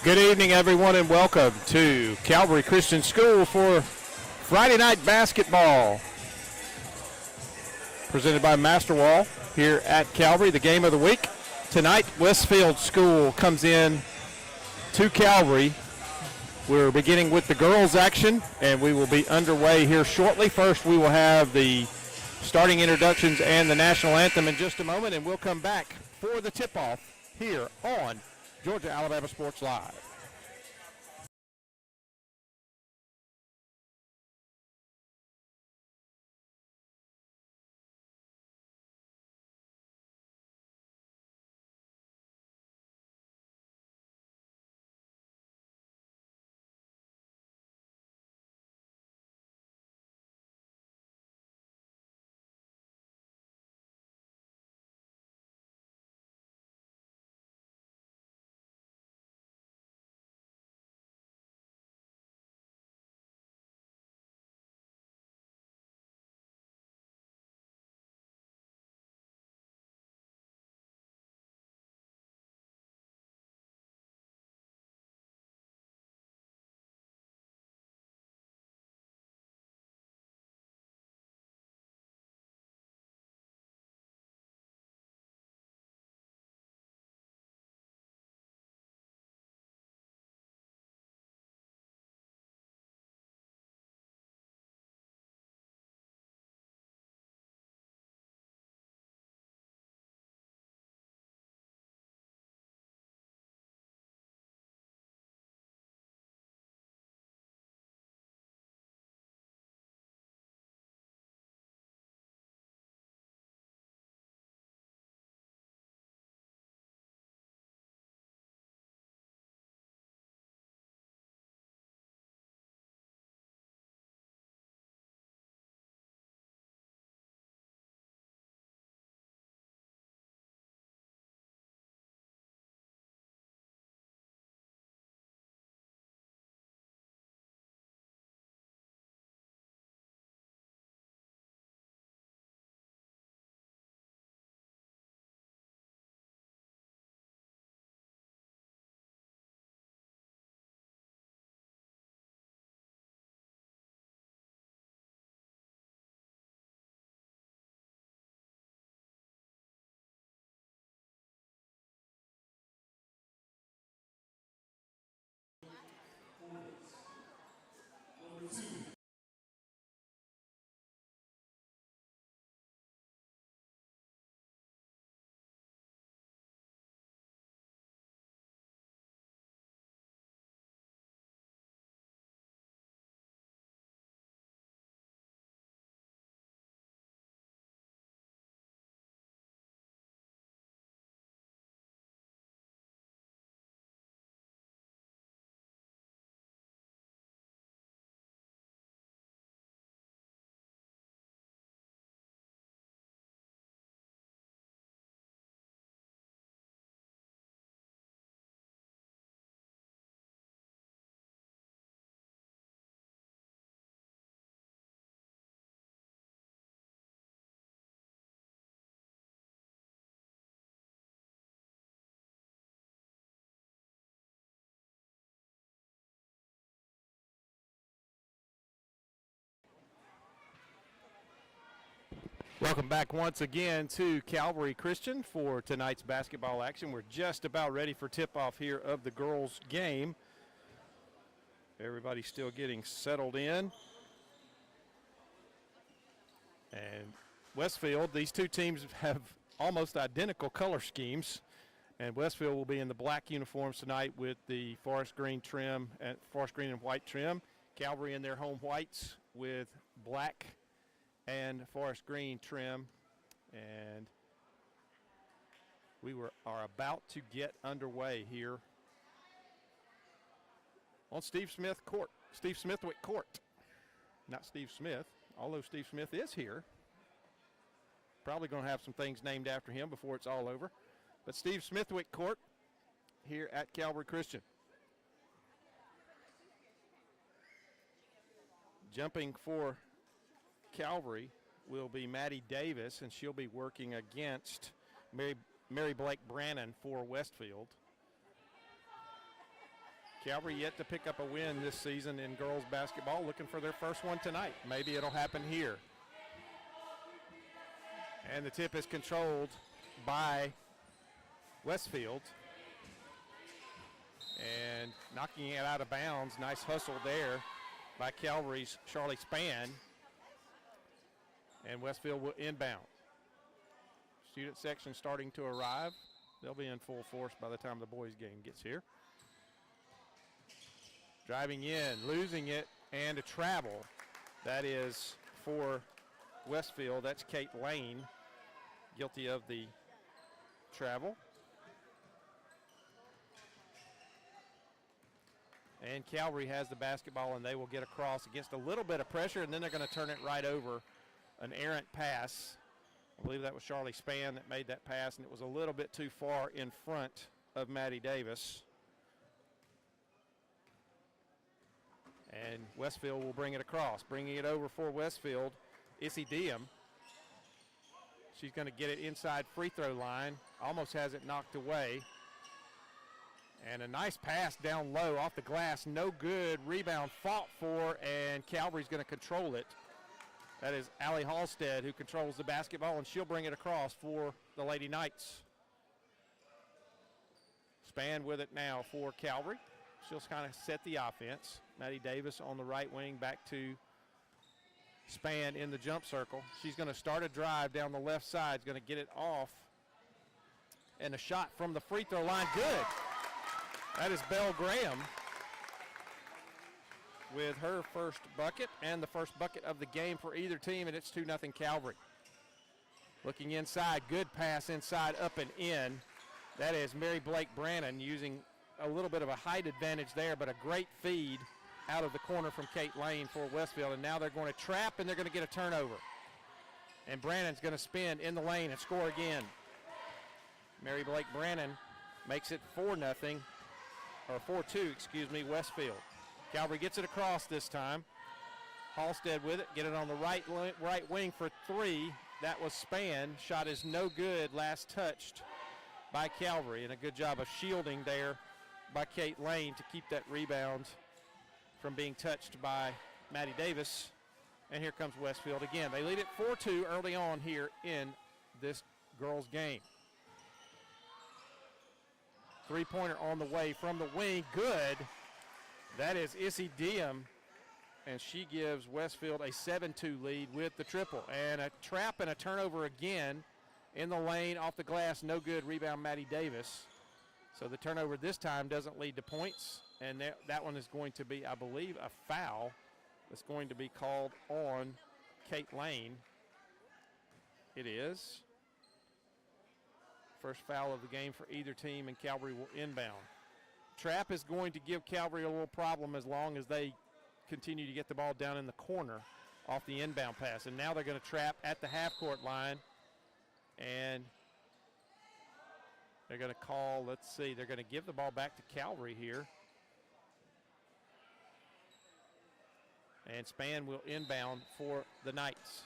Good evening, everyone, and welcome to Calvary Christian School for Friday night basketball. Presented by Masterwall here at Calvary, the game of the week. Tonight, Westfield School comes in to Calvary. We're beginning with the girls' action, and we will be underway here shortly. First, we will have the starting introductions and the national anthem in just a moment, and we'll come back for the tip-off here on Georgia-Alabama Sports Live. Welcome back once again to Calvary Christian for tonight's basketball action. We're just about ready for tip-off here of the girls' game. Everybody's still getting settled in. And Westfield, these two teams have almost identical color schemes. And Westfield will be in the black uniforms tonight with the forest green trim, forest green and white trim. Calvary in their home whites with black and forest green trim, and we are about to get underway here on Steve Smithwick Court. Not Steve Smith, although Steve Smith is here. Probably going to have some things named after him before it's all over. But Steve Smithwick Court here at Calvary Christian. Jumping for Calvary will be Maddie Davis, and she'll be working against Mary Blake Brannon for Westfield. Calvary yet to pick up a win this season in girls basketball, looking for their first one tonight. Maybe it'll happen here. And the tip is controlled by Westfield. And knocking it out of bounds. Nice hustle there by Calvary's Charlie Spann. And Westfield will inbound. Student section starting to arrive. They'll be in full force by the time the boys game gets here. Driving in, losing it, and a travel. That is for Westfield. That's Kate Lane, guilty of the travel. And Calvary has the basketball, and they will get across against a little bit of pressure, and then they're going to turn it right over. An errant pass. I believe that was Charlie Spann that made that pass, and it was a little bit too far in front of Maddie Davis. And Westfield will bring it across. Bringing it over for Westfield, Issy Diem. She's going to get it inside free throw line. Almost has it knocked away. And a nice pass down low off the glass. No good. Rebound fought for, and Calvary's going to control it. That is Allie Halstead who controls the basketball, and she'll bring it across for the Lady Knights. Spann with it now for Calvary. She'll kind of set the offense. Maddie Davis on the right wing, back to Spann in the jump circle. She's going to start a drive down the left side, going to get it off. And a shot from the free throw line, good. That is Belle Graham with her first bucket and the first bucket of the game for either team, and it's 2-0 Calvary. Looking inside, good pass inside, up and in. That is Mary Blake Brannon using a little bit of a height advantage there, but a great feed out of the corner from Kate Lane for Westfield, and now they're going to trap, and they're going to get a turnover. And Brannon's going to spin in the lane and score again. Mary Blake Brannon makes it 4-0, or 4-2, excuse me, Westfield. Calvary gets it across this time. Halstead with it, get it on the right wing for three. That was Spann. Shot is no good, last touched by Calvary, and a good job of shielding there by Kate Lane to keep that rebound from being touched by Maddie Davis. And here comes Westfield again. They lead it 4-2 early on here in this girls' game. Three-pointer on the way from the wing, good. That is Issy Diem, and she gives Westfield a 7-2 lead with the triple. And a trap and a turnover again in the lane, off the glass, no good. Rebound Maddie Davis. So the turnover this time doesn't lead to points, and that one is going to be, I believe, a foul that's going to be called on Kate Lane. It is. First foul of the game for either team, and Calvary will inbound. Trap is going to give Calvary a little problem as long as they continue to get the ball down in the corner off the inbound pass. And now they're going to trap at the half-court line, and they're going to call, let's see, they're going to give the ball back to Calvary here. And Spann will inbound for the Knights.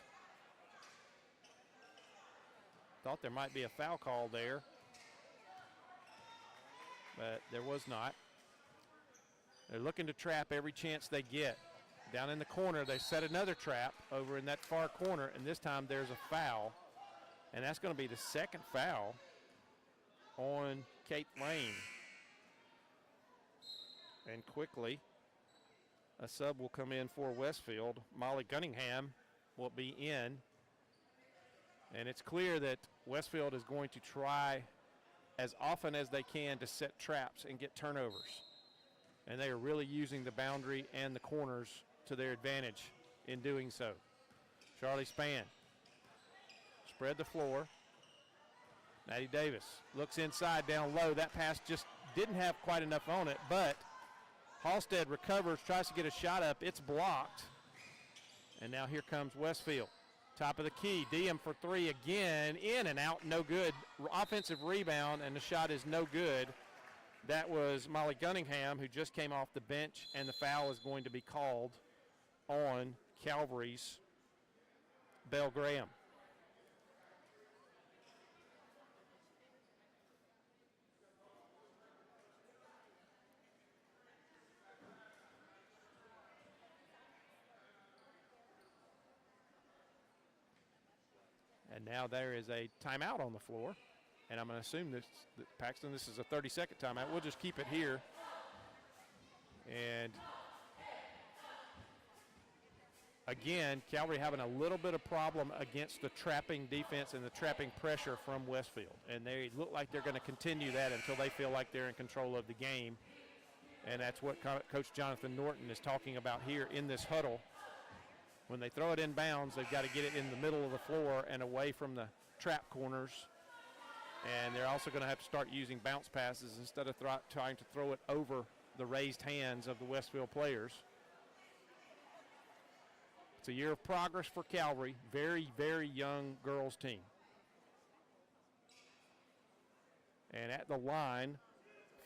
Thought there might be a foul call there, but there was not. They're looking to trap every chance they get. Down in the corner, they set another trap over in that far corner, and this time there's a foul. And that's going to be the second foul on Kate Lane. And quickly, a sub will come in for Westfield. Molly Gunningham will be in. And it's clear that Westfield is going to try as often as they can to set traps and get turnovers. And they are really using the boundary and the corners to their advantage in doing so. Charlie Spann spread the floor. Maddie Davis looks inside down low. That pass just didn't have quite enough on it, but Halstead recovers, tries to get a shot up. It's blocked. And now here comes Westfield. Top of the key, Diem for three again, in and out, no good. Offensive rebound, and the shot is no good. That was Molly Gunningham, who just came off the bench, and the foul is going to be called on Calvary's Belle Graham. And now there is a timeout on the floor. And I'm going to assume this, Paxton, this is a 30-second timeout. We'll just keep it here. And again, Calvary having a little bit of problem against the trapping defense and the trapping pressure from Westfield. And they look like they're going to continue that until they feel like they're in control of the game. And that's what Coach Jonathan Norton is talking about here in this huddle. When they throw it in bounds, they've got to get it in the middle of the floor and away from the trap corners. And they're also going to have to start using bounce passes instead of trying to throw it over the raised hands of the Westfield players. It's a year of progress for Calvary. Very, very young girls team. And at the line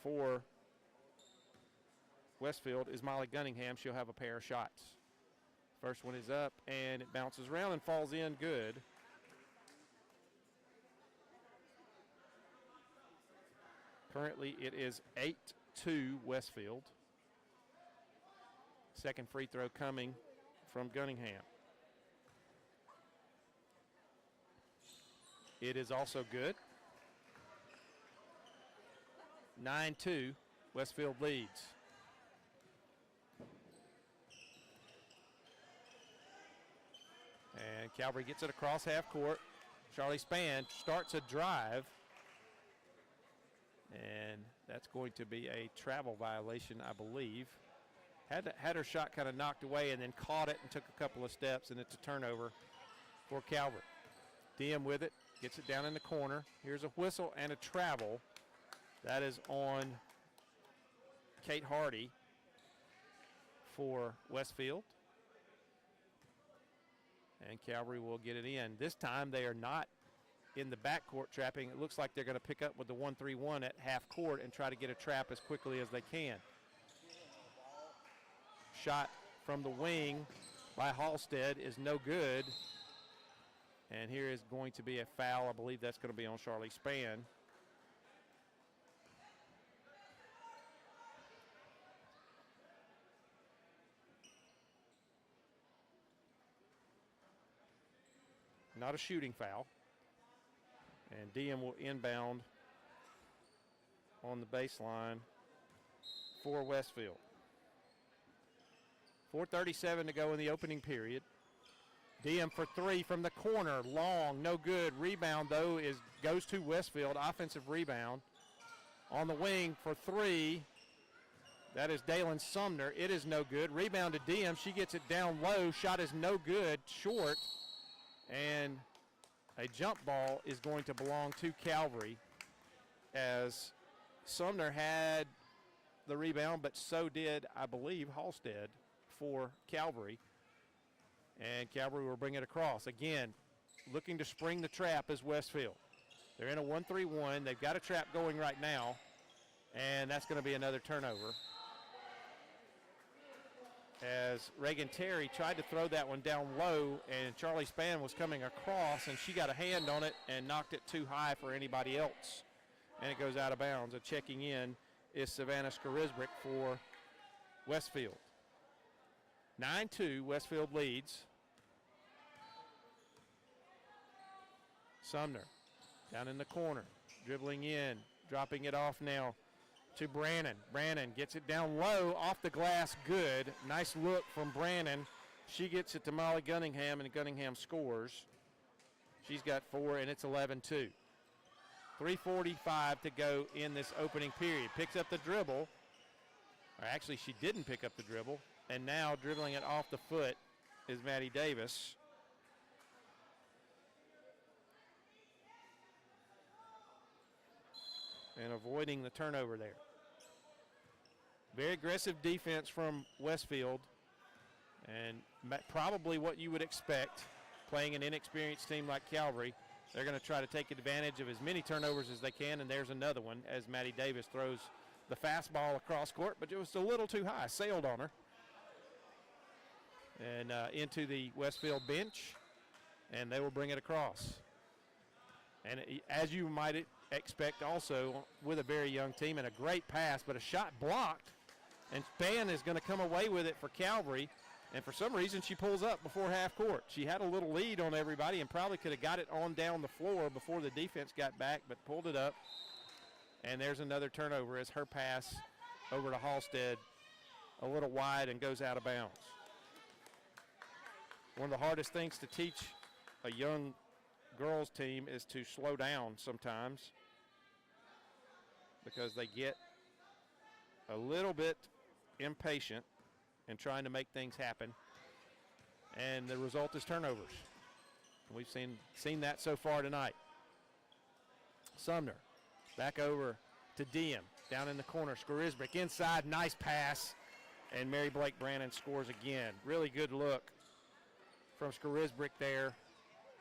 for Westfield is Molly Gunningham. She'll have a pair of shots. First one is up, and it bounces around and falls in good. Currently, it is 8-2 Westfield. Second free throw coming from Gunningham. It is also good. 9-2, Westfield leads. And Calvary gets it across half court. Charlie Spann starts a drive. And that's going to be a travel violation, I believe. Had her shot kind of knocked away and then caught it and took a couple of steps, and it's a turnover for Calvary. Diem with it, gets it down in the corner. Here's a whistle and a travel. That is on Kate Hardy for Westfield. And Calvary will get it in. This time they are not in the backcourt trapping. It looks like they're going to pick up with the 1-3-1 at half court and try to get a trap as quickly as they can. Shot from the wing by Halstead is no good. And here is going to be a foul. I believe that's going to be on Charlie Spann. Not a shooting foul. And Diem will inbound on the baseline for Westfield. 4:37 to go in the opening period. Diem for three from the corner, long, no good. Rebound, though, goes to Westfield. Offensive rebound. On the wing for three. That is Dalen Sumner. It is no good. Rebound to Diem. She gets it down low. Shot is no good, short. And a jump ball is going to belong to Calvary, as Sumner had the rebound, but so did, I believe, Halstead for Calvary. And Calvary will bring it across. Again, looking to spring the trap is Westfield. They're in a 1-3-1. They've got a trap going right now, and that's going to be another turnover, as Reagan Terry tried to throw that one down low, and Charlie Spann was coming across, and she got a hand on it and knocked it too high for anybody else, and it goes out of bounds. And checking in is Savannah Skarisbrick for Westfield. 9-2, Westfield leads. Sumner down in the corner, dribbling in, dropping it off now to Brannon. Brannon gets it down low, off the glass, good. Nice look from Brannon. She gets it to Molly Gunningham, and Gunningham scores. She's got 4, and it's 11-2. 3:45 to go in this opening period. Picks up the dribble. Or actually, she didn't pick up the dribble. And now dribbling it off the foot is Maddie Davis. And avoiding the turnover there. Very aggressive defense from Westfield, and probably what you would expect playing an inexperienced team like Calvary. They're going to try to take advantage of as many turnovers as they can, and there's another one as Maddie Davis throws the fastball across court, but it was a little too high, sailed on her. And into the Westfield bench, and they will bring it across. And as you might expect also with a very young team, and a great pass, but a shot blocked. And Spann is going to come away with it for Calvary. And for some reason, she pulls up before half court. She had a little lead on everybody and probably could have got it on down the floor before the defense got back, but pulled it up. And there's another turnover as her pass over to Halstead a little wide and goes out of bounds. One of the hardest things to teach a young girls team is to slow down sometimes because they get a little bit impatient and trying to make things happen, and the result is turnovers. We've seen that so far tonight. Sumner back over to Diem, down in the corner. Skorisbrick inside, nice pass, and Mary Blake Brannon scores again. Really good look from Skorisbrick there,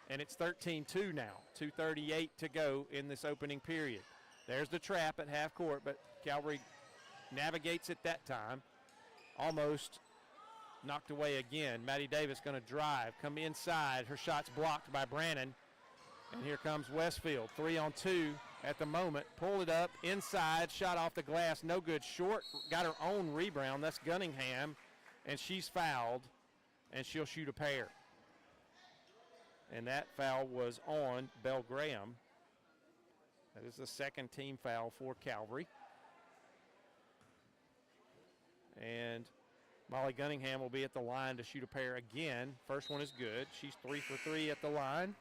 and it's 13-2 now. 2:38 to go in this opening period. There's the trap at half court, but Calvary navigates it that time. Almost knocked away again. Maddie Davis going to drive, come inside. Her shot's blocked by Brannon. And here comes Westfield. 3-on-2 at the moment. Pull it up, inside, shot off the glass. No good, short. Got her own rebound. That's Gunningham. And she's fouled, and she'll shoot a pair. And that foul was on Belle Graham. That is the second team foul for Calvary. And Molly Gunningham will be at the line to shoot a pair again. First one is good. She's 3 for 3 at the line.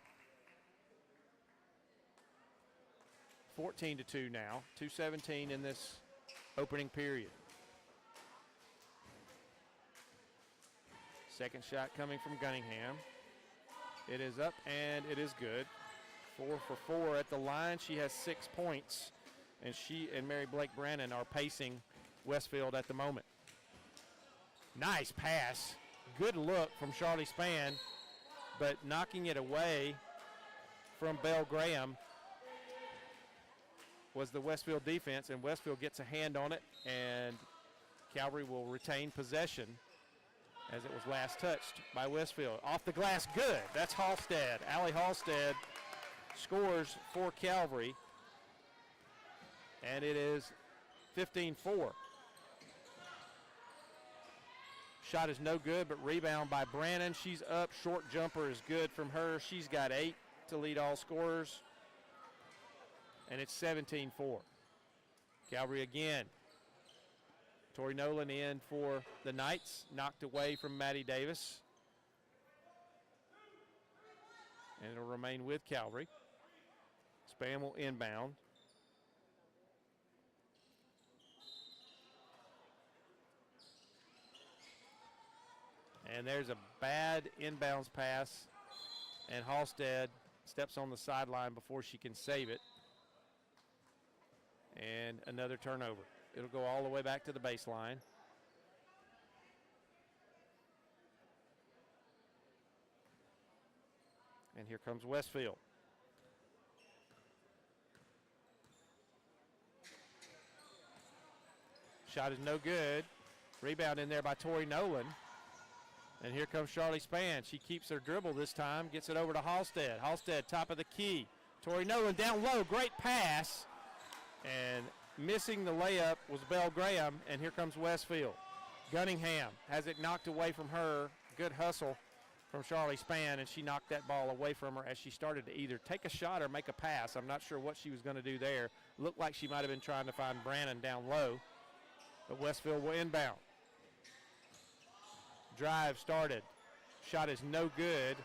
14-2 now. 2:17 in this opening period. Second shot coming from Gunningham. It is up and it is good. 4 for 4 at the line. She has 6 points, and she and Mary Blake Brannon are pacing Westfield at the moment. Nice pass. Good look from Charlie Spann, but knocking it away from Belle Graham was the Westfield defense, and Westfield gets a hand on it, and Calvary will retain possession as it was last touched by Westfield. Off the glass, good. That's Halstead. Allie Halstead scores for Calvary, and it is 15-4. Shot is no good, but rebound by Brannon. She's up. Short jumper is good from her. She's got 8 to lead all scorers. And it's 17-4. Calvary again. Tori Nolan in for the Knights. Knocked away from Maddie Davis. And it'll remain with Calvary. Spann will inbound. And there's a bad inbounds pass, and Halstead steps on the sideline before she can save it. And another turnover. It'll go all the way back to the baseline. And here comes Westfield. Shot is no good. Rebound in there by Tori Nolan. And here comes Charlie Spann. She keeps her dribble this time, gets it over to Halstead. Halstead, top of the key. Tori Nolan down low, great pass. And missing the layup was Belle Graham, and here comes Westfield. Gunningham has it knocked away from her. Good hustle from Charlie Spann, and she knocked that ball away from her as she started to either take a shot or make a pass. I'm not sure what she was going to do there. Looked like she might have been trying to find Brannon down low, but Westfield will inbound. Drive started. Shot is no good.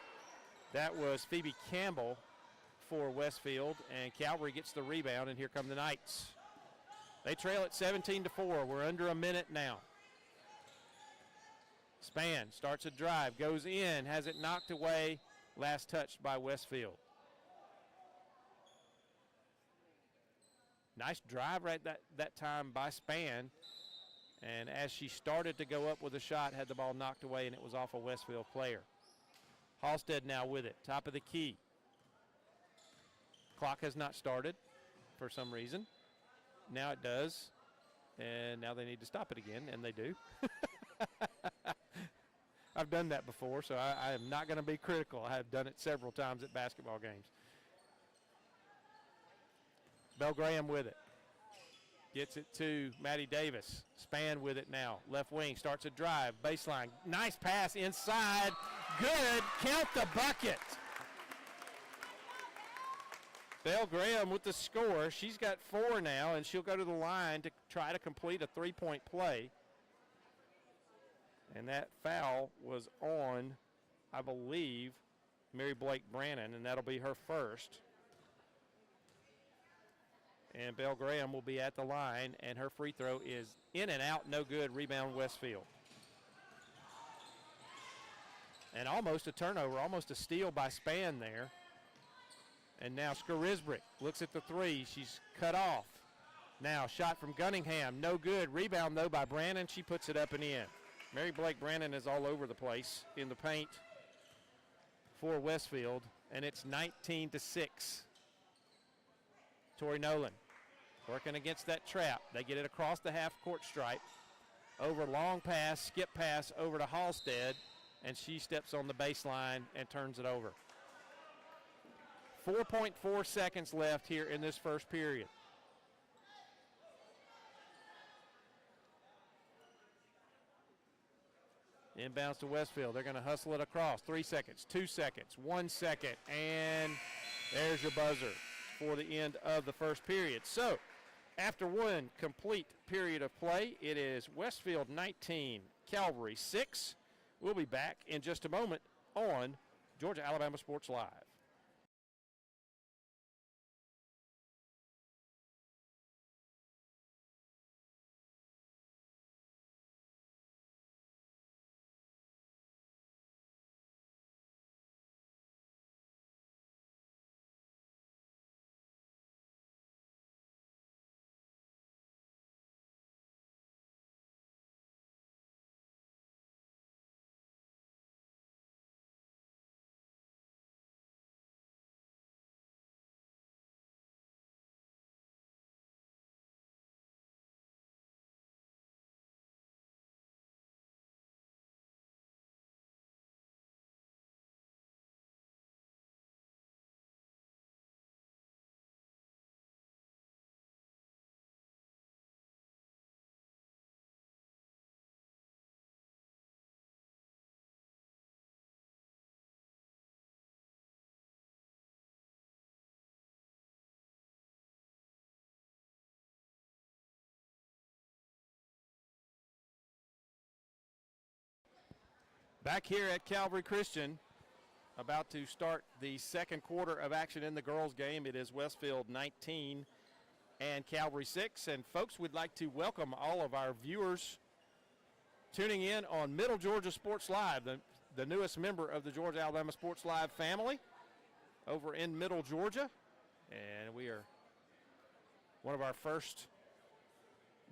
That was Phoebe Campbell for Westfield, and Calvary gets the rebound, and here come the Knights. They trail at 17-4. We're under a minute now. Spann starts a drive, goes in, has it knocked away, last touched by Westfield. Nice drive right that time by Spann. And as she started to go up with a shot, had the ball knocked away, and it was off a Westfield player. Halstead now with it, top of the key. Clock has not started for some reason. Now it does, and now they need to stop it again, and they do. I've done that before, so I am not going to be critical. I have done it several times at basketball games. Belle Graham with it. Gets it to Maddie Davis. Span with it now. Left wing starts a drive. Baseline. Nice pass inside. Good. Count the bucket. Belle Graham with the score. She's got 4 now, and she'll go to the line to try to complete a 3-point play. And that foul was on, I believe, Mary Blake Brannon, and that'll be her first. And Belle Graham will be at the line, and her free throw is in and out, no good. Rebound Westfield. And almost a turnover, almost a steal by Span there. And now Skarisbrick looks at the 3. She's cut off. Now shot from Gunningham, no good. Rebound, though, by Brannon. She puts it up and in. Mary Blake Brannon is all over the place in the paint for Westfield, and it's 19-6. Tori Nolan working against that trap. They get it across the half-court stripe. Over long pass, skip pass over to Halstead, and she steps on the baseline and turns it over. 4.4 seconds left here in this first period. Inbounds to Westfield. They're going to hustle it across. 3 seconds, 2 seconds, 1 second, and there's your buzzer for the end of the first period. So, after one complete period of play, it is Westfield 19, Calvary 6. We'll be back in just a moment on Georgia Alabama Sports Live. Back here at Calvary Christian, about to start the second quarter of action in the girls' game. It is Westfield 19 and Calvary 6. And, folks, we'd like to welcome all of our viewers tuning in on Middle Georgia Sports Live, the newest member of the Georgia Alabama Sports Live family over in Middle Georgia. And we are one of our first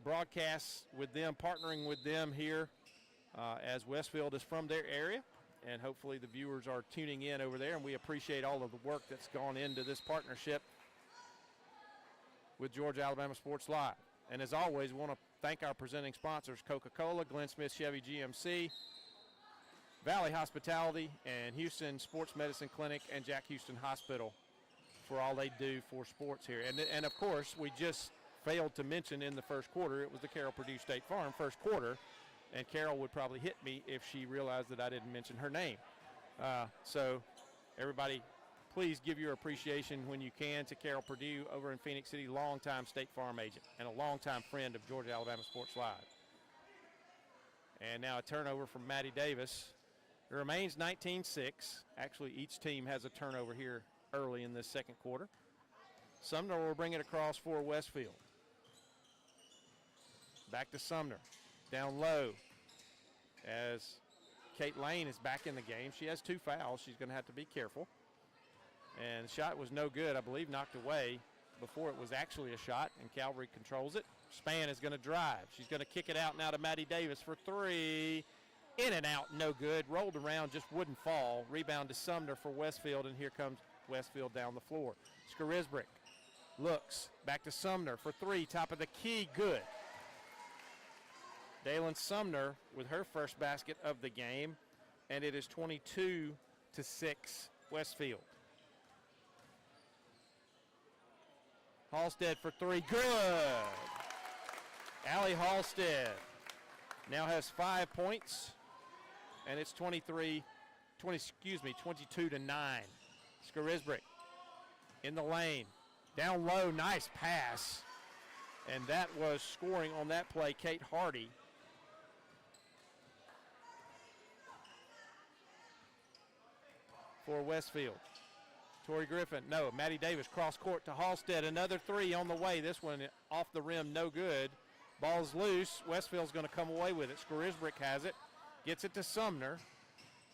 broadcasts with them, partnering with them here. As Westfield is from their area, and hopefully the viewers are tuning in over there, and we appreciate all of the work that's gone into this partnership with Georgia Alabama Sports Live. And as always, we want to thank our presenting sponsors, Coca-Cola, Glenn Smith Chevy GMC, Valley Hospitality, and Houston Sports Medicine Clinic, and Jack Houston Hospital for all they do for sports here. And of course, we just failed to mention in the first quarter, it was the Carroll Purdue State Farm first quarter. And Carol would probably hit me if she realized that I didn't mention her name. So everybody, please give your appreciation when you can to Carol Purdue over in Phoenix City, longtime State Farm agent and a longtime friend of Georgia Alabama Sports Live. And now a turnover from Maddie Davis. It remains 19-6. Actually, each team has a turnover here early in this second quarter. Sumner will bring it across for Westfield. Back to Sumner. Down low as Kate Lane is back in the game. She has 2 fouls. She's going to have to be careful. And the shot was no good, I believe, knocked away before it was actually a shot, and Calvary controls it. Span is going to drive. She's going to kick it out now to Maddie Davis for 3. In and out, no good. Rolled around, just wouldn't fall. Rebound to Sumner for Westfield, and here comes Westfield down the floor. Skarisbrick looks back to Sumner for 3. Top of the key, good. Dalen Sumner with her first basket of the game, and it is 22-6 Westfield. Halstead for 3, good. Allie Halstead now has 5 points, and it's 22 to 9. Skarisbrick in the lane, down low, nice pass. And that was scoring on that play, Kate Hardy. For Westfield. Tori Griffin, no, Maddie Davis cross court to Halstead. Another 3 on the way. This one off the rim, no good. Ball's loose. Westfield's going to come away with it. Skarisbrick has it. Gets it to Sumner.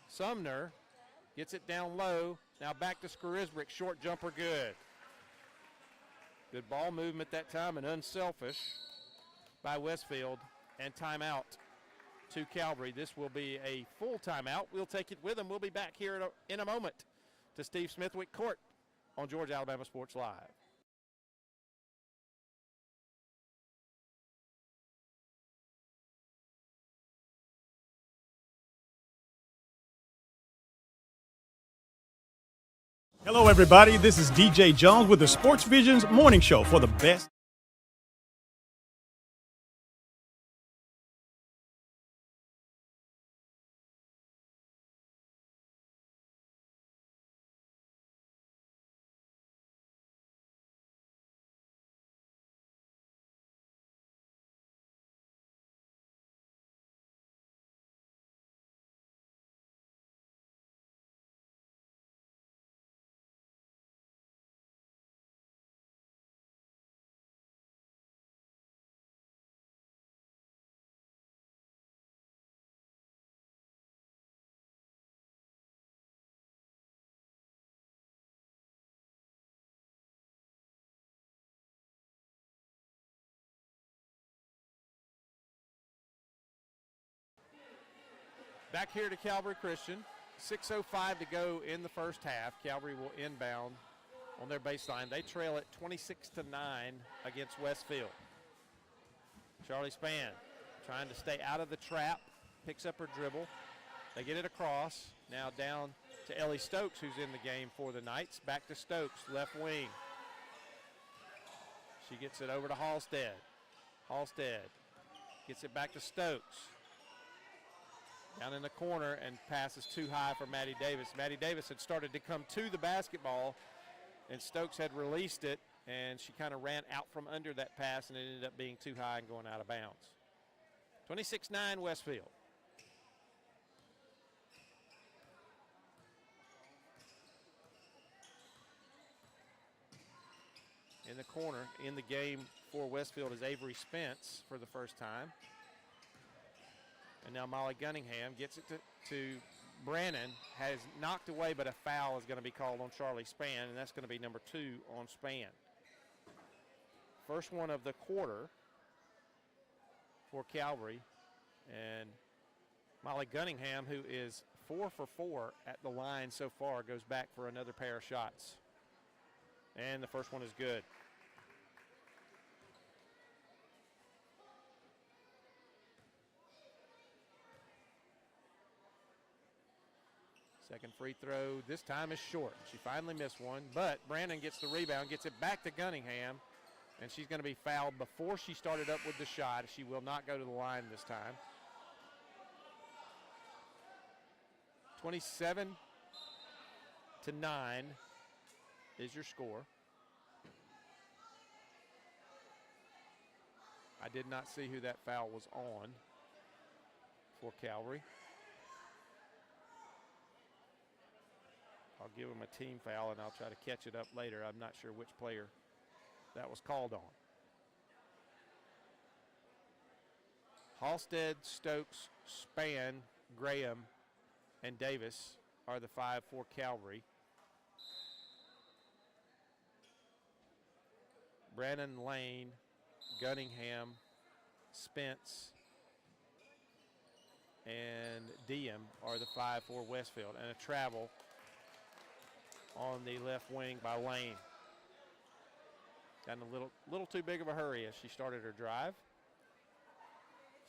Sumner gets it down low. Now back to Skarisbrick. Short jumper, good. Good ball movement that time and unselfish by Westfield. And timeout to Calvary. This will be a full timeout. We'll take it with them. We'll be back here in a moment to Steve Smithwick Court on Georgia Alabama Sports Live. Hello, everybody. This is DJ Jones with the Sports Visions Morning Show for the best. Back here to Calvary Christian. 6:05 to go in the first half. Calvary will inbound on their baseline. They trail it 26-9 against Westfield. Charlie Spann trying to stay out of the trap. Picks up her dribble. They get it across. Now down to Ellie Stokes, who's in the game for the Knights. Back to Stokes, left wing. She gets it over to Halstead. Halstead gets it back to Stokes. Down in the corner and passes too high for Maddie Davis. Maddie Davis had started to come to the basketball and Stokes had released it and she kind of ran out from under that pass and it ended up being too high and going out of bounds. 26-9 Westfield. In the corner, in the game for Westfield is Avery Spence for the first time. And now Molly Gunningham gets it to Brannon. Has knocked away, but a foul is going to be called on Charlie Spann, and that's going to be number 2 on Spann. First one of the quarter for Calvary. And Molly Gunningham, who is 4 for 4 at the line so far, goes back for another pair of shots. And the first one is good. Second free throw this time is short. She finally missed one, but Brandon gets the rebound, gets it back to Gunningham, and she's going to be fouled before she started up with the shot. She will not go to the line this time. 27-9 is your score. I did not see who that foul was on for Calvary. I'll give him a team foul, and I'll try to catch it up later. I'm not sure which player that was called on. Halstead, Stokes, Spann, Graham, and Davis are the 5 for Calvary. Brannon, Lane, Gunningham, Spence, and Diem are the 5 for Westfield. And a travel on the left wing by Lane. Got in a little too big of a hurry as she started her drive.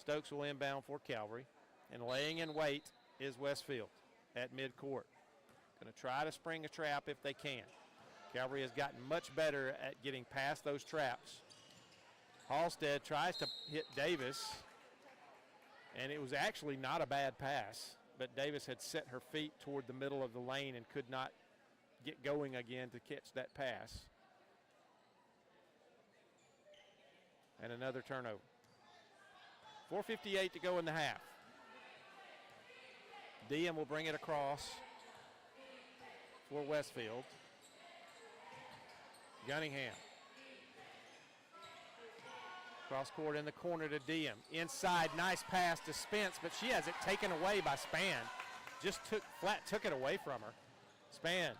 Stokes will inbound for Calvary. And laying in wait is Westfield at midcourt. Going to try to spring a trap if they can. Calvary has gotten much better at getting past those traps. Halstead tries to hit Davis, and it was actually not a bad pass, but Davis had set her feet toward the middle of the lane and could not get going again to catch that pass. And another turnover. 4:58 to go in the half. Diem will bring it across for Westfield. Gunningham. Cross court in the corner to Diem. Inside, nice pass to Spence, but she has it taken away by Spann. Just took it away from her. Spann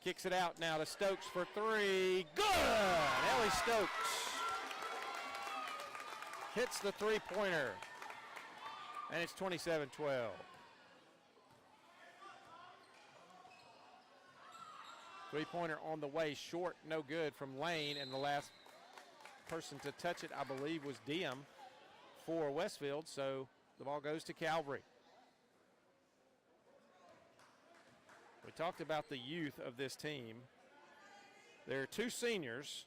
kicks it out now to Stokes for three. Good! Ellie Stokes hits the three-pointer, and it's 27-12. Three-pointer on the way, short, no good from Lane, and the last person to touch it, I believe, was Diem for Westfield, so the ball goes to Calvary. We talked about the youth of this team. There are two seniors,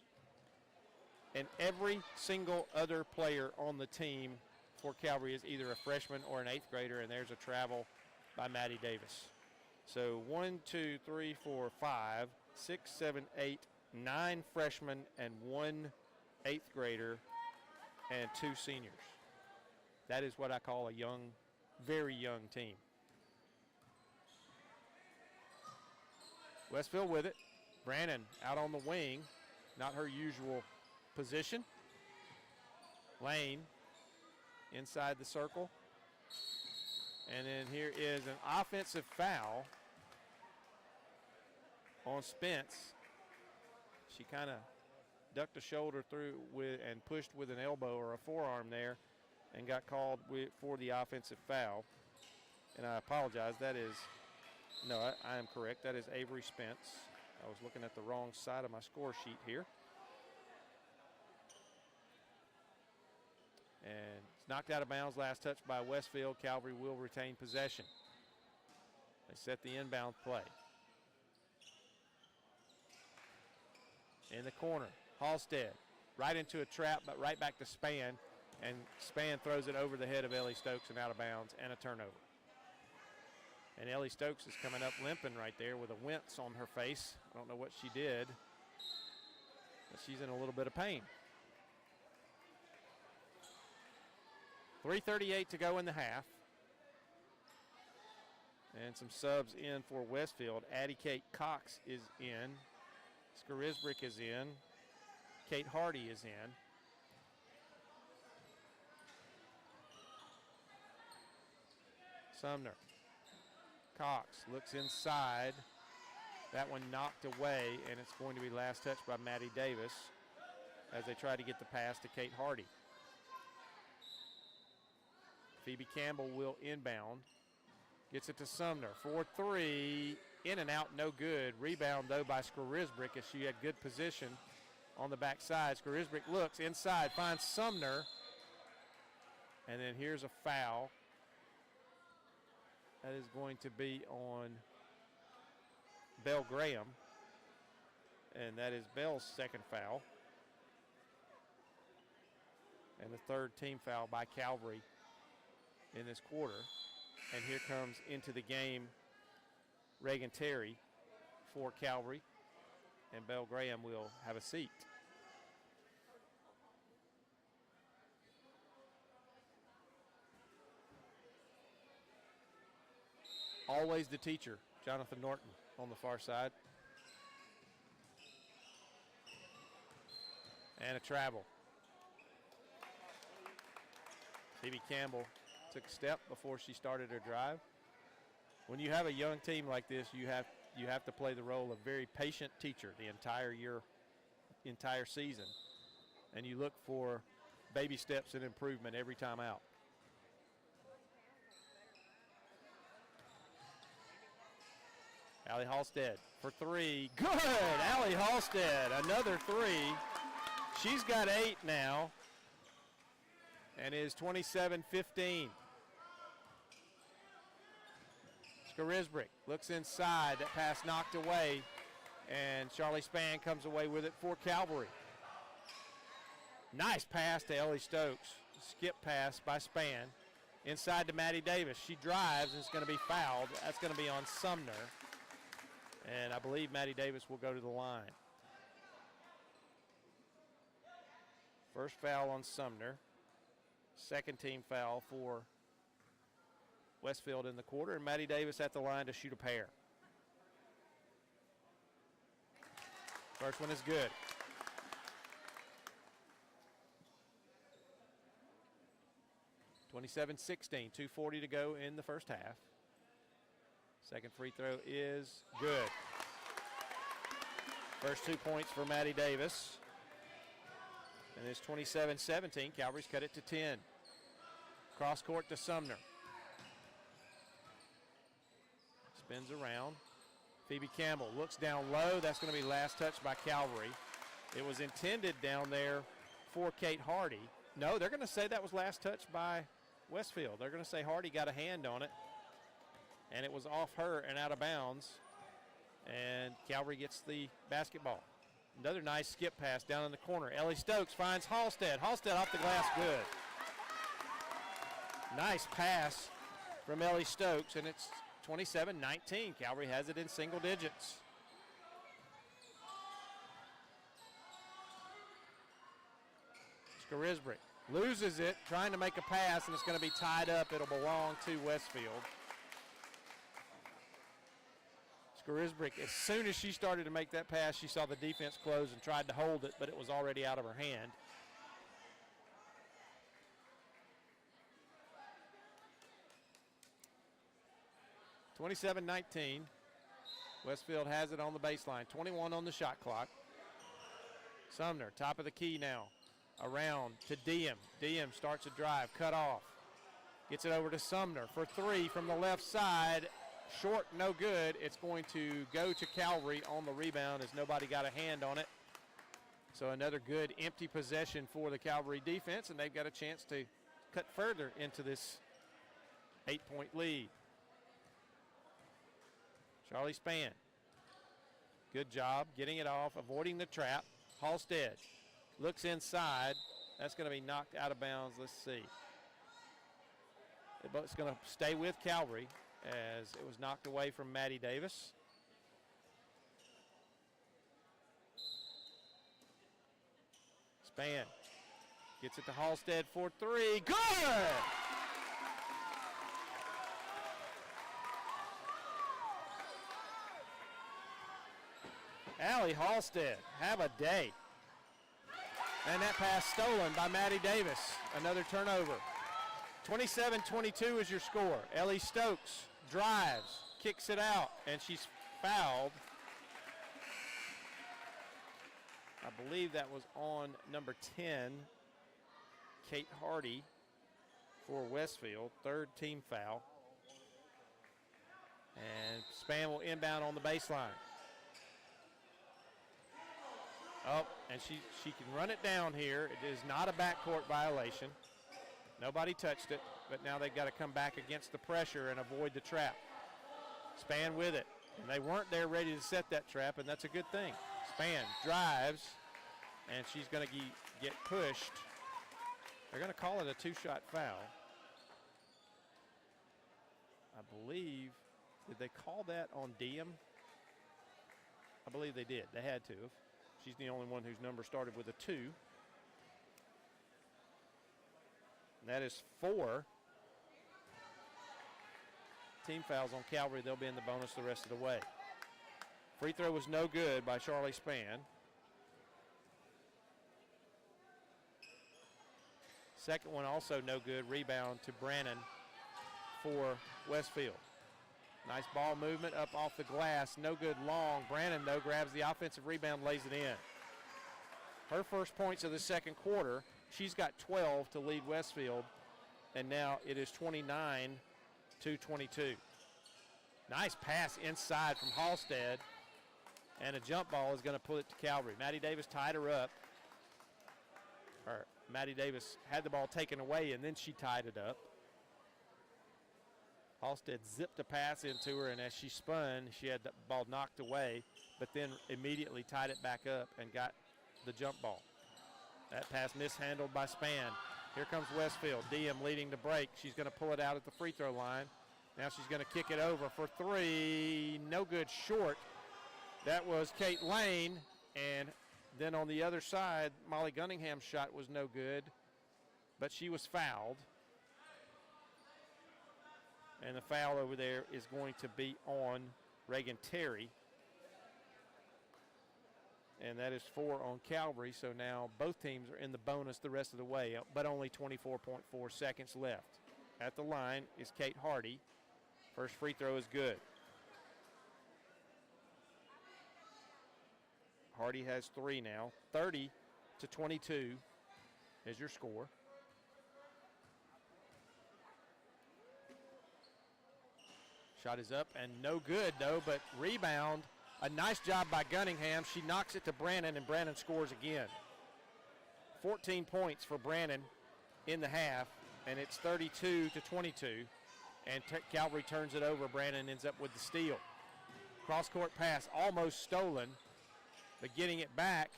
and every single other player on the team for Calvary is either a freshman or an eighth grader, and there's a travel by Maddie Davis. So 1, 2, 3, 4, 5, 6, 7, 8, 9 freshmen and 1 eighth grader and 2 seniors. That is what I call a young, very young team. Westfield with it. Brannon out on the wing, not her usual position. Lane inside the circle. And then here is an offensive foul on Spence. She kind of ducked a shoulder through and pushed with an elbow or a forearm there and got called for the offensive foul. And I apologize. That is, no, I am correct. That is Avery Spence. I was looking at the wrong side of my score sheet here. And it's knocked out of bounds. Last touch by Westfield. Calvary will retain possession. They set the inbound play. In the corner, Halstead right into a trap, but right back to Spann. And Spann throws it over the head of Ellie Stokes and out of bounds, and a turnover. And Ellie Stokes is coming up limping right there with a wince on her face. I don't know what she did, but she's in a little bit of pain. 3:38 to go in the half. And some subs in for Westfield. Addie Kate Cox is in. Skarisbrick is in. Kate Hardy is in. Sumner. Cox looks inside. That one knocked away, and it's going to be last touch by Maddie Davis as they try to get the pass to Kate Hardy. Phoebe Campbell will inbound. Gets it to Sumner for three. In and out, no good. Rebound, though, by Skarisbrick as she had good position on the backside. Skarisbrick looks inside, finds Sumner. And then here's a foul. That is going to be on Belle Graham. And that is Belle's second foul. And the third team foul by Calvary in this quarter. And here comes into the game Reagan Terry for Calvary, and Belle Graham will have a seat. Always the teacher, Jonathan Norton on the far side. And a travel. Phoebe Campbell took a step before she started her drive. When you have a young team like this, you have to play the role of very patient teacher the entire season, and you look for baby steps and improvement every time out. Allie Halstead for three. Good! Allie Halstead, another three. She's got 8 now and is 27-15. Skarisbrick looks inside. That pass knocked away, and Charlie Spann comes away with it for Calvary. Nice pass to Ellie Stokes. Skip pass by Spann. Inside to Maddie Davis. She drives and it's going to be fouled. That's going to be on Sumner. And I believe Maddie Davis will go to the line. First foul on Sumner. Second team foul for Westfield in the quarter. And Maddie Davis at the line to shoot a pair. First one is good. (27-16), 2:40 to go in the first half. Second free throw is good. First 2 points for Maddie Davis. And it's 27-17. Calvary's cut it to 10. Cross court to Sumner. Spins around. Phoebe Campbell looks down low. That's going to be last touch by Calvary. It was intended down there for Kate Hardy. No, they're going to say that was last touch by Westfield. They're going to say Hardy got a hand on it, and it was off her and out of bounds, and Calvary gets the basketball. Another nice skip pass down in the corner. Ellie Stokes finds Halstead. Halstead off the glass, good. Nice pass from Ellie Stokes, and it's 27-19. Calvary has it in single digits. Skarisbrick loses it, trying to make a pass, and it's going to be tied up. It'll belong to Westfield. Skarisbrick, as soon as she started to make that pass, she saw the defense close and tried to hold it, but it was already out of her hand. (27-19). Westfield has it on the baseline. 21 on the shot clock. Sumner, top of the key now. Around to Diem. Diem starts a drive, cut off. Gets it over to Sumner for three from the left side. Short, no good. It's going to go to Calvary on the rebound as nobody got a hand on it. So another good empty possession for the Calvary defense, and they've got a chance to cut further into this 8-point lead. Charlie Spann. Good job getting it off, avoiding the trap. Halstead looks inside. That's going to be knocked out of bounds. Let's see. It's going to stay with Calvary as it was knocked away from Maddie Davis. Spann gets it to Halstead for three. Good! Allie Halstead, have a day. And that pass stolen by Maddie Davis. Another turnover. 27-22 is your score. Ellie Stokes drives, kicks it out, and she's fouled. I believe that was on number 10, Kate Hardy for Westfield. Third team foul. And Spann will inbound on the baseline. Oh, and she can run it down here. It is not a backcourt violation. Nobody touched it, but now they've got to come back against the pressure and avoid the trap. Spann with it. And they weren't there ready to set that trap, and that's a good thing. Spann drives, and she's going to get pushed. They're going to call it a two-shot foul. I believe, did they call that on Diem? I believe they did. They had to. She's the only one whose number started with a 2. And that is 4 team fouls on Calvary. They'll be in the bonus the rest of the way. Free throw was no good by Charlie Spann. Second one also no good. Rebound to Brannon for Westfield. Nice ball movement up off the glass. No good long. Brannon, though, grabs the offensive rebound, lays it in. Her first points of the second quarter. She's got 12 to lead Westfield, and now it is 29-22. Nice pass inside from Halstead, and a jump ball is going to pull it to Calvary. Maddie Davis tied her up. Maddie Davis had the ball taken away, and then she tied it up. Halstead zipped a pass into her, and as she spun, she had the ball knocked away, but then immediately tied it back up and got the jump ball. That pass mishandled by Spann. Here comes Westfield. Diem leading the break. She's going to pull it out at the free throw line. Now she's going to kick it over for three. No good, short. That was Kate Lane. And then on the other side, Molly Gunningham's shot was no good, but she was fouled. And the foul over there is going to be on Reagan Terry. And that is 4 on Calvary, so now both teams are in the bonus the rest of the way, but only 24.4 seconds left. At the line is Kate Hardy. First free throw is good. Hardy has 3 now. 30-22 is your score. Shot is up and no good, though, but rebound. A nice job by Gunningham. She knocks it to Brannon, and Brannon scores again. 14 points for Brannon in the half, and it's 32-22. And Calvary turns it over. Brannon ends up with the steal. Cross-court pass almost stolen, but getting it back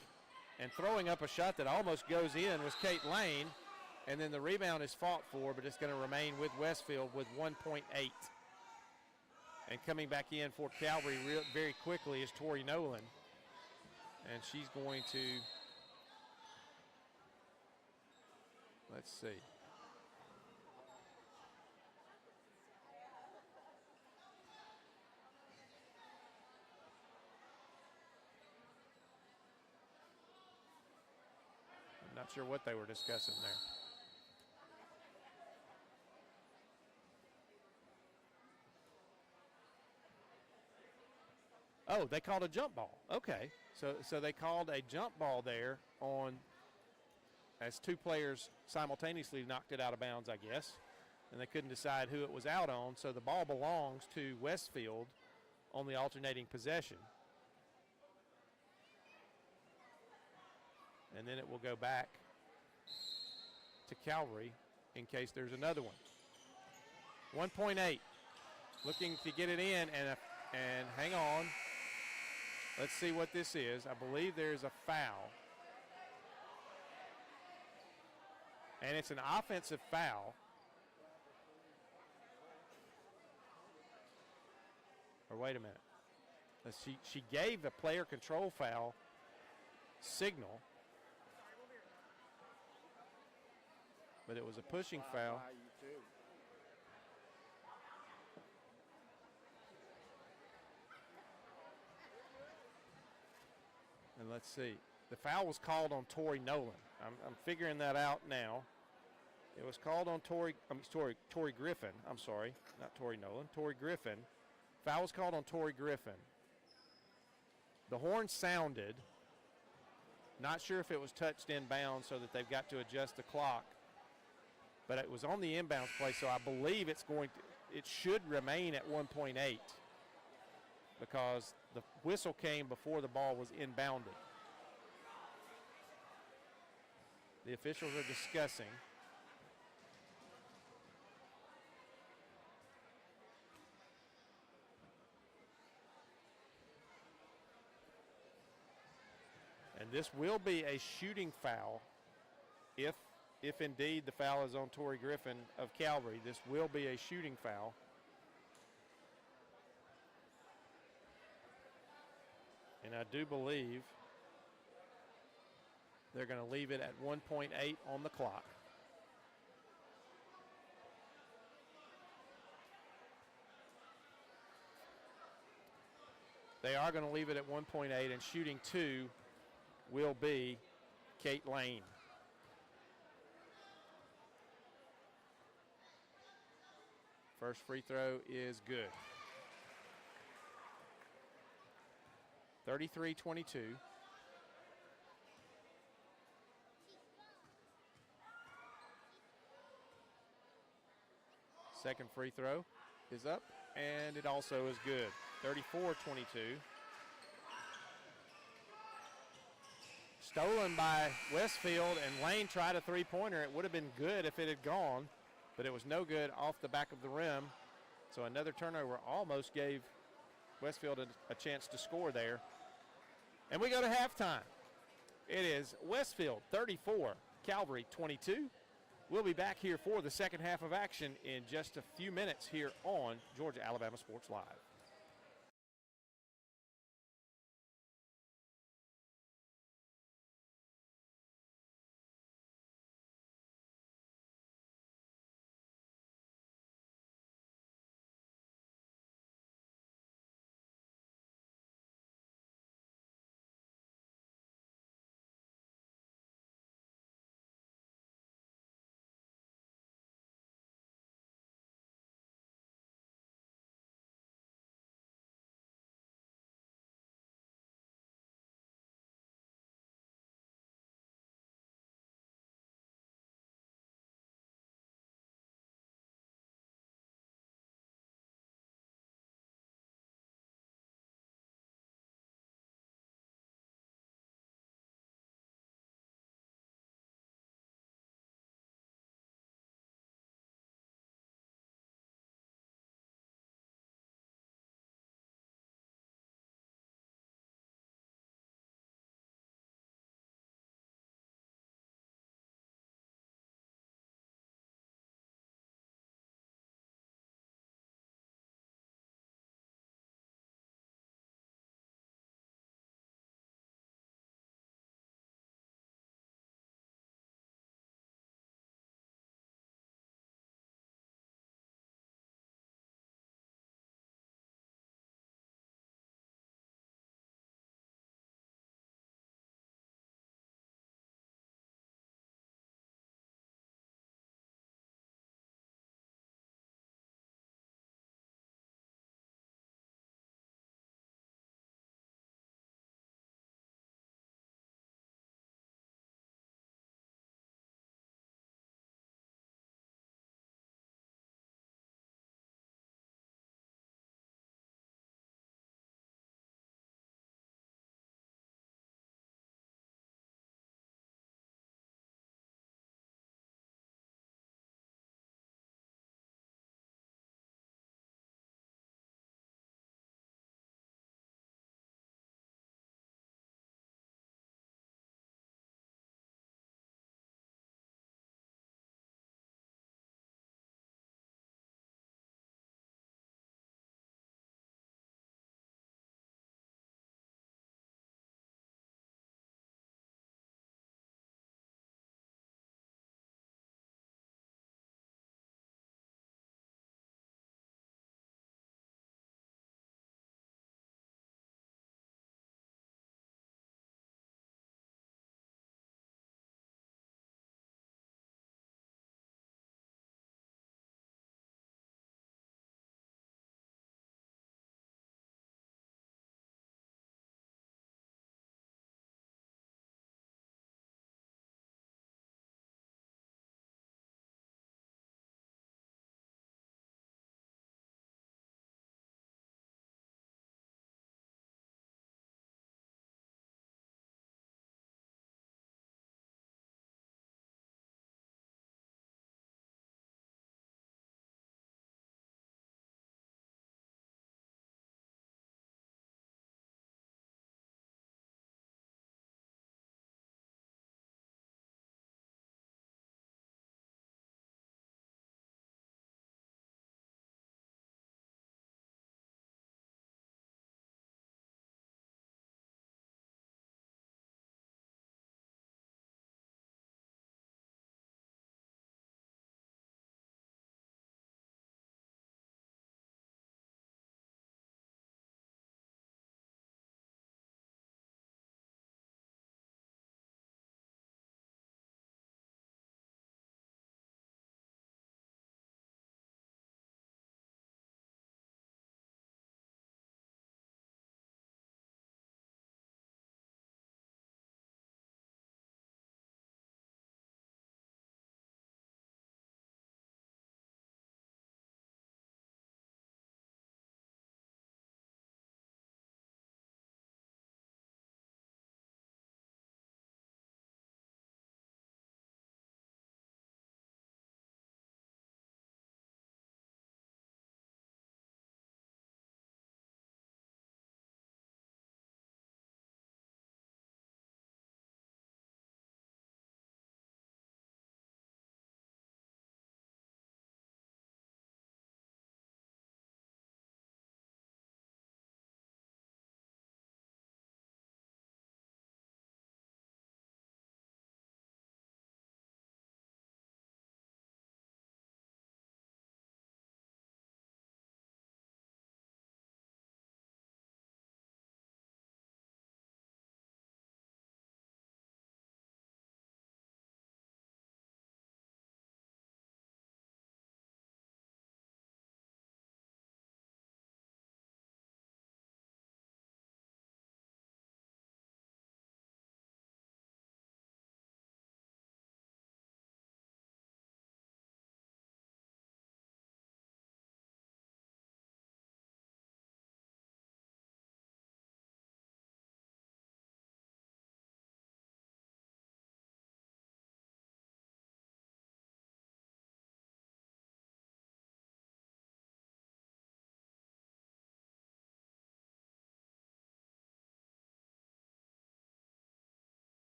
and throwing up a shot that almost goes in was Kate Lane. And then the rebound is fought for, but it's going to remain with Westfield with 1.8. And coming back in for Calvary very quickly is Tori Nolan. And she's going to, let's see. I'm not sure what they were discussing there. Oh, they called a jump ball. Okay. So they called a jump ball there on as two players simultaneously knocked it out of bounds, I guess. And they couldn't decide who it was out on. So the ball belongs to Westfield on the alternating possession. And then it will go back to Calvary in case there's another one. 1.8. Looking to get it in and hang on. Let's see what this is. I believe there's a foul. And it's an offensive foul. Or wait a minute. She gave a player control foul signal. But it was a pushing foul. And let's see. The foul was called on Tori Nolan. I'm figuring that out now. It was called on Tori Griffin. I'm sorry, not Tori Nolan. Tori Griffin. Foul was called on Tori Griffin. The horn sounded. Not sure if it was touched inbounds so that they've got to adjust the clock. But it was on the inbounds play, so I believe it should remain at 1.8 because the whistle came before the ball was inbounded. The officials are discussing. And this will be a shooting foul if indeed the foul is on Tori Griffin of Calvary. This will be a shooting foul. And I do believe they're going to leave it at 1.8 on the clock. They are going to leave it at 1.8, and shooting 2 will be Kate Lane. First free throw is good. 33-22. Second free throw is up, and it also is good. 34-22. Stolen by Westfield, and Lane tried a three-pointer. It would have been good if it had gone, but it was no good off the back of the rim. So another turnover almost gave Westfield a chance to score there. And we go to halftime. It is Westfield 34, Calvary 22. We'll be back here for the second half of action in just a few minutes here on Georgia Alabama Sports Live.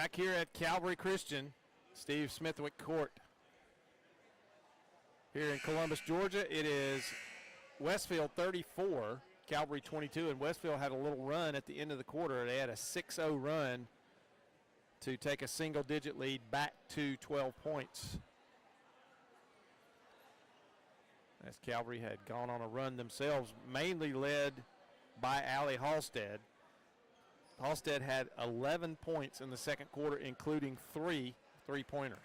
Back here at Calvary Christian, Steve Smithwick Court. Here in Columbus, Georgia, it is Westfield 34, Calvary 22, and Westfield had a little run at the end of the quarter. They had a 6-0 run to take a single-digit lead back to 12 points. As Calvary had gone on a run themselves, mainly led by Allie Halstead. Halstead had 11 points in the second quarter, including 3 three-pointers.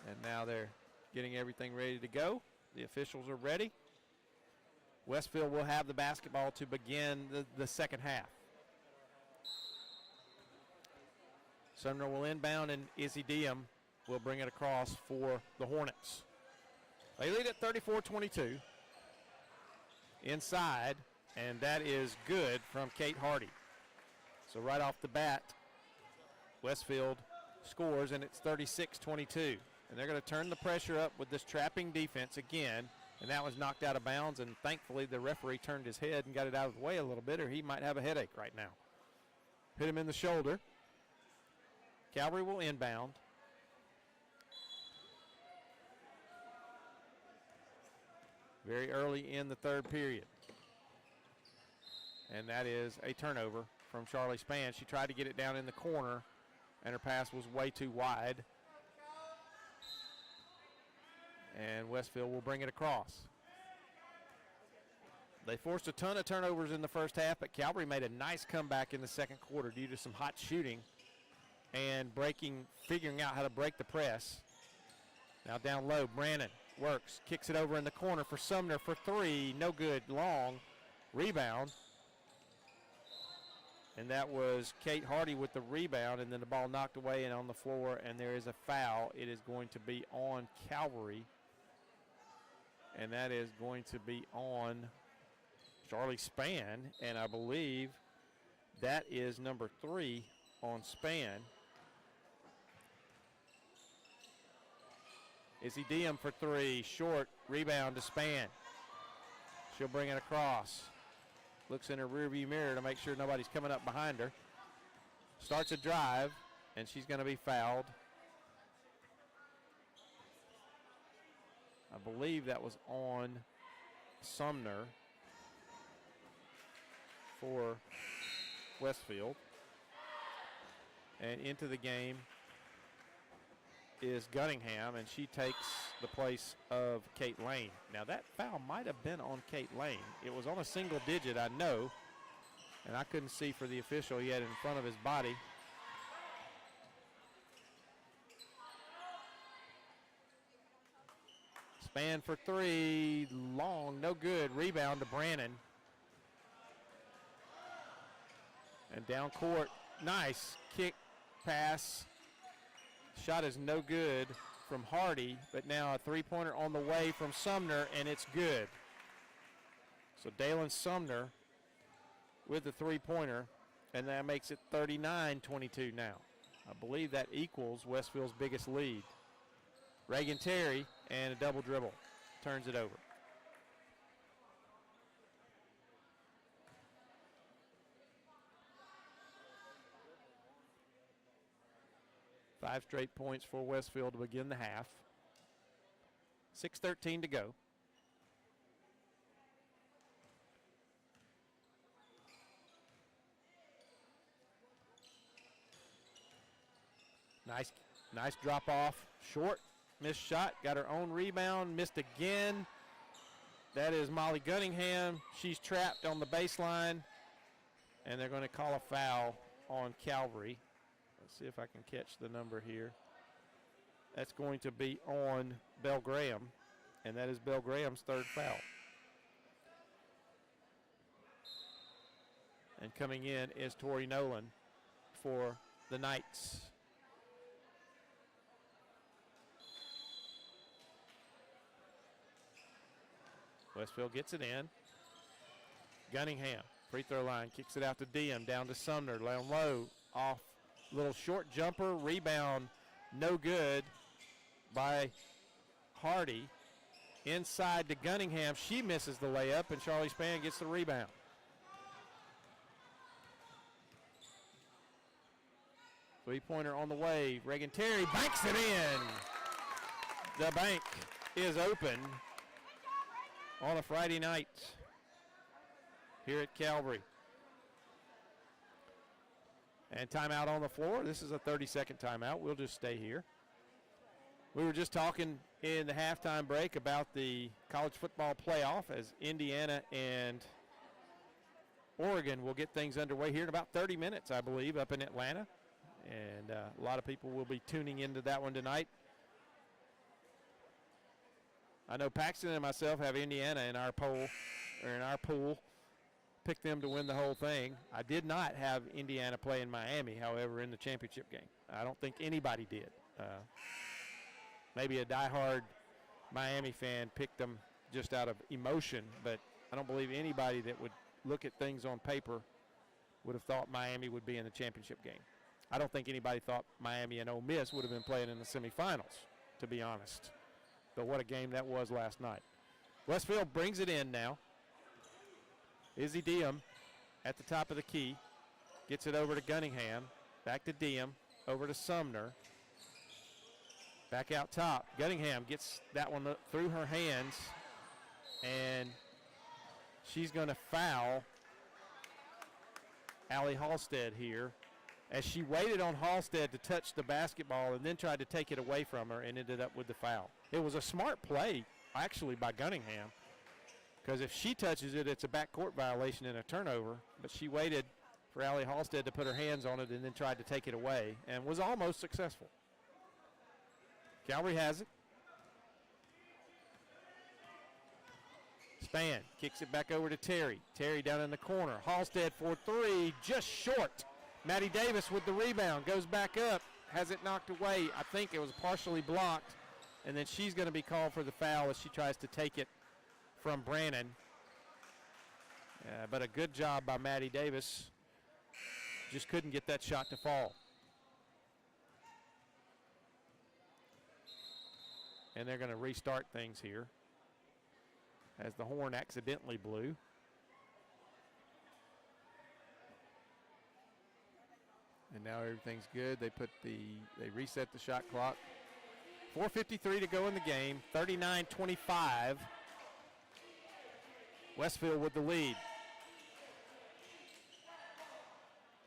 And now they're getting everything ready to go. The officials are ready. Westfield will have the basketball to begin the second half. Sumner will inbound, and Izzy Diem will bring it across for the Hornets. They lead at 34-22. Inside, and that is good from Kate Hardy. So right off the bat, Westfield scores, and it's 36-22. And they're going to turn the pressure up with this trapping defense again, and that was knocked out of bounds, and thankfully the referee turned his head and got it out of the way a little bit, or he might have a headache right now. Hit him in the shoulder. Calvary will inbound. Very early in the third period. And that is a turnover from Charlie Spann. She tried to get it down in the corner, and her pass was way too wide. And Westfield will bring it across. They forced a ton of turnovers in the first half, but Calvary made a nice comeback in the second quarter due to some hot shooting and figuring out how to break the press. Now down low, Brannon works, kicks it over in the corner for Sumner for 3. No good, long rebound. And that was Kate Hardy with the rebound, and then the ball knocked away and on the floor, and there is a foul. It is going to be on Calvary, and that is going to be on Charlie Spann, and I believe that is number 3 on Spann. Izzy Diem for 3, short, rebound to Spann. She'll bring it across. Looks in her rearview mirror to make sure nobody's coming up behind her. Starts a drive, and she's going to be fouled. I believe that was on Sumner for Westfield. And into the game is Gunningham, and she takes the place of Kate Lane. Now that foul might have been on Kate Lane. It was on a single digit, I know, and I couldn't see for the official. He had it in front of his body. Spann for 3, long, no good. Rebound to Brannon. And down court, nice kick, pass. Shot is no good from Hardy, but now a three-pointer on the way from Sumner, and it's good. So Dalen Sumner with the three-pointer, and that makes it 39-22 now. I believe that equals Westfield's biggest lead. Reagan Terry, and a double dribble, turns it over. Five straight points for Westfield to begin the half. 6:13 to go. Nice drop off. Short, missed shot, got her own rebound, missed again. That is Molly Gunningham. She's trapped on the baseline, and they're going to call a foul on Calvary. Let's see if I can catch the number here. That's going to be on Belle Graham, and that is Belle Graham's third foul. And coming in is Tori Nolan for the Knights. Westfield gets it in. Gunningham, free throw line, kicks it out to Diem, down to Sumner, down low, off. Little short jumper, rebound, no good by Hardy. Inside to Gunningham. She misses the layup, and Charlie Spann gets the rebound. Three-pointer on the way. Reagan Terry banks it in. The bank is open on a Friday night here at Calvary. And timeout on the floor. This is a 30-second timeout. We'll just stay here. We were just talking in the halftime break about the college football playoff as Indiana and Oregon will get things underway here in about 30 minutes, I believe, up in Atlanta. And a lot of people will be tuning into that one tonight. I know Paxton and myself have Indiana in our poll, or in our pool. Picked them to win the whole thing. I did not have Indiana play in Miami, however, in the championship game. I don't think anybody did. Maybe a diehard Miami fan picked them just out of emotion, but I don't believe anybody that would look at things on paper would have thought Miami would be in the championship game. I don't think anybody thought Miami and Ole Miss would have been playing in the semifinals, to be honest. But what a game that was last night. Westfield brings it in now. Izzy Diem at the top of the key. Gets it over to Gunningham. Back to Diem. Over to Sumner. Back out top. Gunningham gets that one through her hands. And she's going to foul Allie Halstead here, as she waited on Halstead to touch the basketball and then tried to take it away from her and ended up with the foul. It was a smart play, actually, by Gunningham, because if she touches it, it's a backcourt violation and a turnover. But she waited for Allie Halstead to put her hands on it and then tried to take it away and was almost successful. Calvary has it. Span kicks it back over to Terry. Terry down in the corner. Halstead for three, just short. Maddie Davis with the rebound, goes back up, has it knocked away. I think it was partially blocked, and then she's going to be called for the foul as she tries to take it from Brannon. But a good job by Maddie Davis. Just couldn't get that shot to fall. And they're going to restart things here as the horn accidentally blew. And now everything's good. They reset the shot clock. 4:53 to go in the game. 39-25. Westfield with the lead.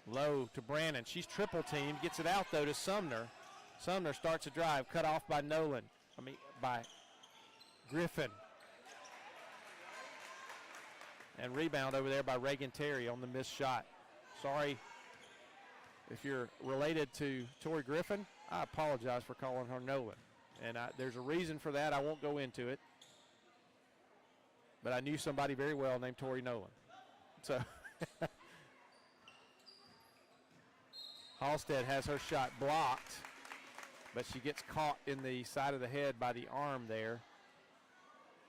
Low to Brannon. She's triple teamed. Gets it out though to Sumner. Sumner starts a drive. Cut off by by Griffin. And rebound over there by Reagan Terry on the missed shot. Sorry if you're related to Tori Griffin. I apologize for calling her Nolan. And there's a reason for that. I won't go into it. But I knew somebody very well named Tori Nolan. So Halstead has her shot blocked, but she gets caught in the side of the head by the arm there.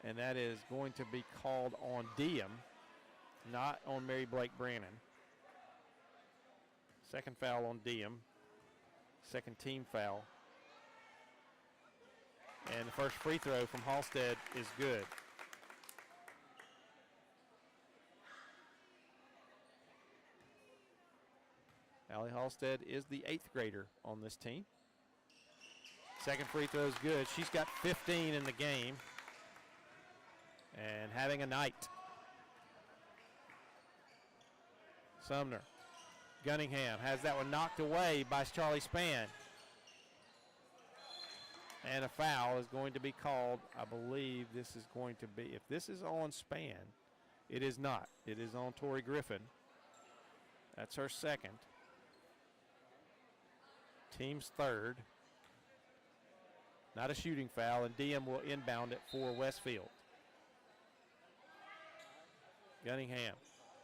And that is going to be called on Diem, not on Mary Blake Brannon. Second foul on Diem. Second team foul. And the first free throw from Halstead is good. Allie Halstead is the 8th grader on this team. Second free throw is good. She's got 15 in the game and having a night. Sumner. Gunningham has that one knocked away by Charlie Span. And a foul is going to be called. I believe this is going to be, if this is on Span, it is not. It is on Tori Griffin. That's her second. Team's third. Not a shooting foul, and Diem will inbound it for Westfield. Gunningham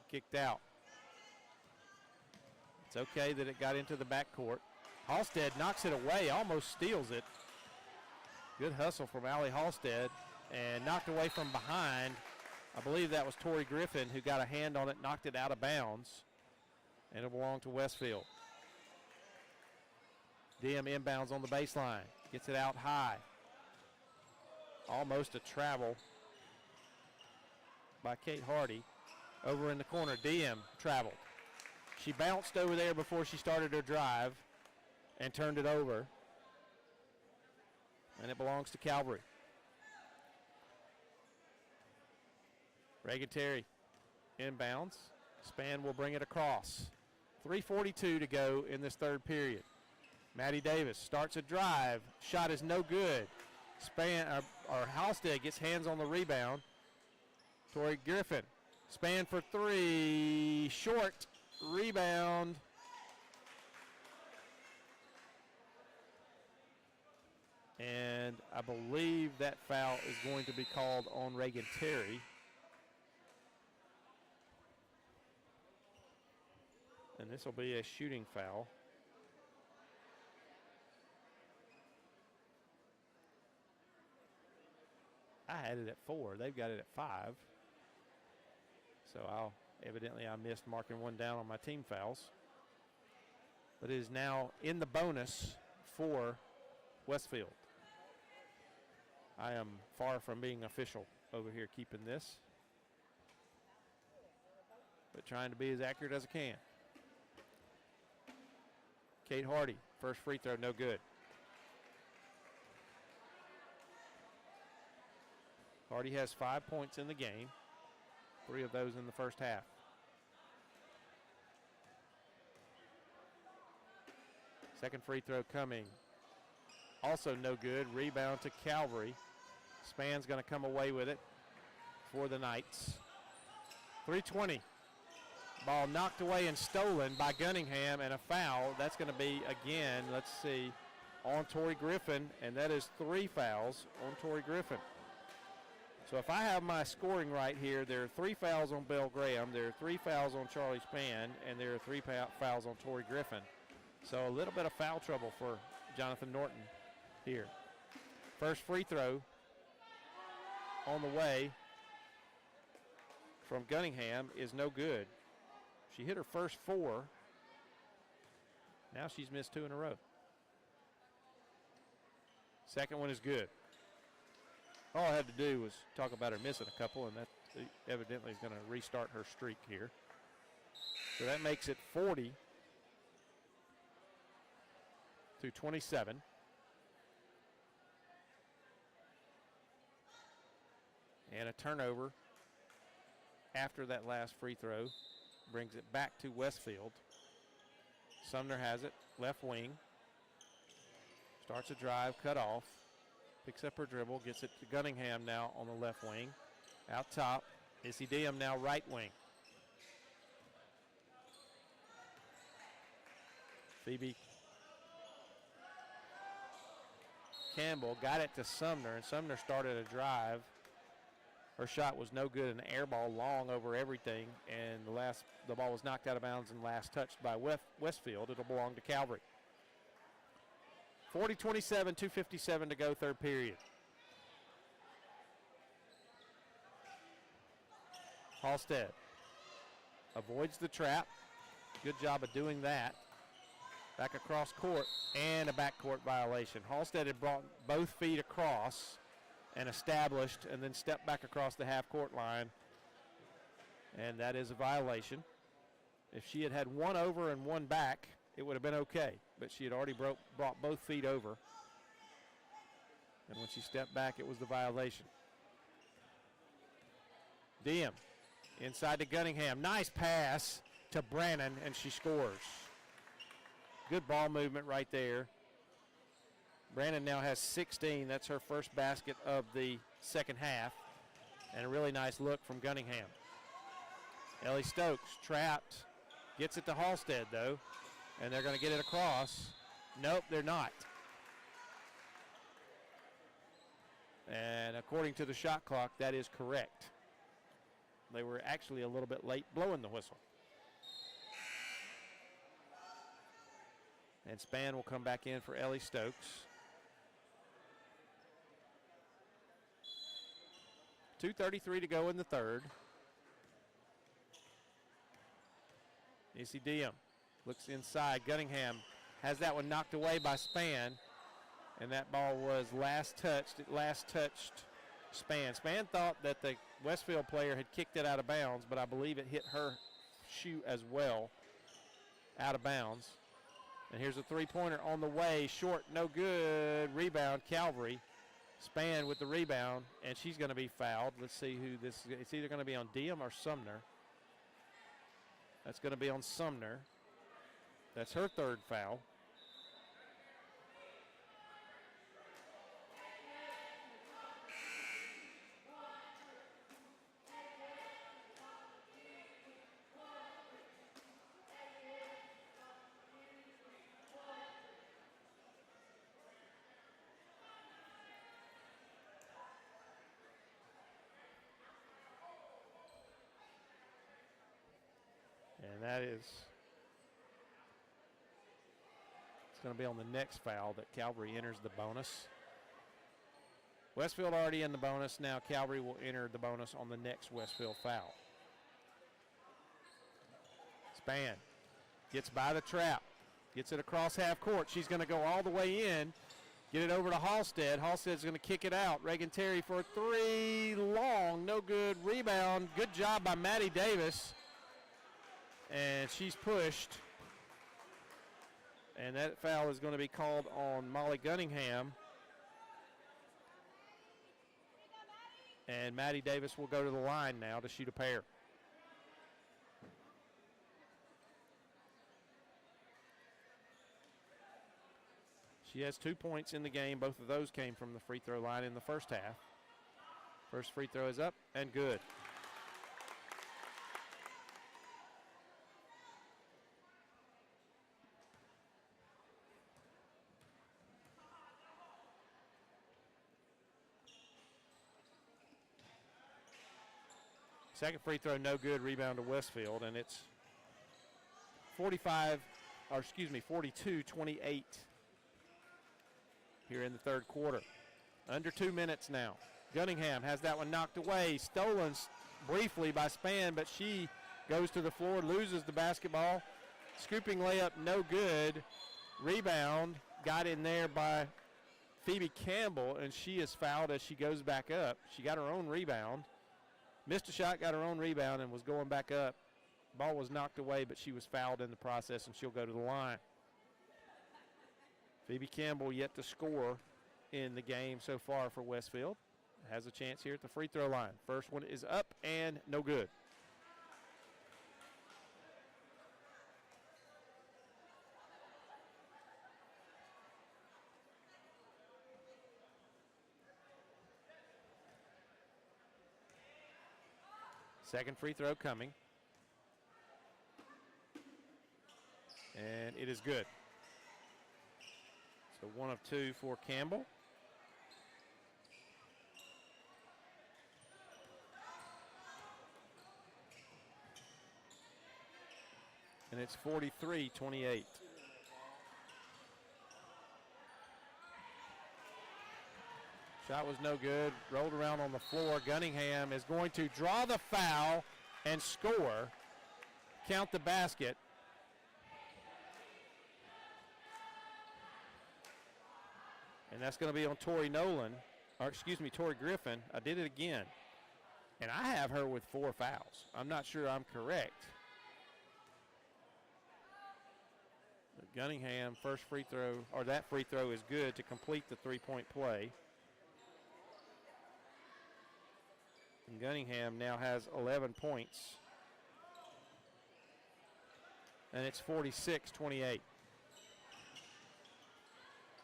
kicked out. It's okay that it got into the backcourt. Halstead knocks it away, almost steals it. Good hustle from Allie Halstead, and knocked away from behind. I believe that was Tori Griffin who got a hand on it, knocked it out of bounds, and it belonged to Westfield. Diem inbounds on the baseline, gets it out high. Almost a travel by Kate Hardy. Over in the corner, Diem traveled. She bounced over there before she started her drive, and turned it over. And it belongs to Calvary. Reagan Terry inbounds. Span will bring it across. 3:42 to go in this third period. Maddie Davis starts a drive. Shot is no good. Halstead gets hands on the rebound. Tori Griffin. Span for three. Short. Rebound. And I believe that foul is going to be called on Reagan Terry. And this will be a shooting foul. I had it at 4. They've got it at 5. So I missed marking one down on my team fouls. But it is now in the bonus for Westfield. I am far from being official over here keeping this, but trying to be as accurate as I can. Kate Hardy, first free throw, no good. Hardy has 5 points in the game, 3 of those in the first half. Second free throw coming. Also no good. Rebound to Calvary. Span's going to come away with it for the Knights. 3:20. Ball knocked away and stolen by Gunningham, and a foul. That's going to be, again, let's see, on Tori Griffin, and that is 3 fouls on Tori Griffin. So if I have my scoring right here, there are 3 fouls on Belle Graham, there are 3 fouls on Charlie Span, and there are 3 fouls on Tori Griffin. So a little bit of foul trouble for Jonathan Norton here. First free throw on the way from Gunningham is no good. She hit her first 4. Now she's missed 2 in a row. Second one is good. All I had to do was talk about her missing a couple, and that evidently is going to restart her streak here. So that makes it 40-27. And a turnover after that last free throw brings it back to Westfield. Sumner has it, left wing. Starts a drive, cut off. Picks up her dribble, gets it to Gunningham now on the left wing. Out top, Issy Diem now right wing. Phoebe Campbell got it to Sumner, and Sumner started a drive. Her shot was no good, an air ball long over everything, and the ball was knocked out of bounds and last touched by Westfield. It'll belong to Calvary. 40-27, 2:57 to go, third period. Halstead avoids the trap. Good job of doing that. Back across court, and a backcourt violation. Halstead had brought both feet across and established, and then stepped back across the half-court line, and that is a violation. If she had had one over and one back, it would have been okay, but she had already brought both feet over, and when she stepped back, it was the violation. Diem inside to Gunningham. Nice pass to Brannon, and she scores. Good ball movement right there. Brannon now has 16. That's her first basket of the second half, and a really nice look from Gunningham. Ellie Stokes trapped, gets it to Halstead, though, and they're going to get it across. Nope, they're not. And according to the shot clock, that is correct. They were actually a little bit late blowing the whistle. And Span will come back in for Ellie Stokes. 2:33 to go in the third. Issy Diem looks inside. Gunningham has that one knocked away by Span, and that ball was last touched. It last touched Span. Span thought that the Westfield player had kicked it out of bounds, but I believe it hit her shoe as well, out of bounds. And here's a three-pointer on the way. Short, no good. Rebound, Calvary. Span with the rebound, and she's going to be fouled. Let's see who this is. It's either going to be on Diem or Sumner. That's going to be on Sumner. That's her third foul. And that is, it's going to be on the next foul that Calvary enters the bonus. Westfield already in the bonus. Now Calvary will enter the bonus on the next Westfield foul. Span gets by the trap, gets it across half court. She's going to go all the way in, get it over to Halstead. Halstead's going to kick it out. Reagan Terry for a three, long, no good. Rebound, good job by Maddie Davis. And she's pushed. And that foul is going to be called on Molly Gunningham. And Maddie Davis will go to the line now to shoot a pair. She has 2 points in the game. Both of those came from the free throw line in the first half. First free throw is up and good. Second free throw, no good. Rebound to Westfield, and it's 42-28 here in the third quarter. Under 2 minutes now. Gunningham has that one knocked away. Stolen briefly by Span, but she goes to the floor, loses the basketball. Scooping layup, no good. Rebound got in there by Phoebe Campbell, and she is fouled as she goes back up. She got her own rebound. Missed a shot, got her own rebound, and was going back up. Ball was knocked away, but she was fouled in the process, and she'll go to the line. Phoebe Campbell yet to score in the game so far for Westfield. Has a chance here at the free throw line. First one is up and no good. Second free throw coming. And it is good. So 1 of 2 for Campbell. And it's 43-28. Shot was no good. Rolled around on the floor. Gunningham is going to draw the foul and score. Count the basket. And that's going to be on Tori Griffin. I did it again. And I have her with 4 fouls. I'm not sure I'm correct. But Gunningham, first free throw, or that free throw is good to complete the three-point play. And Gunningham now has 11 points. And it's 46-28.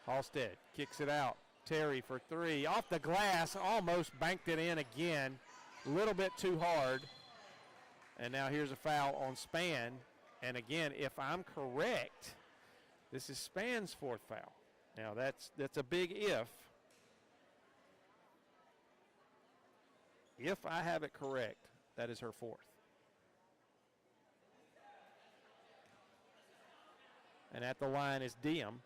Halstead kicks it out. Terry for 3. Off the glass, almost banked it in again. A little bit too hard. And now here's a foul on Span. And again, if I'm correct, this is Span's 4th foul. Now that's a big if. If I have it correct, that is her 4th. And at the line is Diem.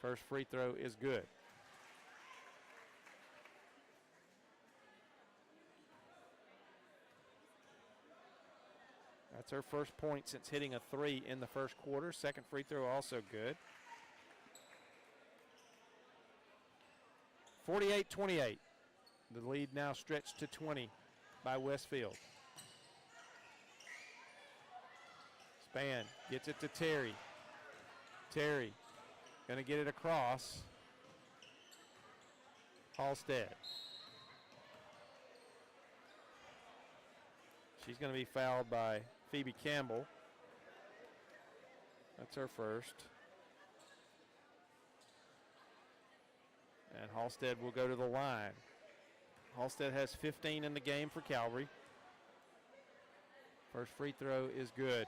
First free throw is good. That's her first point since hitting a 3 in the first quarter. Second free throw also good. 48-28. The lead now stretched to 20 by Westfield. Span gets it to Terry. Terry going to get it across. Halstead. She's going to be fouled by Phoebe Campbell. That's her first. And Halstead will go to the line. Halstead has 15 in the game for Calvary. First free throw is good.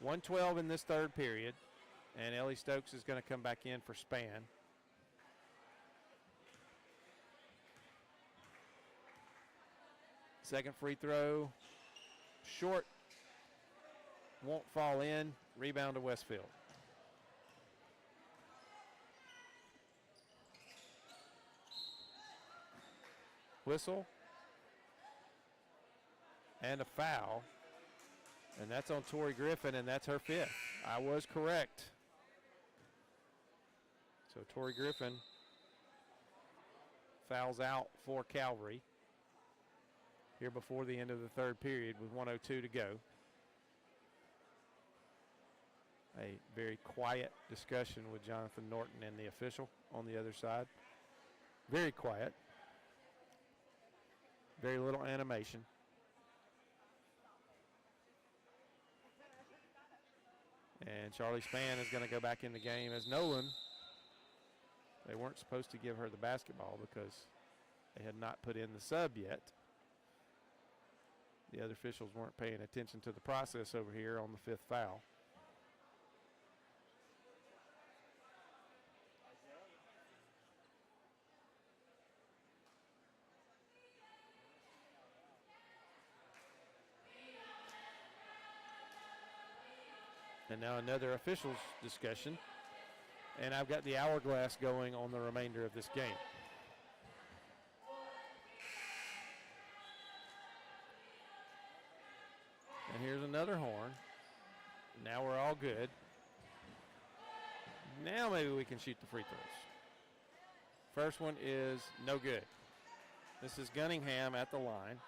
.112 in this third period. And Ellie Stokes is going to come back in for Span. Second free throw, short, won't fall in. Rebound to Westfield. Whistle and a foul, and that's on Tori Griffin, and that's her fifth. I was correct. So Tori Griffin fouls out for Calvary here before the end of the third period with 1:02 to go. A very quiet discussion with Jonathan Norton and the official on the other side. Very quiet. Very little animation. And Charlie Span is going to go back in the game as Nolan. They weren't supposed to give her the basketball because they had not put in the sub yet. The other officials weren't paying attention to the process over here on the fifth foul. And now another officials discussion. And I've got the hourglass going on the remainder of this game. And here's another horn. Now we're all good. Now maybe we can shoot the free throws. First one is no good. This is Gunningham at the line.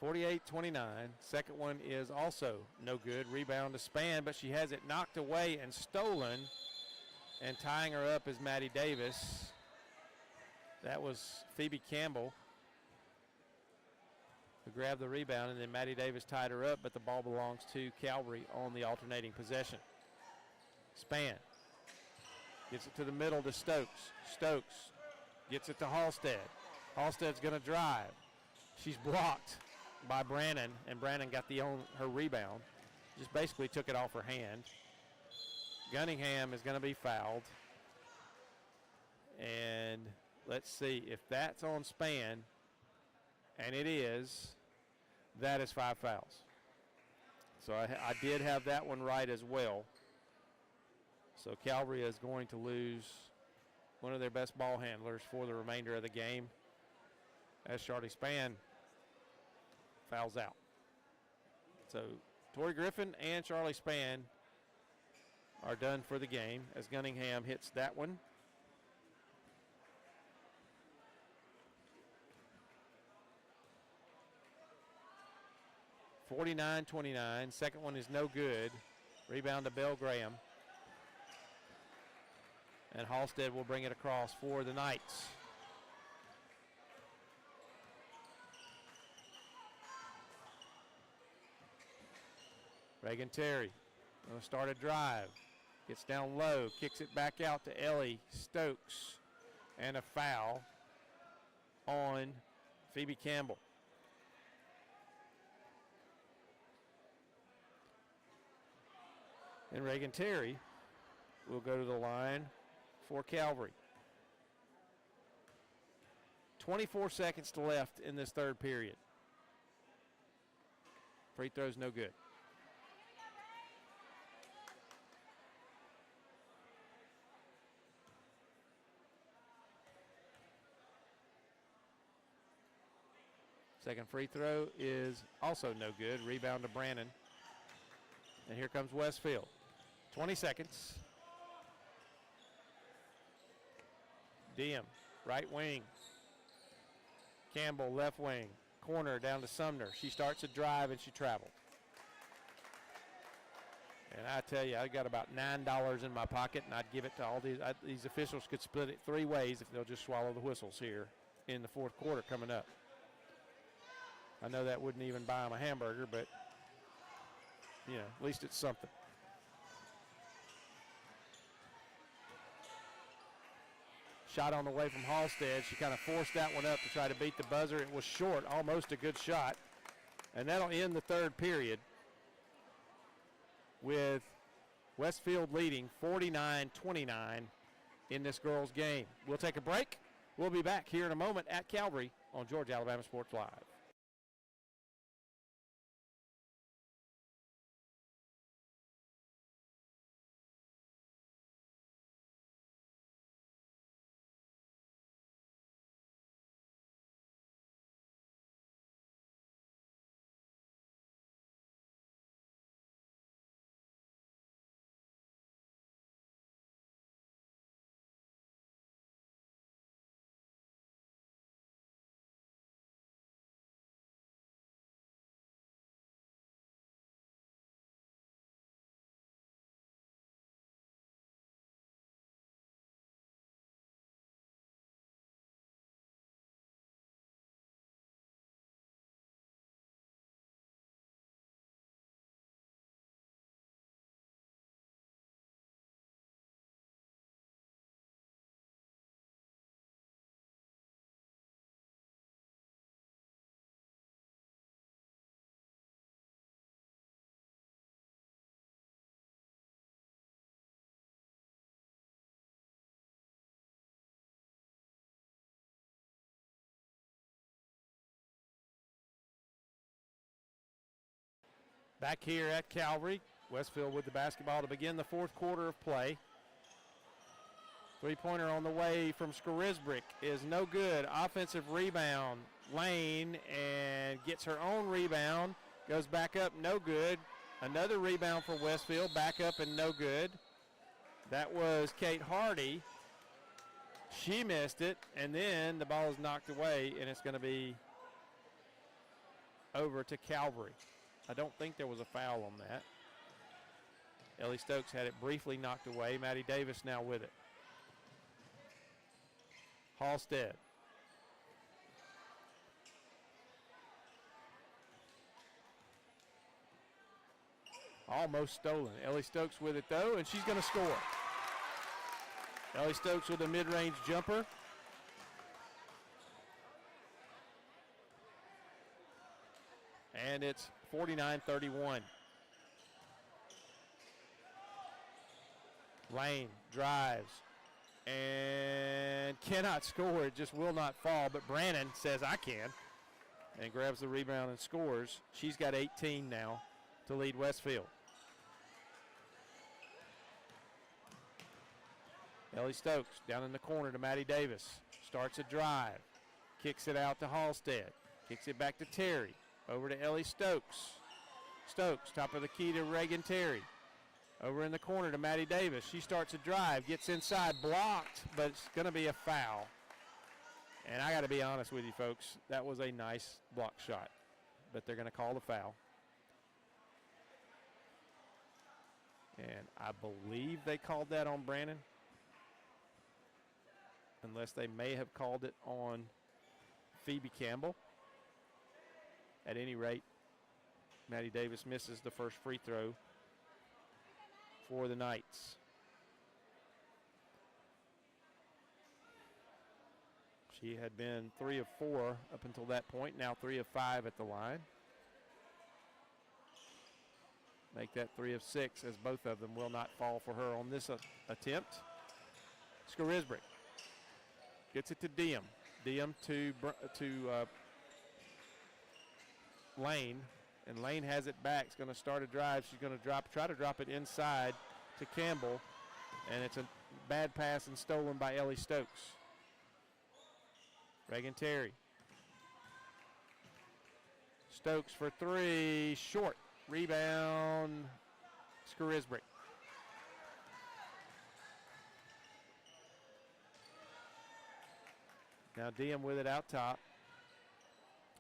.28-29. Second one is also no good. Rebound to Span, but she has it knocked away and stolen. And tying her up is Maddie Davis. That was Phoebe Campbell who grabbed the rebound, and then Maddie Davis tied her up, but the ball belongs to Calvary on the alternating possession. Span gets it to the middle to Stokes. Stokes gets it to Halstead. Halstead's going to drive. She's blocked by Brannon, and Brannon got her rebound. Just basically took it off her hand. Gunningham is going to be fouled. And let's see if that's on Span, and it is. That is 5 fouls. So I did have that one right as well. So Calvary is going to lose one of their best ball handlers for the remainder of the game as Charlie Span fouls out. So Tori Griffin and Charlie Span are done for the game as Gunningham hits that one. .49-29. Second one is no good. Rebound to Belle Graham. And Halstead will bring it across for the Knights. Reagan Terry going to start a drive. Gets down low, kicks it back out to Ellie Stokes. And a foul on Phoebe Campbell. And Reagan Terry will go to the line for Calvary. 24 seconds left in this third period. Free throw's no good. Second free throw is also no good. Rebound to Brannon. And here comes Westfield. 20 seconds. Diem, right wing. Campbell, left wing. Corner down to Sumner. She starts a drive and she traveled. And I tell you, I got about $9 in my pocket, and I'd give it to all these officials could split it 3 ways if they'll just swallow the whistles here in the fourth quarter coming up. I know that wouldn't even buy them a hamburger, but, you know, at least it's something. Shot on the way from Halstead. She kind of forced that one up to try to beat the buzzer. It was short, almost a good shot. And that'll end the third period with Westfield leading 49-29 in this girls' game. We'll take a break. We'll be back here in a moment at Calvary on Georgia Alabama Sports Live. Back here at Calvary, Westfield with the basketball to begin the fourth quarter of play. Three-pointer on the way from Scarisbrick is no good. Offensive rebound. Lane and gets her own rebound. Goes back up, no good. Another rebound for Westfield, back up and no good. That was Kate Hardy. She missed it, and then the ball is knocked away, and it's going to be over to Calvary. I don't think there was a foul on that. Ellie Stokes had it briefly knocked away. Maddie Davis now with it. Halstead. Almost stolen. Ellie Stokes with it though, and she's going to score. Ellie Stokes with a mid-range jumper. And it's 49-31. Lane drives and cannot score. It just will not fall, but Brannon says, I can, and grabs the rebound and scores. She's got 18 now to lead Westfield. Ellie Stokes down in the corner to Maddie Davis. Starts a drive. Kicks it out to Halstead. Kicks it back to Terry. Over to Ellie Stokes. Stokes, top of the key to Reagan Terry. Over in the corner to Maddie Davis. She starts a drive, gets inside, blocked, but it's going to be a foul. And I got to be honest with you, folks, that was a nice block shot, but they're going to call the foul. And I believe they called that on Brannon, unless they may have called it on Phoebe Campbell. At any rate, Maddie Davis misses the first free throw for the Knights. She had been 3 of 4 up until that point, now 3 of 5 at the line. Make that 3 of 6, as both of them will not fall for her on this attempt. Scarisbrick gets it to Diem. Diem to Lane, and Lane has it back. It's going to start a drive. She's going to try to drop it inside to Campbell, and it's a bad pass and stolen by Ellie Stokes. Reagan Terry. Stokes for 3, short. Rebound, Now Diem with it out top.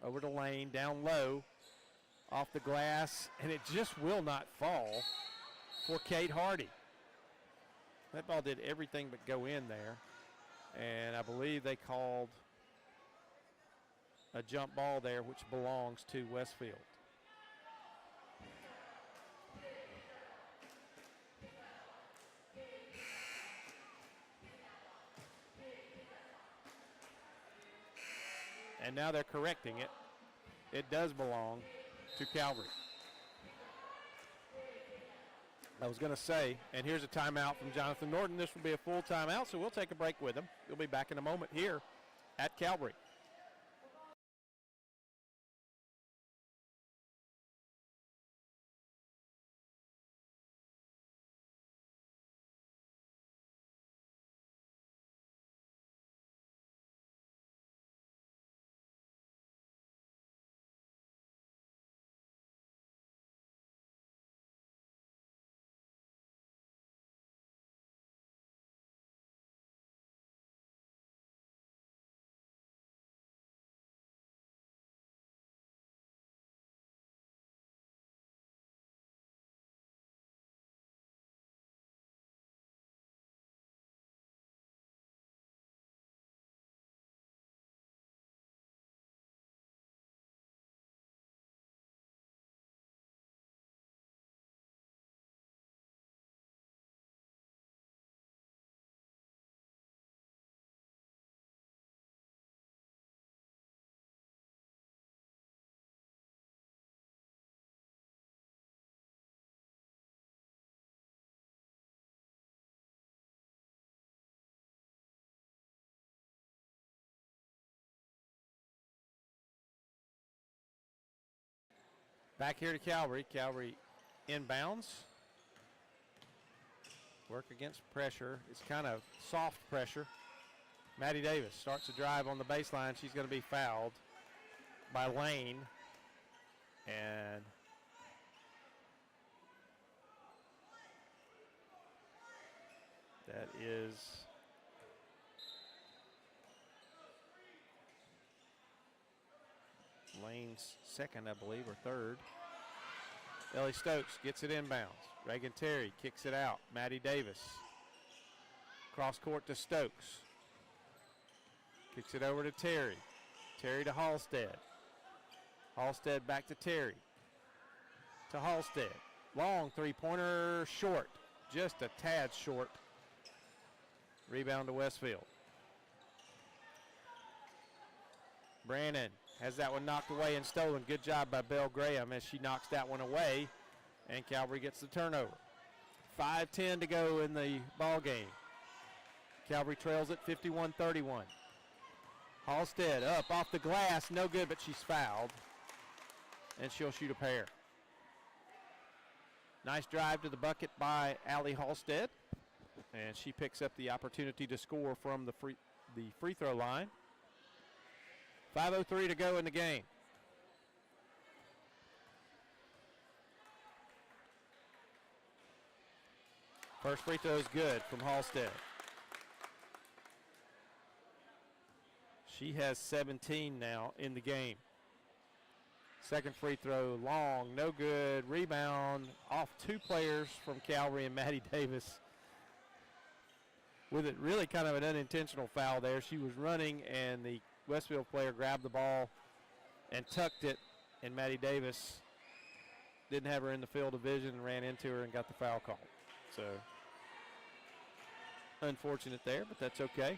Over the lane, down low, off the glass, and it just will not fall for Kate Hardy. That ball did everything but go in there, and I believe they called a jump ball there, which belongs to Westfield. And now they're correcting it. It does belong to Calvary. I was going to say, and here's a timeout from Jonathan Norton. This will be a full timeout, so we'll take a break with him. We'll be back in a moment here at Calvary. Back here to Calvary. Calvary inbounds. Work against pressure. It's kind of soft pressure. Maddie Davis starts to drive on the baseline. She's going to be fouled by Lane. And that is Lane's second, I believe, or third. Ellie Stokes gets it inbounds. Reagan Terry kicks it out. Maddie Davis. Cross court to Stokes. Kicks it over to Terry. Terry to Halstead. Halstead back to Terry. To Halstead. Long three-pointer, short. Just a tad short. Rebound to Westfield. Brannon has that one knocked away and stolen. Good job by Belle Graham as she knocks that one away, and Calvary gets the turnover. 5:10 to go in the ball game. Calvary trails at 51-31. Halstead up off the glass, no good, but she's fouled, and she'll shoot a pair. Nice drive to the bucket by Allie Halstead, and she picks up the opportunity to score from the free throw line. 5:03 to go in the game. First free throw is good from Halstead. She has 17 now in the game. Second free throw, long, no good. Rebound off two players from Calvary and Maddie Davis. With it really kind of an unintentional foul there. She was running and the Westfield player grabbed the ball and tucked it, and Maddie Davis didn't have her in the field of vision and ran into her and got the foul call. So unfortunate there, but that's okay.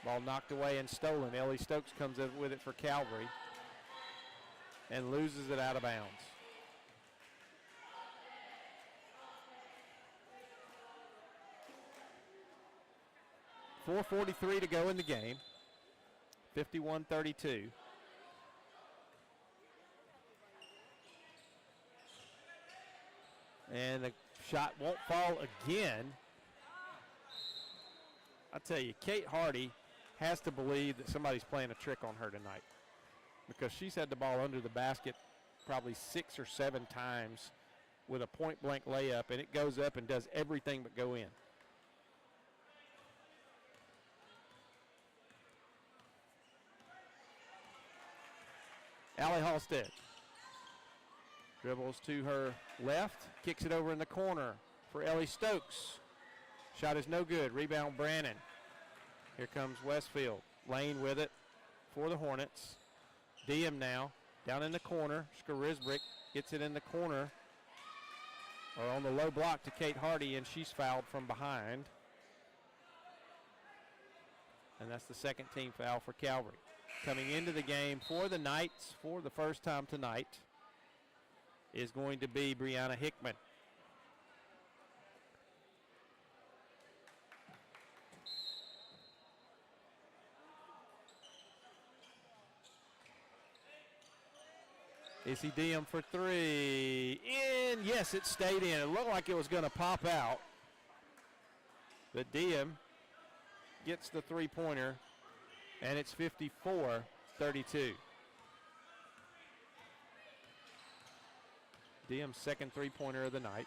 Ball knocked away and stolen. Ellie Stokes comes in with it for Calvary and loses it out of bounds. .443 to go in the game. 51-32. And the shot won't fall again. I tell you, Kate Hardy has to believe that somebody's playing a trick on her tonight, because she's had the ball under the basket probably 6 or 7 times with a point-blank layup, and it goes up and does everything but go in. Allie Halstead dribbles to her left, kicks it over in the corner for Ellie Stokes. Shot is no good. Rebound Brannon. Here comes Westfield. Lane with it for the Hornets. Diem now down in the corner. Skarisbrick gets it in the corner, or on the low block to Kate Hardy, and she's fouled from behind. And that's the second team foul for Calvary. Coming into the game for the Knights for the first time tonight is going to be Brianna Hickman. Issy Diem for three. In. Yes, it stayed in. It looked like it was going to pop out. But Diem gets the three-pointer, and it's 54-32. Diem's second three-pointer of the night.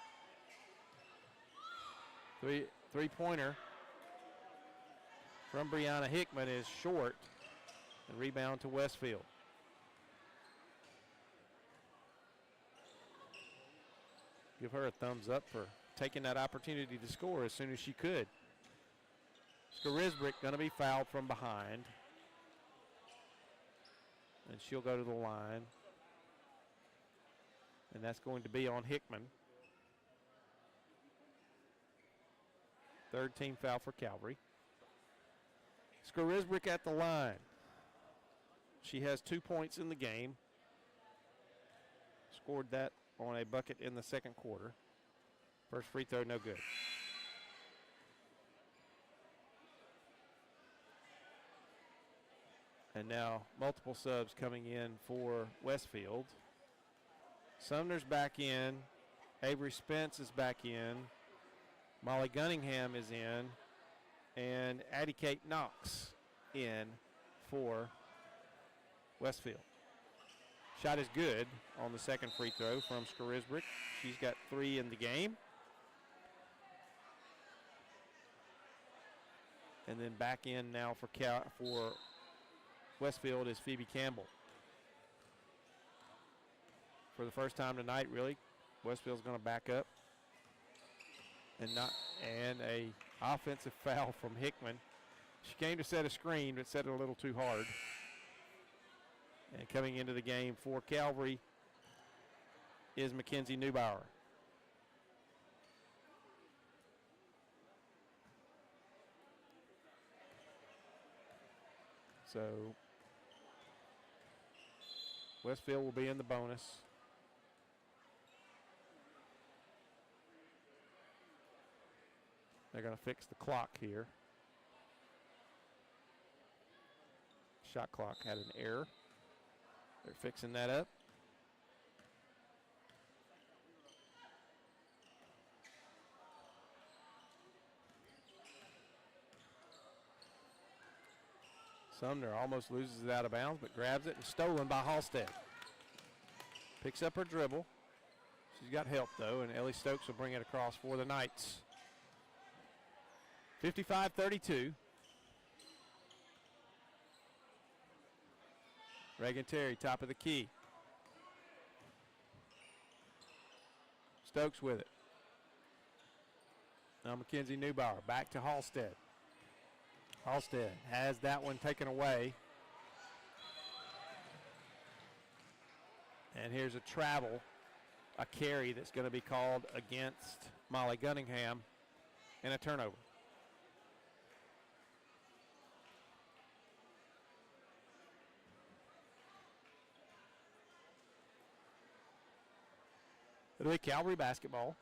Three-pointer from Brianna Hickman is short. And rebound to Westfield. Give her a thumbs up for taking that opportunity to score as soon as she could. Skarisbrick going to be fouled from behind. And she'll go to the line. And that's going to be on Hickman. Third team foul for Calvary. Skarisbrick at the line. She has 2 points in the game. Scored that on a bucket in the second quarter. First free throw, no good. And now multiple subs coming in for Westfield. Sumner's back in. Avery Spence is back in. Molly Gunningham is in. And Addie Kate Knox in for Westfield. Shot is good on the second free throw from Skarisbrick. She's got 3 in the game. And then back in now for Westfield is Phoebe Campbell. For the first time tonight, really, Westfield's going to back up. And a offensive foul from Hickman. She came to set a screen, but set it a little too hard. And coming into the game for Calvary is Mackenzie Neubauer. So Westfield will be in the bonus. They're going to fix the clock here. Shot clock had an error. They're fixing that up. Sumner almost loses it out of bounds, but grabs it and stolen by Halstead. Picks up her dribble. She's got help, though, and Ellie Stokes will bring it across for the Knights. 55-32. Reagan Terry, top of the key. Stokes with it. Now Mackenzie Neubauer, back to Halstead. Halstead has that one taken away. And here's a travel, a carry that's going to be called against Molly Gunningham, and a turnover. It'll be Calvary basketball.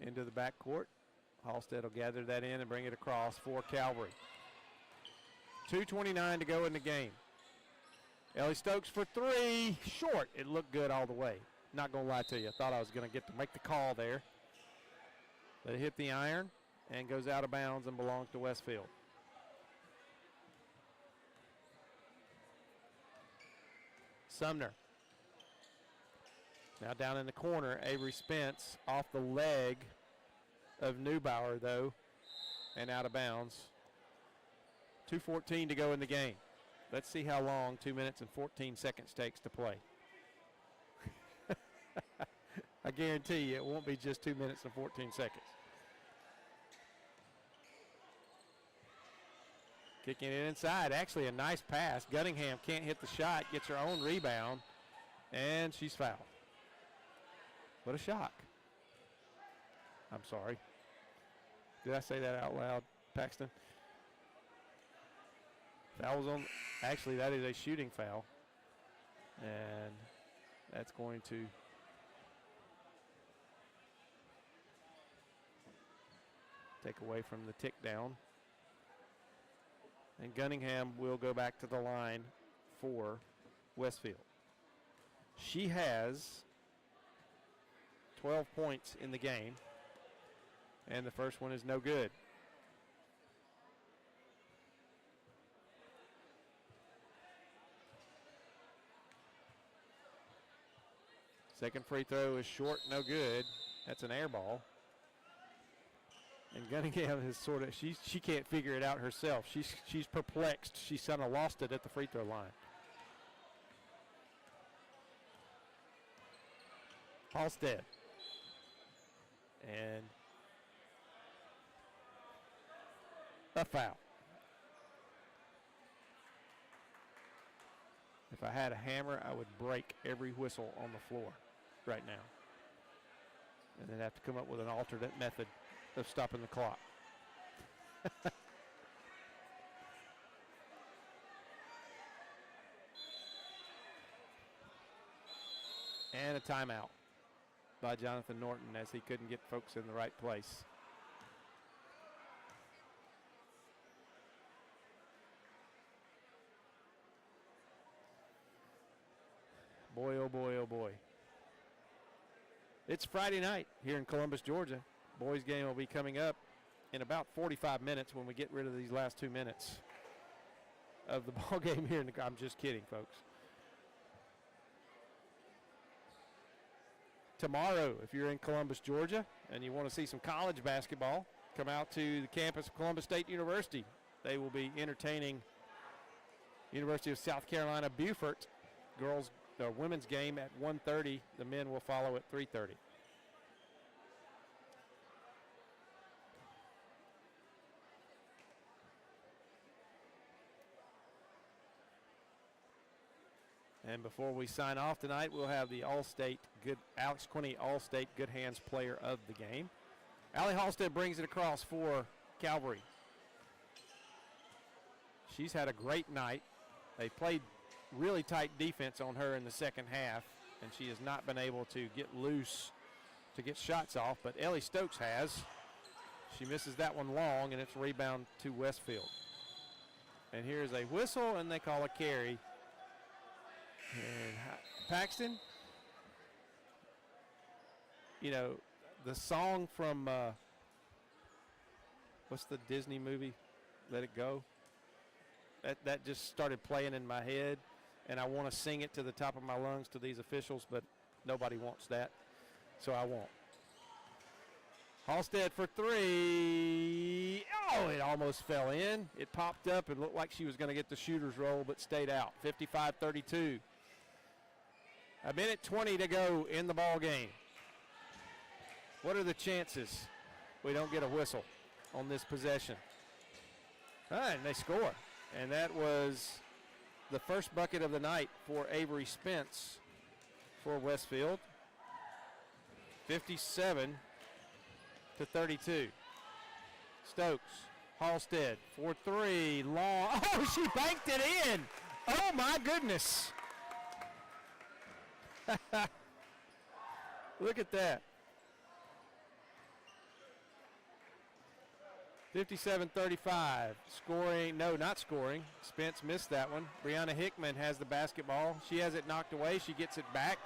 Into the backcourt. Halstead will gather that in and bring it across for Calvary. 2:29 to go in the game. Ellie Stokes for three. Short. It looked good all the way. Not going to lie to you. I thought I was going to get to make the call there. But it hit the iron and goes out of bounds and belongs to Westfield. Sumner. Now down in the corner, Avery Spence off the leg of Neubauer, though, and out of bounds. 2:14 to go in the game. Let's see how long 2 minutes and 14 seconds takes to play. I guarantee you it won't be just 2 minutes and 14 seconds. Kicking it inside. Actually, a nice pass. Gunningham can't hit the shot, gets her own rebound, and she's fouled. What a shock. I'm sorry. Did I say that out loud, Paxton? Foul was on. Actually, that is a shooting foul. And that's going to take away from the tick down. And Gunningham will go back to the line for Westfield. She has 12 points in the game, and the first one is no good. Second free throw is short, no good. That's an air ball. And Gunningham is sort of, she can't figure it out herself. She's perplexed. She's kind of lost it at the free throw line. Halstead. And a foul. If I had a hammer, I would break every whistle on the floor right now. And then have to come up with an alternate method of stopping the clock. And a timeout by Jonathan Norton as he couldn't get folks in the right place. Boy, oh boy, oh boy. It's Friday night here in Columbus, Georgia. Boys game will be coming up in about 45 minutes when we get rid of these last 2 minutes of the ball game here. I'm just kidding, folks. Tomorrow, if you're in Columbus, Georgia, and you want to see some college basketball, come out to the campus of Columbus State University. They will be entertaining University of South Carolina Beaufort. Women's game at 1:30. The men will follow at 3:30. And before we sign off tonight, we'll have the All-State Alex Quinney All-State Good Hands Player of the Game. Allie Halstead brings it across for Calvary. She's had a great night. They played really tight defense on her in the second half, and she has not been able to get loose to get shots off, but Ellie Stokes has. She misses that one long, and it's a rebound to Westfield. And here's a whistle, and they call a carry. And Paxton, you know, the song from, what's the Disney movie, Let It Go? That just started playing in my head, and I want to sing it to the top of my lungs to these officials, but nobody wants that, so I won't. Halstead for three. Oh, it almost fell in. It popped up and looked like she was going to get the shooter's roll, but stayed out. 55-32. A minute 20 to go in the ball game. What are the chances we don't get a whistle on this possession? And they score. And that was the first bucket of the night for Avery Spence for Westfield. 57-32. Stokes, Halstead for three, long. Oh, she banked it in. Oh, my goodness. Look at that. 57-35. Scoring, no, not scoring. Spence missed that one. Brianna Hickman has the basketball. She has it knocked away. She gets it back.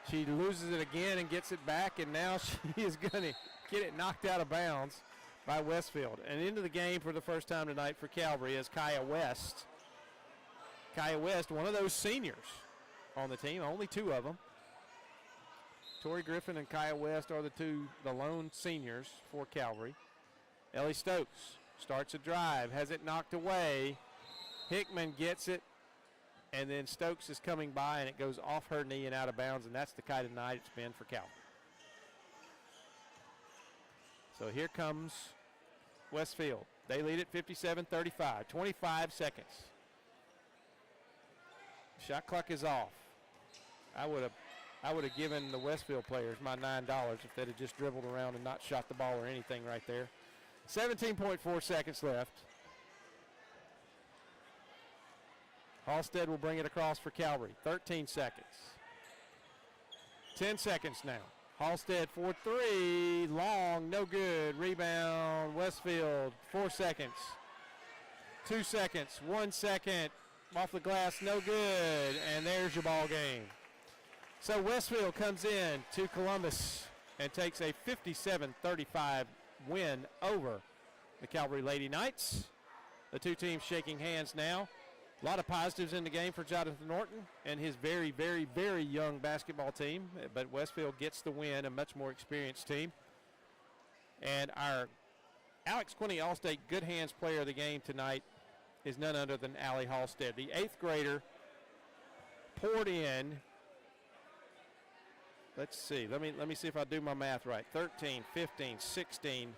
She loses it again and gets it back, and now she is going to get it knocked out of bounds by Westfield. And into the game for the first time tonight for Calvary is Kaya West. Kaya West, one of those seniors on the team, only two of them. Tori Griffin and Kaya West are the lone seniors for Calvary. Ellie Stokes starts a drive, has it knocked away. Hickman gets it, and then Stokes is coming by, and it goes off her knee and out of bounds, and that's the kind of night it's been for Calvary. So here comes Westfield. They lead it 57-35, 25 seconds. Shot clock is off. I would have given the Westfield players my $9 if they'd have just dribbled around and not shot the ball or anything right there. 17.4 seconds left. Halstead will bring it across for Calvary. 13 seconds. 10 seconds now. Halstead for three. Long, no good. Rebound, Westfield. 4 seconds. 2 seconds. 1 second. Off the glass, no good. And there's your ball game. So Westfield comes in to Columbus and takes a 57-35 win over the Calvary Lady Knights. The two teams shaking hands now. A lot of positives in the game for Jonathan Norton and his very, very, very young basketball team. But Westfield gets the win, a much more experienced team. And our Alex Quinney All-State Good Hands player of the game tonight is none other than Allie Halstead. The 8th grader poured in, let's see, let me see if I do my math right. 13, 15, 16,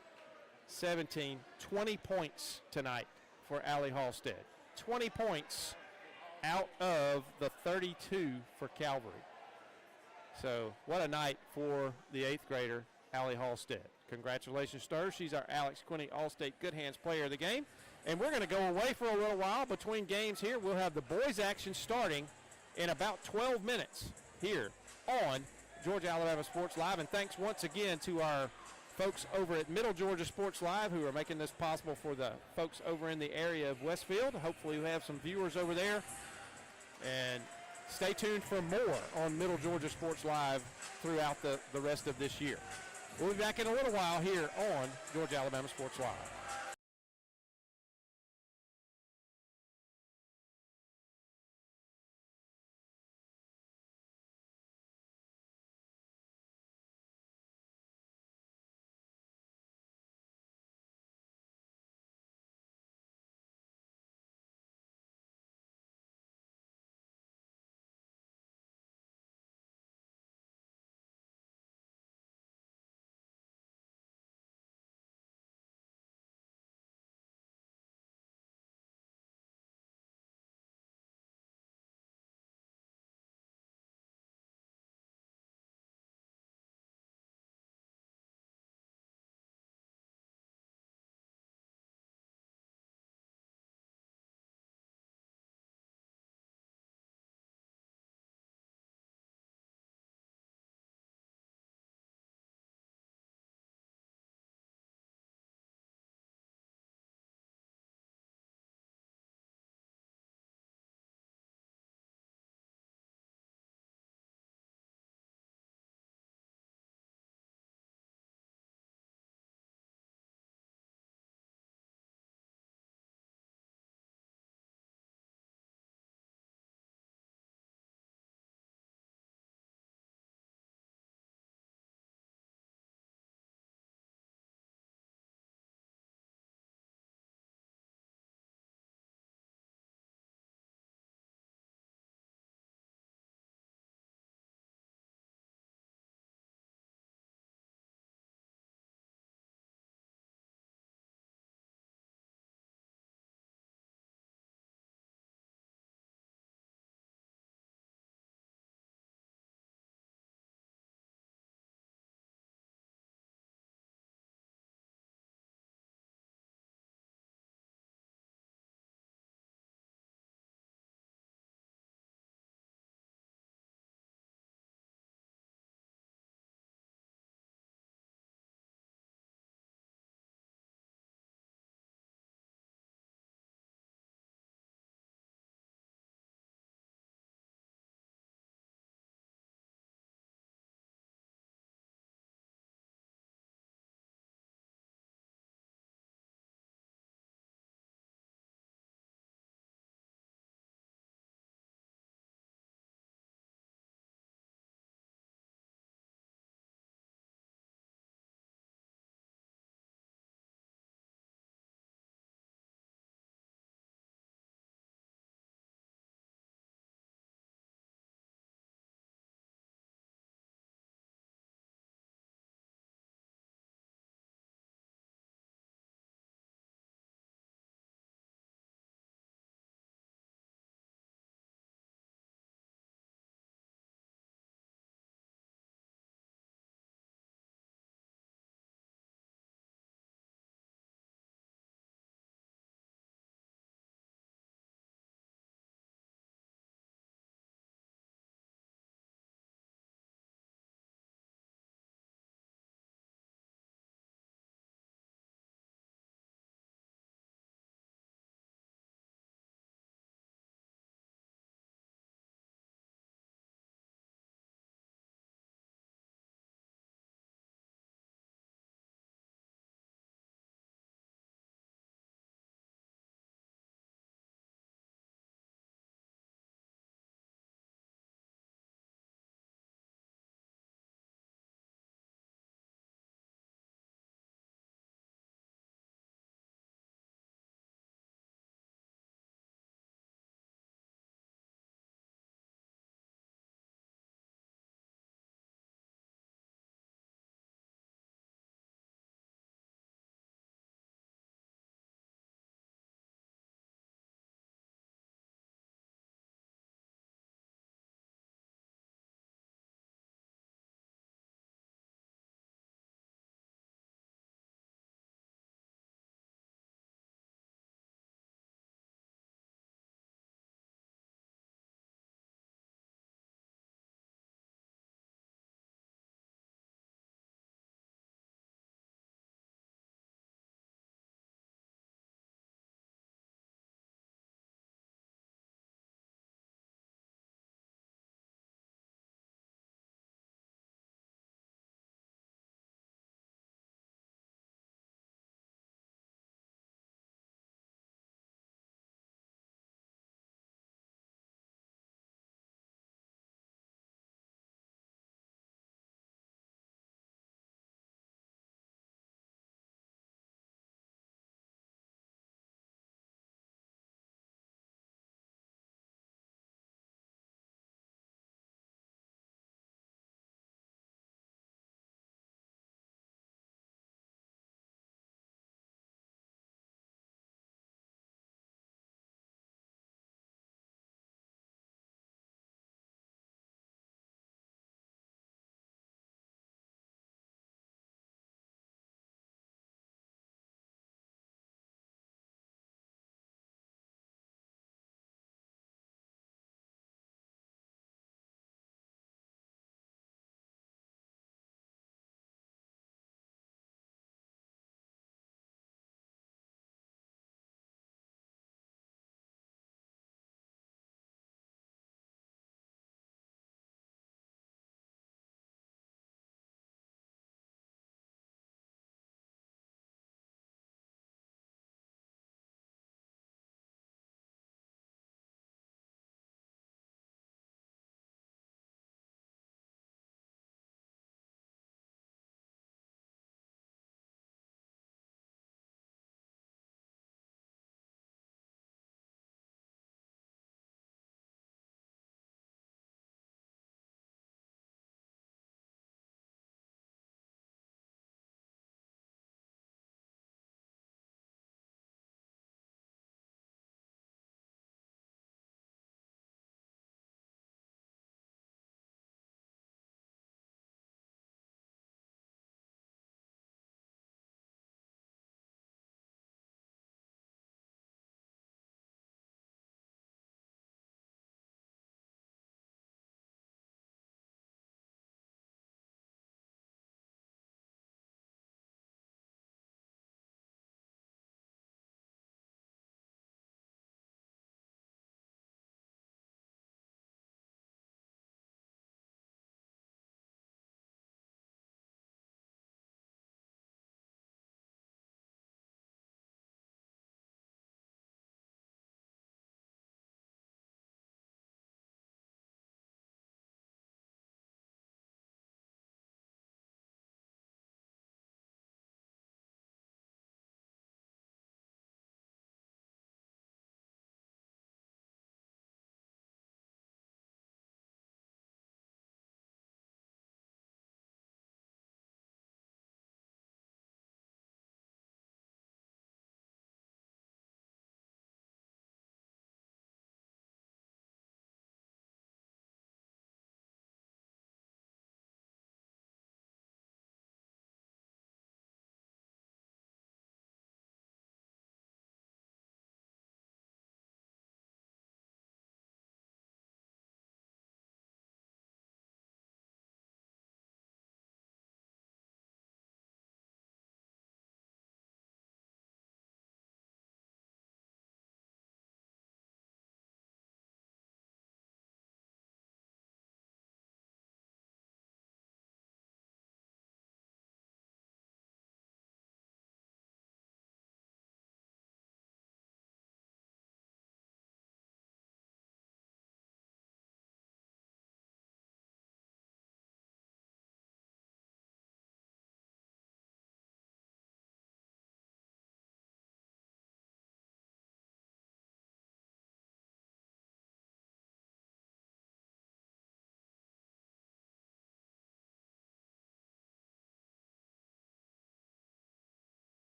17, 20 points tonight for Allie Halstead. 20 points out of the 32 for Calvary. So what a night for the 8th grader, Allie Halstead. Congratulations to her. She's our Alex Quinney All-State Good Hands player of the game. And we're going to go away for a little while between games here. We'll have the boys action starting in about 12 minutes here on Georgia Alabama Sports Live. And thanks once again to our folks over at Middle Georgia Sports Live who are making this possible for the folks over in the area of Westfield. Hopefully we have some viewers over there. And stay tuned for more on Middle Georgia Sports Live throughout the rest of this year. We'll be back in a little while here on Georgia Alabama Sports Live.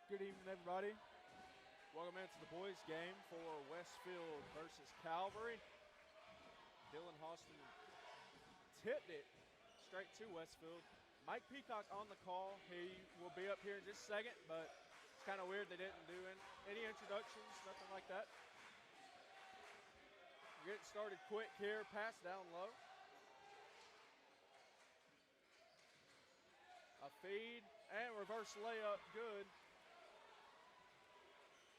Good evening, everybody. Welcome into the boys' game for Westfield versus Calvary. Dylan Hostin tipped it straight to Westfield. Mike Peacock on the call. He will be up here in just a second, but it's kind of weird they didn't do any introductions, nothing like that. We're getting started quick here. Pass down low. A feed and reverse layup, good.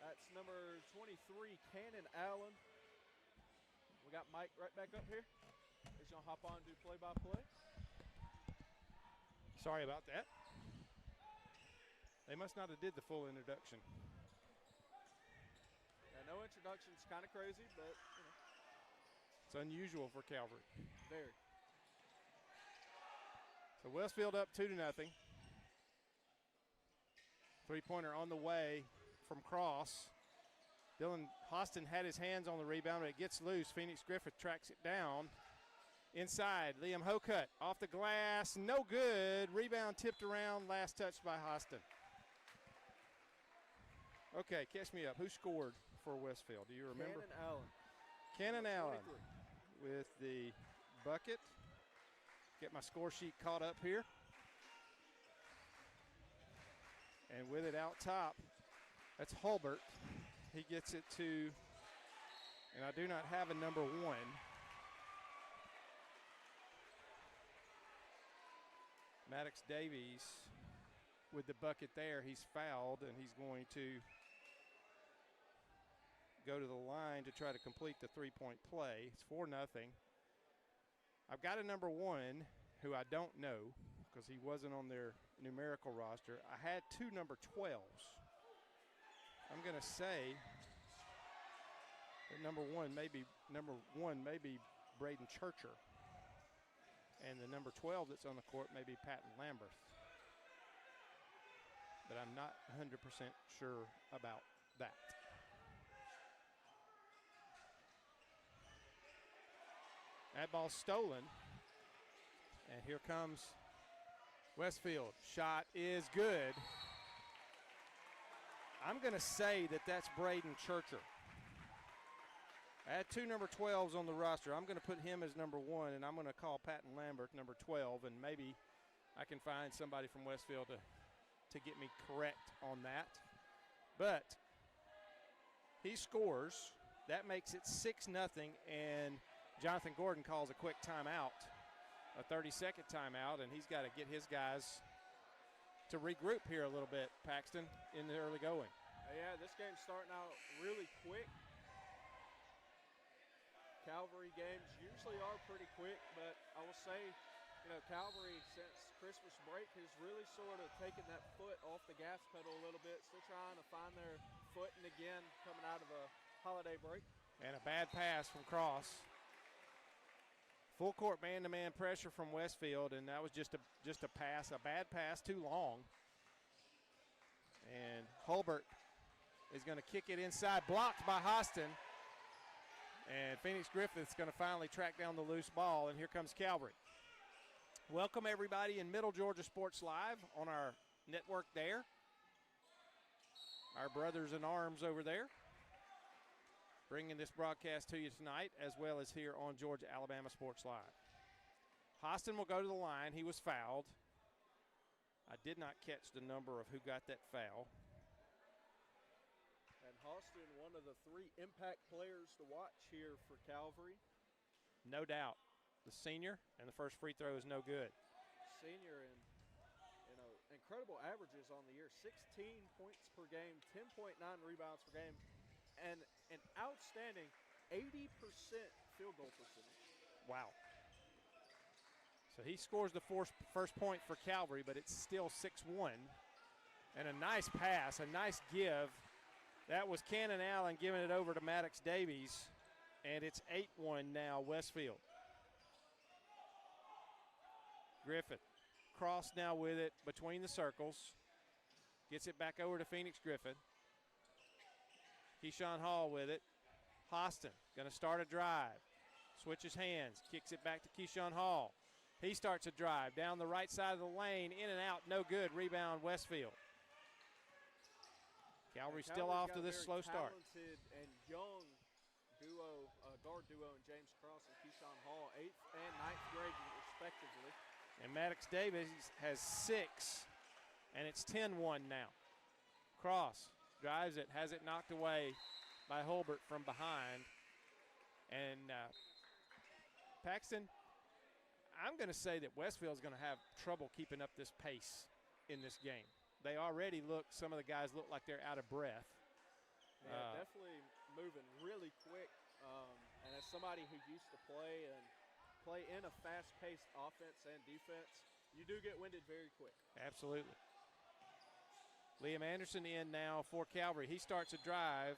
That's number 23, Cannon Allen. We got Mike right back up here. He's going to hop on and do play-by-play. Sorry about that. They must not have did the full introduction. Yeah, no introduction's kind of crazy, but, you know. It's unusual for Calvary. Very. So Westfield up 2-0. Three-pointer on the way from Cross. Dylan Hostin had his hands on the rebound, but it gets loose. Phoenix Griffith tracks it down. Inside, Liam Hocutt off the glass. No good. Rebound tipped around. Last touch by Hostin. Okay, catch me up. Who scored for Westfield? Do you remember? Cannon Allen. Cannon Allen with the bucket. Get my score sheet caught up here. And with it out top, that's Hulbert. He gets it to, and I do not have a number 1. Maddox Davies with the bucket there. He's fouled, and he's going to go to the line to try to complete the three-point play. It's 4-0. I've got a number 1 who I don't know because he wasn't on their numerical roster. I had 2 number 12s. I'm going to say that number one may be Braden Churcher. And the number 12 that's on the court may be Patton Lamberth. But I'm not 100% sure about that. That ball stolen. And here comes Westfield. Shot is good. I'm going to say that that's Braden Churcher. I had 2 number 12s on the roster. I'm going to put him as number 1, and I'm going to call Patton Lambert number 12, and maybe I can find somebody from Westfield to get me correct on that. But he scores. That makes it 6-0, and Jonathan Gordon calls a quick timeout, a 30-second timeout, and he's got to get his guys to regroup here a little bit, Paxton, in the early going. Yeah, this game's starting out really quick. Calvary games usually are pretty quick, but I will say, you know, Calvary since Christmas break has really sort of taken that foot off the gas pedal a little bit, still trying to find their footing again coming out of a holiday break. And a bad pass from Cross. Full court man-to-man pressure from Westfield, and that was just a pass, a bad pass, too long. And Hulbert is going to kick it inside, blocked by Hostin. And Phoenix Griffith's going to finally track down the loose ball, and here comes Calvary. Welcome, everybody, in Middle Georgia Sports Live on our network there. Our brothers in arms over there, bringing this broadcast to you tonight, as well as here on Georgia Alabama Sports Live. Hostin will go to the line. He was fouled. I did not catch the number of who got that foul. And Hostin, one of the 3 impact players to watch here for Calvary. No doubt. The senior, and the first free throw is no good. Senior and, you know, incredible averages on the year. 16 points per game, 10.9 rebounds per game, and an outstanding 80% field goal percentage. Wow. So he scores the first point for Calvary, but it's still 6-1. And a nice pass, a nice give. That was Cannon Allen giving it over to Maddox Davies, and it's 8-1 now, Westfield. Griffith, Cross now with it between the circles. Gets it back over to Phoenix Griffith. Keyshawn Hall with it. Hostin going to start a drive. Switches hands, kicks it back to Keyshawn Hall. He starts a drive down the right side of the lane, in and out, no good. Rebound, Westfield. Calvary's still off to this slow start. Talented and young duo, guard duo in James Cross and Keyshawn Hall, 8th and 9th grade respectively. And Maddox Davis has 6, and it's 10-1 now. Cross drives it, has it knocked away by Hulbert from behind. And Paxton, I'm going to say that Westfield's going to have trouble keeping up this pace in this game. They already some of the guys look like they're out of breath. Yeah, definitely moving really quick. And as somebody who used to play in a fast-paced offense and defense, you do get winded very quick. Absolutely. Liam Anderson in now for Calvary. He starts a drive,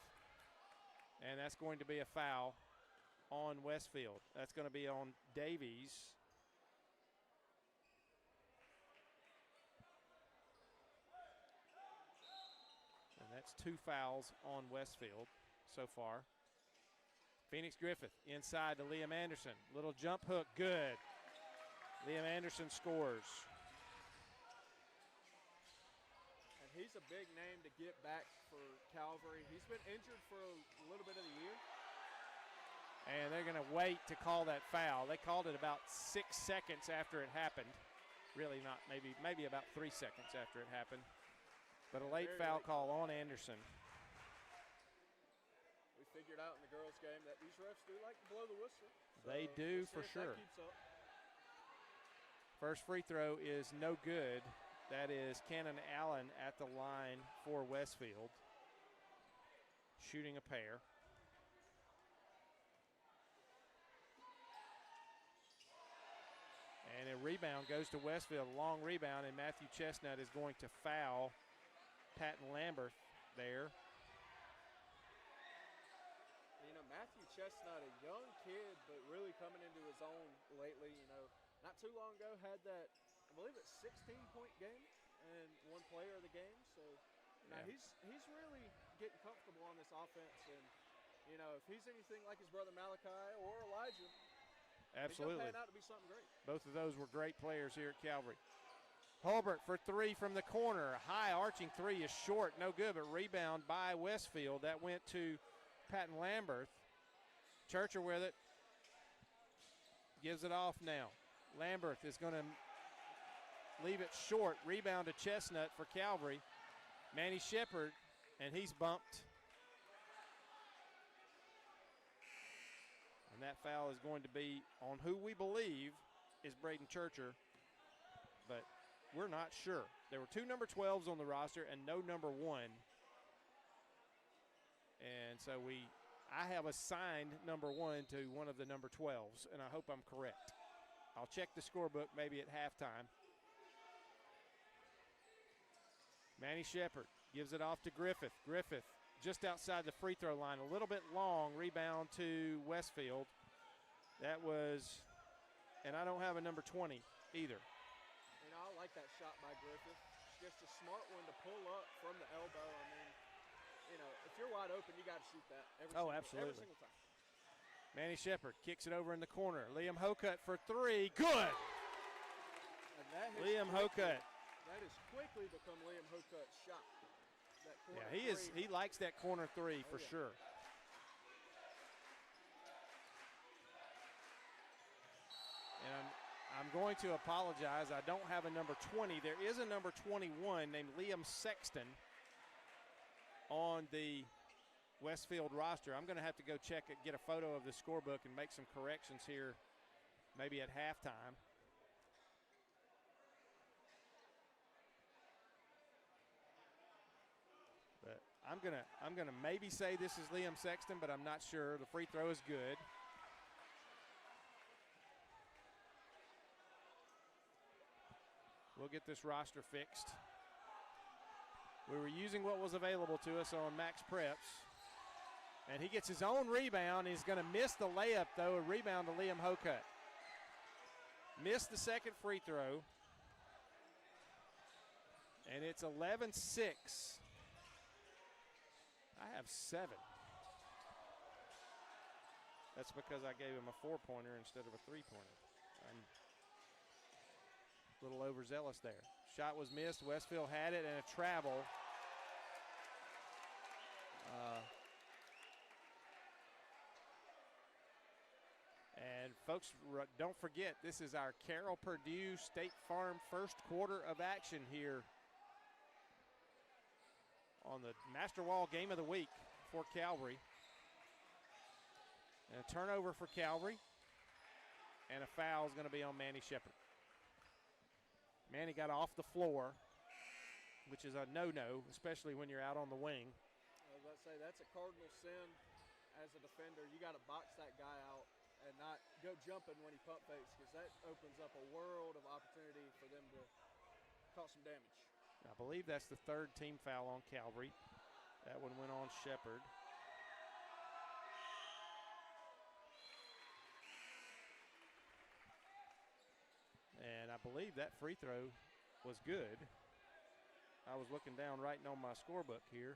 and that's going to be a foul on Westfield. That's going to be on Davies. And that's 2 fouls on Westfield so far. Phoenix Griffith inside to Liam Anderson. Little jump hook, good. Liam Anderson scores. And he's a big name to get back for Calvary. He's been injured for a little bit of the year. And they're going to wait to call that foul. They called it about 6 seconds after it happened. Really not, maybe about 3 seconds after it happened. But a late foul call on Anderson. We figured out in the girls' game that these refs do like to blow the whistle. So they do we'll for see if sure. that keeps up. First free throw is no good. That is Cannon Allen at the line for Westfield, shooting a pair. And a rebound goes to Westfield, a long rebound, and Matthew Chestnut is going to foul Patton Lambert there. You know, Matthew Chestnut, a young kid, but really coming into his own lately. You know, not too long ago had that, I believe it's 16-point game and one player of the game. So, you know, he's really getting comfortable on this offense. And, you know, if he's anything like his brother Malachi or Elijah, absolutely, he's going to pan out to be something great. Both of those were great players here at Calvary. Hulbert for 3 from the corner. High arching 3 is short, no good, but rebound by Westfield. That went to Patton Lambert. Churcher with it. Gives it off now. Lambert is going to leave it short. Rebound to Chestnut for Calvary. Manny Shepard, and he's bumped. And that foul is going to be on who we believe is Braden Churcher, but we're not sure. There were 2 number 12s on the roster and no number 1. And so I have assigned number 1 to one of the number 12s, and I hope I'm correct. I'll check the scorebook maybe at halftime. Manny Shepard gives it off to Griffith. Griffith just outside the free throw line, a little bit long, rebound to Westfield. That was, and I don't have a number 20 either. You know, I like that shot by Griffith. Just a smart one to pull up from the elbow. I mean, you know, if you're wide open, you got to shoot that absolutely. every single time. Manny Shepard kicks it over in the corner. Liam Hocutt for 3. Good! Liam Hocutt. That has quickly become Liam Hocutt's shot. That corner he likes that corner 3 for sure. And I'm going to apologize. I don't have a number 20. There is a number 21 named Liam Sexton on the Westfield roster. I'm going to have to go check it, get a photo of the scorebook, and make some corrections here maybe at halftime. But I'm gonna maybe say this is Liam Sexton, but I'm not sure. The free throw is good. We'll get this roster fixed. We were using what was available to us on Max Preps. And he gets his own rebound. He's going to miss the layup, though. A rebound to Liam Hocutt. Missed the second free throw. And it's 11-6. I have 7. That's because I gave him a 4-pointer instead of a 3-pointer. I'm a little overzealous there. Shot was missed. Westfield had it, and a travel. folks, don't forget, this is our Carroll Purdue State Farm first quarter of action here on the Master Wall Game of the Week for Calvary. And a turnover for Calvary, and a foul is going to be on Manny Shepard. Manny got off the floor, which is a no-no, especially when you're out on the wing. I was about to say, that's a cardinal sin as a defender. You got to box that guy out and not go jumping when he pump fakes, because that opens up a world of opportunity for them to cause some damage. I believe that's the third team foul on Calvary. That one went on Shepard. And I believe that free throw was good. I was looking down, writing on my scorebook here.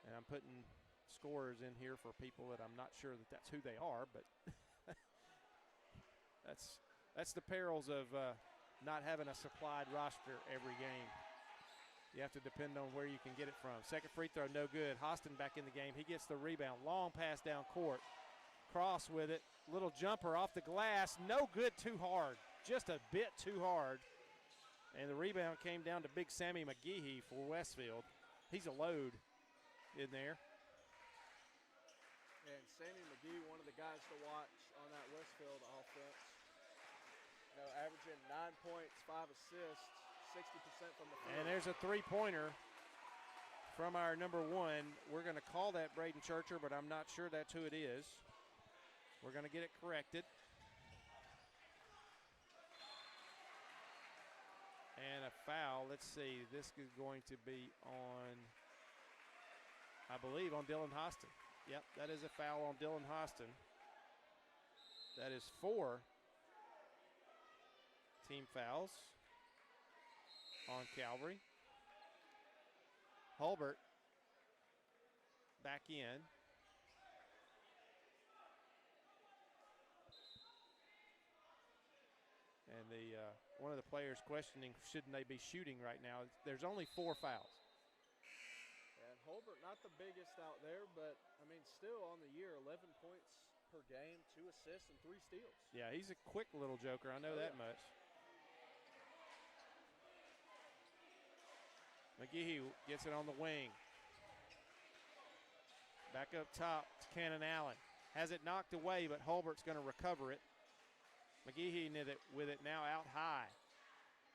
And I'm putting scorers in here for people that I'm not sure that that's who they are, but that's the perils of not having a supplied roster every game. You have to depend on where you can get it from. Second free throw, no good. Hostin back in the game. He gets the rebound. Long pass down court. Cross with it. Little jumper off the glass. No good, too hard. Just a bit too hard. And the rebound came down to Big Sammy McGehee for Westfield. He's a load in there. And Sammy McGee, one of the guys to watch on that Westfield offense. You know, averaging 9 points, 5 assists, 60% from the field. And there's a three-pointer from our number one. We're going to call that Braden Churcher, but I'm not sure that's who it is. We're going to get it corrected. And a foul. Let's see. This is going to be on, I believe, on Dylan Hostin. Yep, that is a foul on Dylan Hostin. That is 4 team fouls on Calvary. Hulbert back in. And the one of the players questioning, shouldn't they be shooting right now? There's only 4 fouls. And Hulbert, not the biggest out there, but, I mean, still on the year, 11 points per game, 2 assists, and 3 steals. Yeah, he's a quick little joker. I know that much. McGehee gets it on the wing. Back up top to Cannon Allen. Has it knocked away, but Hulbert's going to recover it. McGehee with it now out high.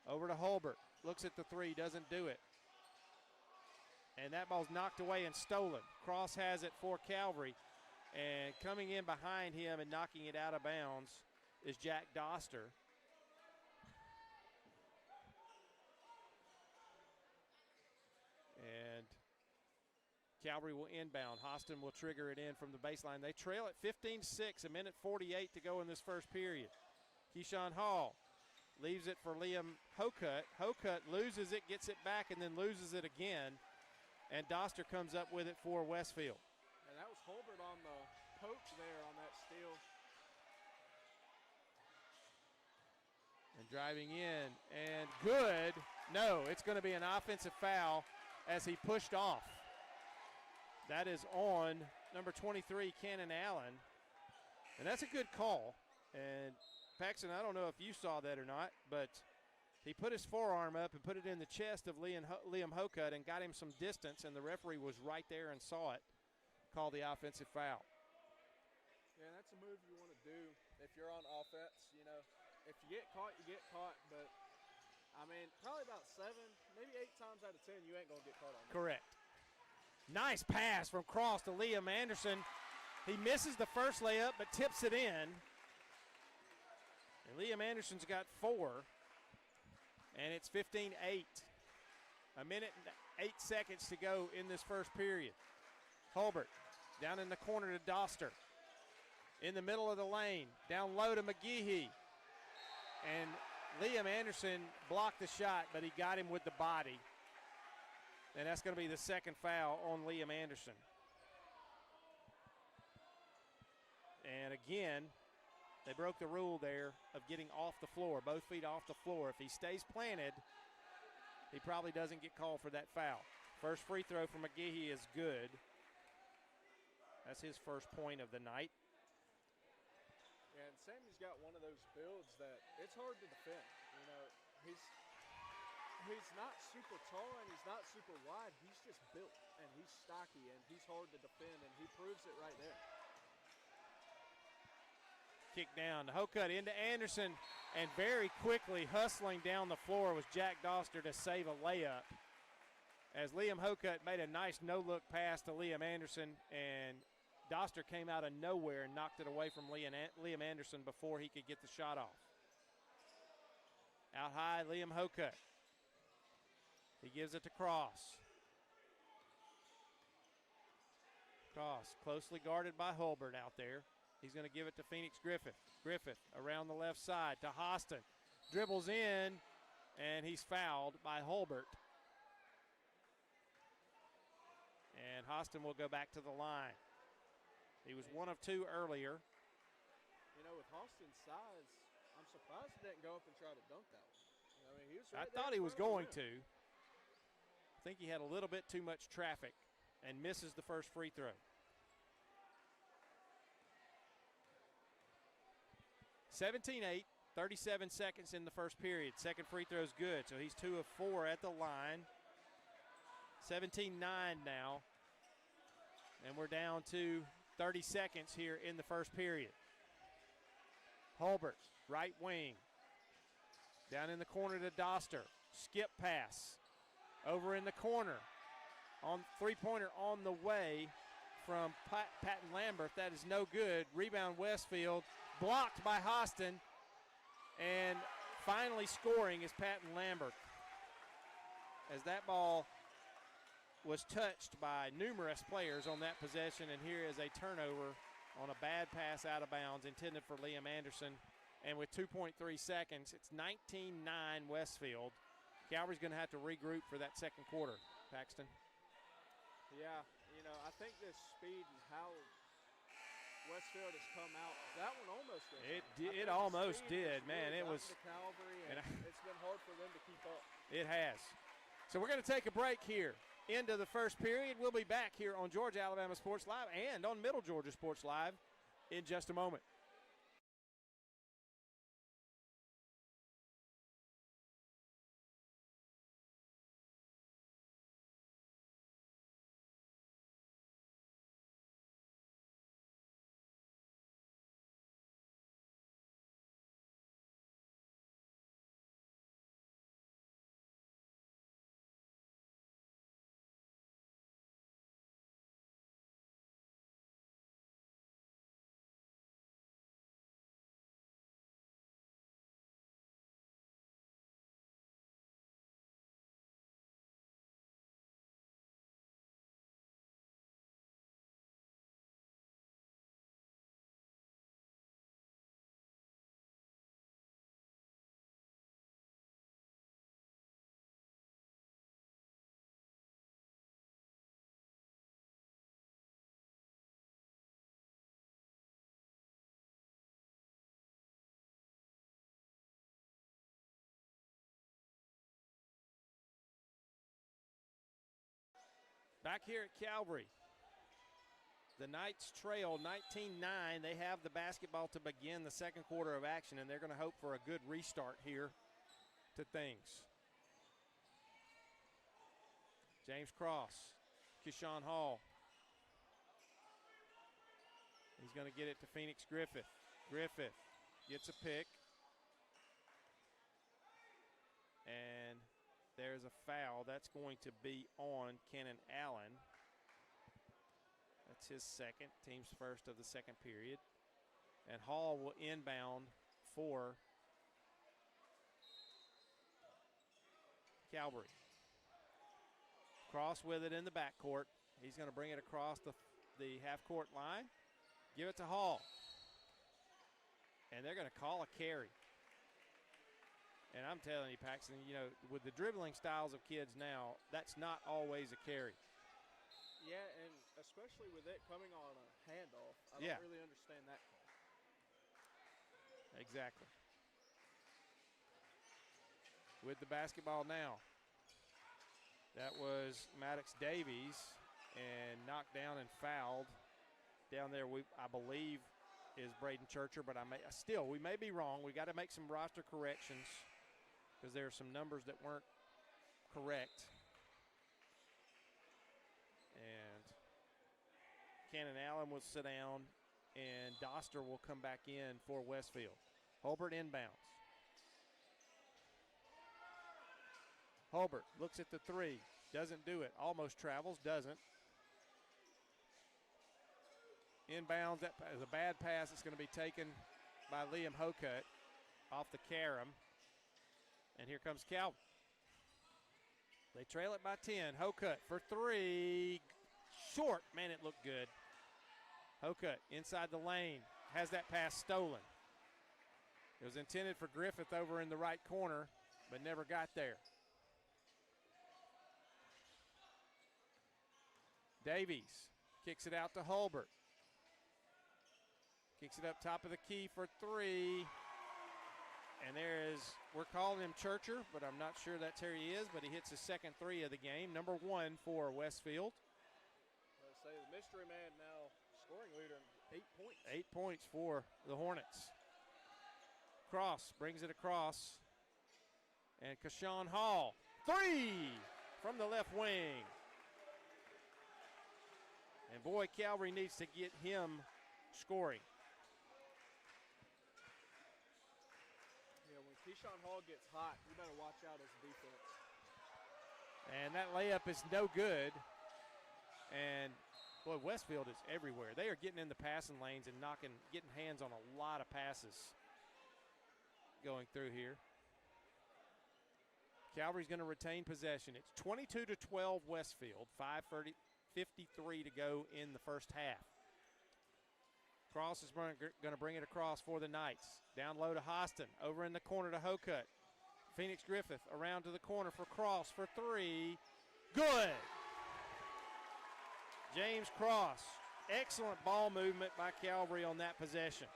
Over to Hulbert. Looks at the three, doesn't do it. And that ball's knocked away and stolen. Cross has it for Calvary. And coming in behind him and knocking it out of bounds is Jack Doster. And Calvary will inbound. Hostin will trigger it in from the baseline. They trail at 15-6, a minute 48 to go in this first period. Keyshawn Hall leaves it for Liam Hokut. Hokut loses it, gets it back, and then loses it again. And Doster comes up with it for Westfield. And that was Hulbert on the poach there on that steal. And driving in, and good. No, it's going to be an offensive foul as he pushed off. That is on number 23, Cannon Allen. And that's a good call. And Paxton, I don't know if you saw that or not, but he put his forearm up and put it in the chest of Liam Hokut and got him some distance, and the referee was right there and saw it, called the offensive foul. Yeah, and that's a move you want to do if you're on offense. You know, if you get caught, you get caught. But, I mean, probably about 7, maybe 8 times out of 10, you ain't going to get caught on that. Correct. Nice pass from Cross to Liam Anderson. He misses the first layup but tips it in. And Liam Anderson's got 4. And it's 15-8. A minute and 8 seconds to go in this first period. Hulbert down in the corner to Doster. In the middle of the lane. Down low to McGehee. And Liam Anderson blocked the shot, but he got him with the body. And that's going to be the second foul on Liam Anderson. And again, they broke the rule there of getting off the floor, both feet off the floor. If he stays planted, he probably doesn't get called for that foul. First free throw from McGehee is good. That's his first point of the night. And Sammy's got one of those builds that it's hard to defend. You know, he's not super tall and he's not super wide. He's just built and he's stocky and he's hard to defend, and he proves it right there. Kick down to Hokut into Anderson, and very quickly hustling down the floor was Jack Doster to save a layup. As Liam Hokut made a nice no-look pass to Liam Anderson, and Doster came out of nowhere and knocked it away from Liam Anderson before he could get the shot off. Out high, Liam Hokut. He gives it to Cross. Cross, closely guarded by Hulbert out there. He's going to give it to Phoenix Griffith. Griffith around the left side to Hostin. Dribbles in, and he's fouled by Hulbert. And Hostin will go back to the line. He was 1 of 2 earlier. You know, with Hostin's size, I'm surprised he didn't go up and try to dunk that one. I mean, he was I right there thought in he was front of the going rim. to. I think he had a little bit too much traffic and misses the first free throw. 17-8, 37 seconds in the first period. Second free throw is good, so he's 2 of 4 at the line. 17-9 now, and we're down to 30 seconds here in the first period. Hulbert, right wing. Down in the corner to Doster. Skip pass. Over in the corner. On three-pointer on the way from Patton Lambert. That is no good. Rebound Westfield. Blocked by Hostin. And finally scoring is Patton Lambert. As that ball was touched by numerous players on that possession, and here is a turnover on a bad pass out of bounds intended for Liam Anderson. And with 2.3 seconds, it's 19-9 Westfield. Calvary's going to have to regroup for that second quarter, Paxton. Yeah, you know, I think this speed and how Westfield has come out, that one almost did. It almost did, man. Really it was to Calvary, and it's been hard for them to keep up. It has. So we're going to take a break here into the first period. We'll be back here on Georgia Alabama Sports Live and on Middle Georgia Sports Live in just a moment. Back here at Calvary, the Knights trail 19-9. They have the basketball to begin the second quarter of action, and they're going to hope for a good restart here to things. James Cross, Keyshawn Hall. He's going to get it to Phoenix Griffith. Griffith gets a pick. And there's a foul. That's going to be on Kenan Allen. That's his second, team's first of the second period. And Hall will inbound for Calvary. Cross with it in the backcourt. He's going to bring it across the half-court line. Give it to Hall. And they're going to call a carry. And I'm telling you, Paxton, you know, with the dribbling styles of kids now, that's not always a carry. Yeah, and especially with it coming on a handoff, I don't really understand that call. Exactly. With the basketball now. That was Maddox Davies, and knocked down and fouled down there, I believe, is Braden Churcher, but we may be wrong. We got to make some roster corrections because there are some numbers that weren't correct. And Cannon Allen will sit down, and Doster will come back in for Westfield. Holbert inbounds. Holbert looks at the three, doesn't do it, almost travels, doesn't. Inbounds, that is a bad pass. It's going to be taken by Liam Hokut off the carom. And here comes Calvary. They trail it by 10. Hokut for three. Short. Man, it looked good. Hokut inside the lane. Has that pass stolen. It was intended for Griffith over in the right corner, but never got there. Davies kicks it out to Holbert. Kicks it up top of the key for three. And we're calling him Churcher, but I'm not sure that's where he is, but he hits his second three of the game. Number 1 for Westfield. Let's say the mystery man now scoring leader, 8 points. 8 points for the Hornets. Cross brings it across. And Kashawn Hall, three from the left wing. And boy, Calvary needs to get him scoring. Yeah, when Keyshawn Hall gets hot, you better watch out as a defense. And that layup is no good. And boy, Westfield is everywhere. They are getting in the passing lanes and getting hands on a lot of passes going through here. Calvary's going to retain possession. It's 22-12 Westfield, 5:53 to go in the first half. Cross is going to bring it across for the Knights. Down low to Hostin. Over in the corner to Hokut. Phoenix Griffith around to the corner for Cross for three. Good. James Cross. Excellent ball movement by Calvary on that possession.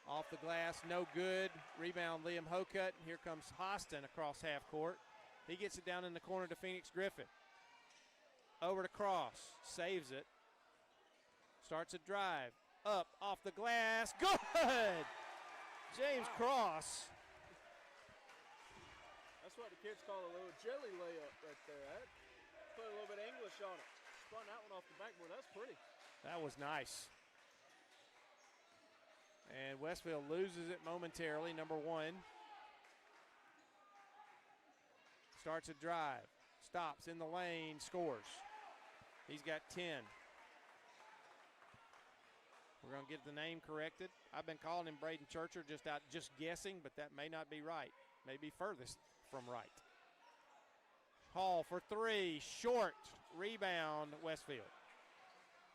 Off the glass, no good. Rebound, Liam Hokut. And here comes Hostin across half court. He gets it down in the corner to Phoenix Griffith. Over to Cross, saves it. Starts a drive, up, off the glass, good! James Cross. That's what the kids call a little jelly layup right there. That put a little bit of English on it. Spun that one off the backboard, that's pretty. That was nice. And Westfield loses it momentarily, number 1. Starts a drive, stops in the lane, scores. He's got 10. We're going to get the name corrected. I've been calling him Braden Churcher, just guessing, but that may not be right. Maybe furthest from right. Hall for three, short. Rebound, Westfield.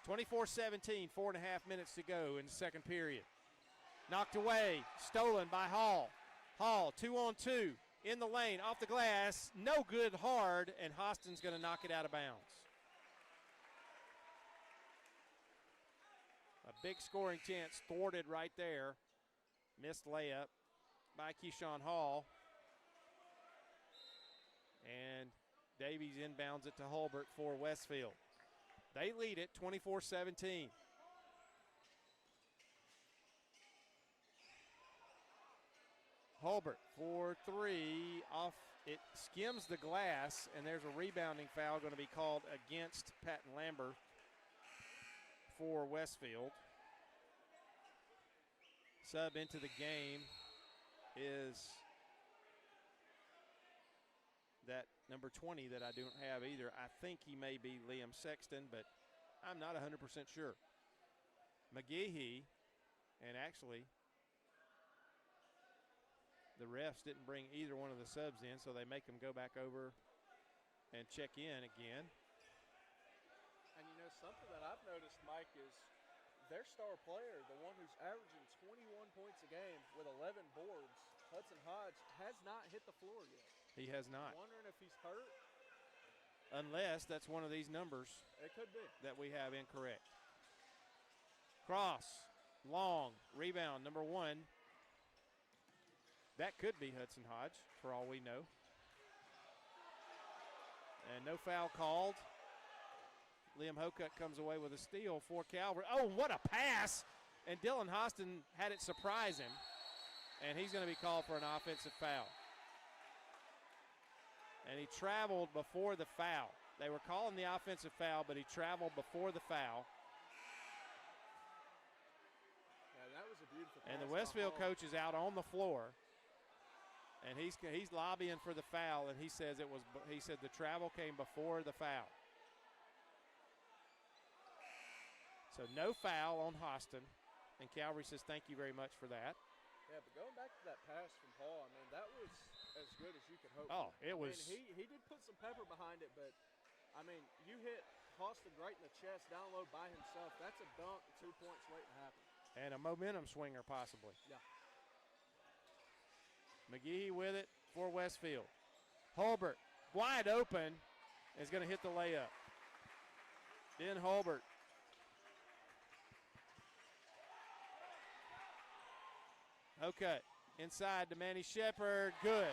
24-17, 4.5 minutes to go in the second period. Knocked away, stolen by Hall. Hall, 2-on-2, in the lane, off the glass, no good, hard, and Hostin's going to knock it out of bounds. A big scoring chance thwarted right there. Missed layup by Keyshawn Hall. And Davies inbounds it to Holbert for Westfield. They lead it 24-17. Holbert for three, off, it skims the glass, and there's a rebounding foul going to be called against Patton Lambert for Westfield. Sub into the game is that number 20 that I don't have either. I think he may be Liam Sexton, but I'm not 100% sure. McGehee, and actually the refs didn't bring either one of the subs in, so they make them go back over and check in again. And you know, something that I've noticed, Mike, is their star player, the one who's averaging 21 points a game with 11 boards, Hudson Hodge, has not hit the floor yet. He has not. I'm wondering if he's hurt. Unless that's one of these numbers. It could be. That we have incorrect. Cross, long, rebound, number 1. That could be Hudson Hodge, for all we know. And no foul called. Liam Hocutt comes away with a steal for Calvary. Oh, what a pass! And Dylan Hostin had it surprise him. And he's going to be called for an offensive foul. And he traveled before the foul. They were calling the offensive foul, but he traveled before the foul. Yeah, that was a beautiful pass. And the Westfield coach is out on the floor. And he's lobbying for the foul, and he said the travel came before the foul. So no foul on Hostin, and Calvary says thank you very much for that. Yeah, but going back to that pass from Hall, I mean, that was as good as you could hope. Oh, it was. I mean, he did put some pepper behind it, but, I mean, you hit Hostin right in the chest, down low by himself. That's a dunk, 2 points waiting to happen. And a momentum swinger possibly. Yeah. McGehee with it for Westfield. Holbert, wide open, is going to hit the layup. Ben Holbert. Okay, inside to Manny Shepard, good.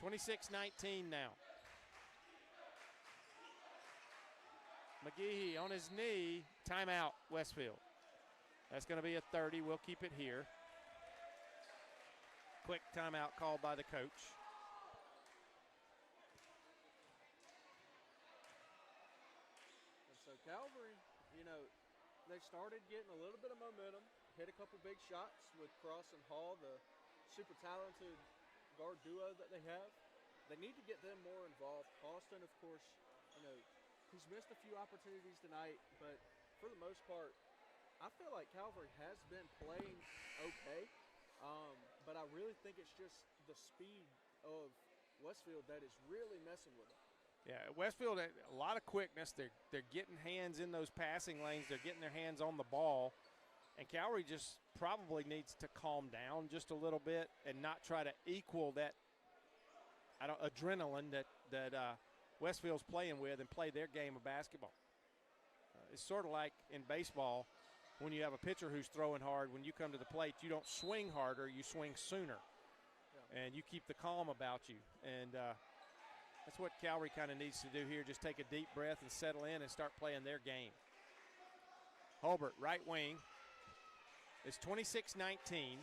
(26-19) now. McGehee on his knee, timeout, Westfield. That's going to be a 30. We'll keep it here. Quick timeout called by the coach. And so Calvary, you know, they started getting a little bit of momentum, hit a couple big shots with Cross and Hall, the super talented guard duo that they have. They need to get them more involved. Austin, of course, you know, he's missed a few opportunities tonight, but for the most part, I feel like Calvary has been playing okay, but I really think it's just the speed of Westfield that is really messing with them. Yeah, Westfield, a lot of quickness. They're getting hands in those passing lanes. They're getting their hands on the ball. And Calvary just probably needs to calm down just a little bit and not try to equal that adrenaline that Westfield's playing with and play their game of basketball. It's sort of like in baseball when you have a pitcher who's throwing hard. When you come to the plate, you don't swing harder, you swing sooner. Yeah. And you keep the calm about you. And that's what Calvary kind of needs to do here, just take a deep breath and settle in and start playing their game. Holbert, right wing. It's 26-19.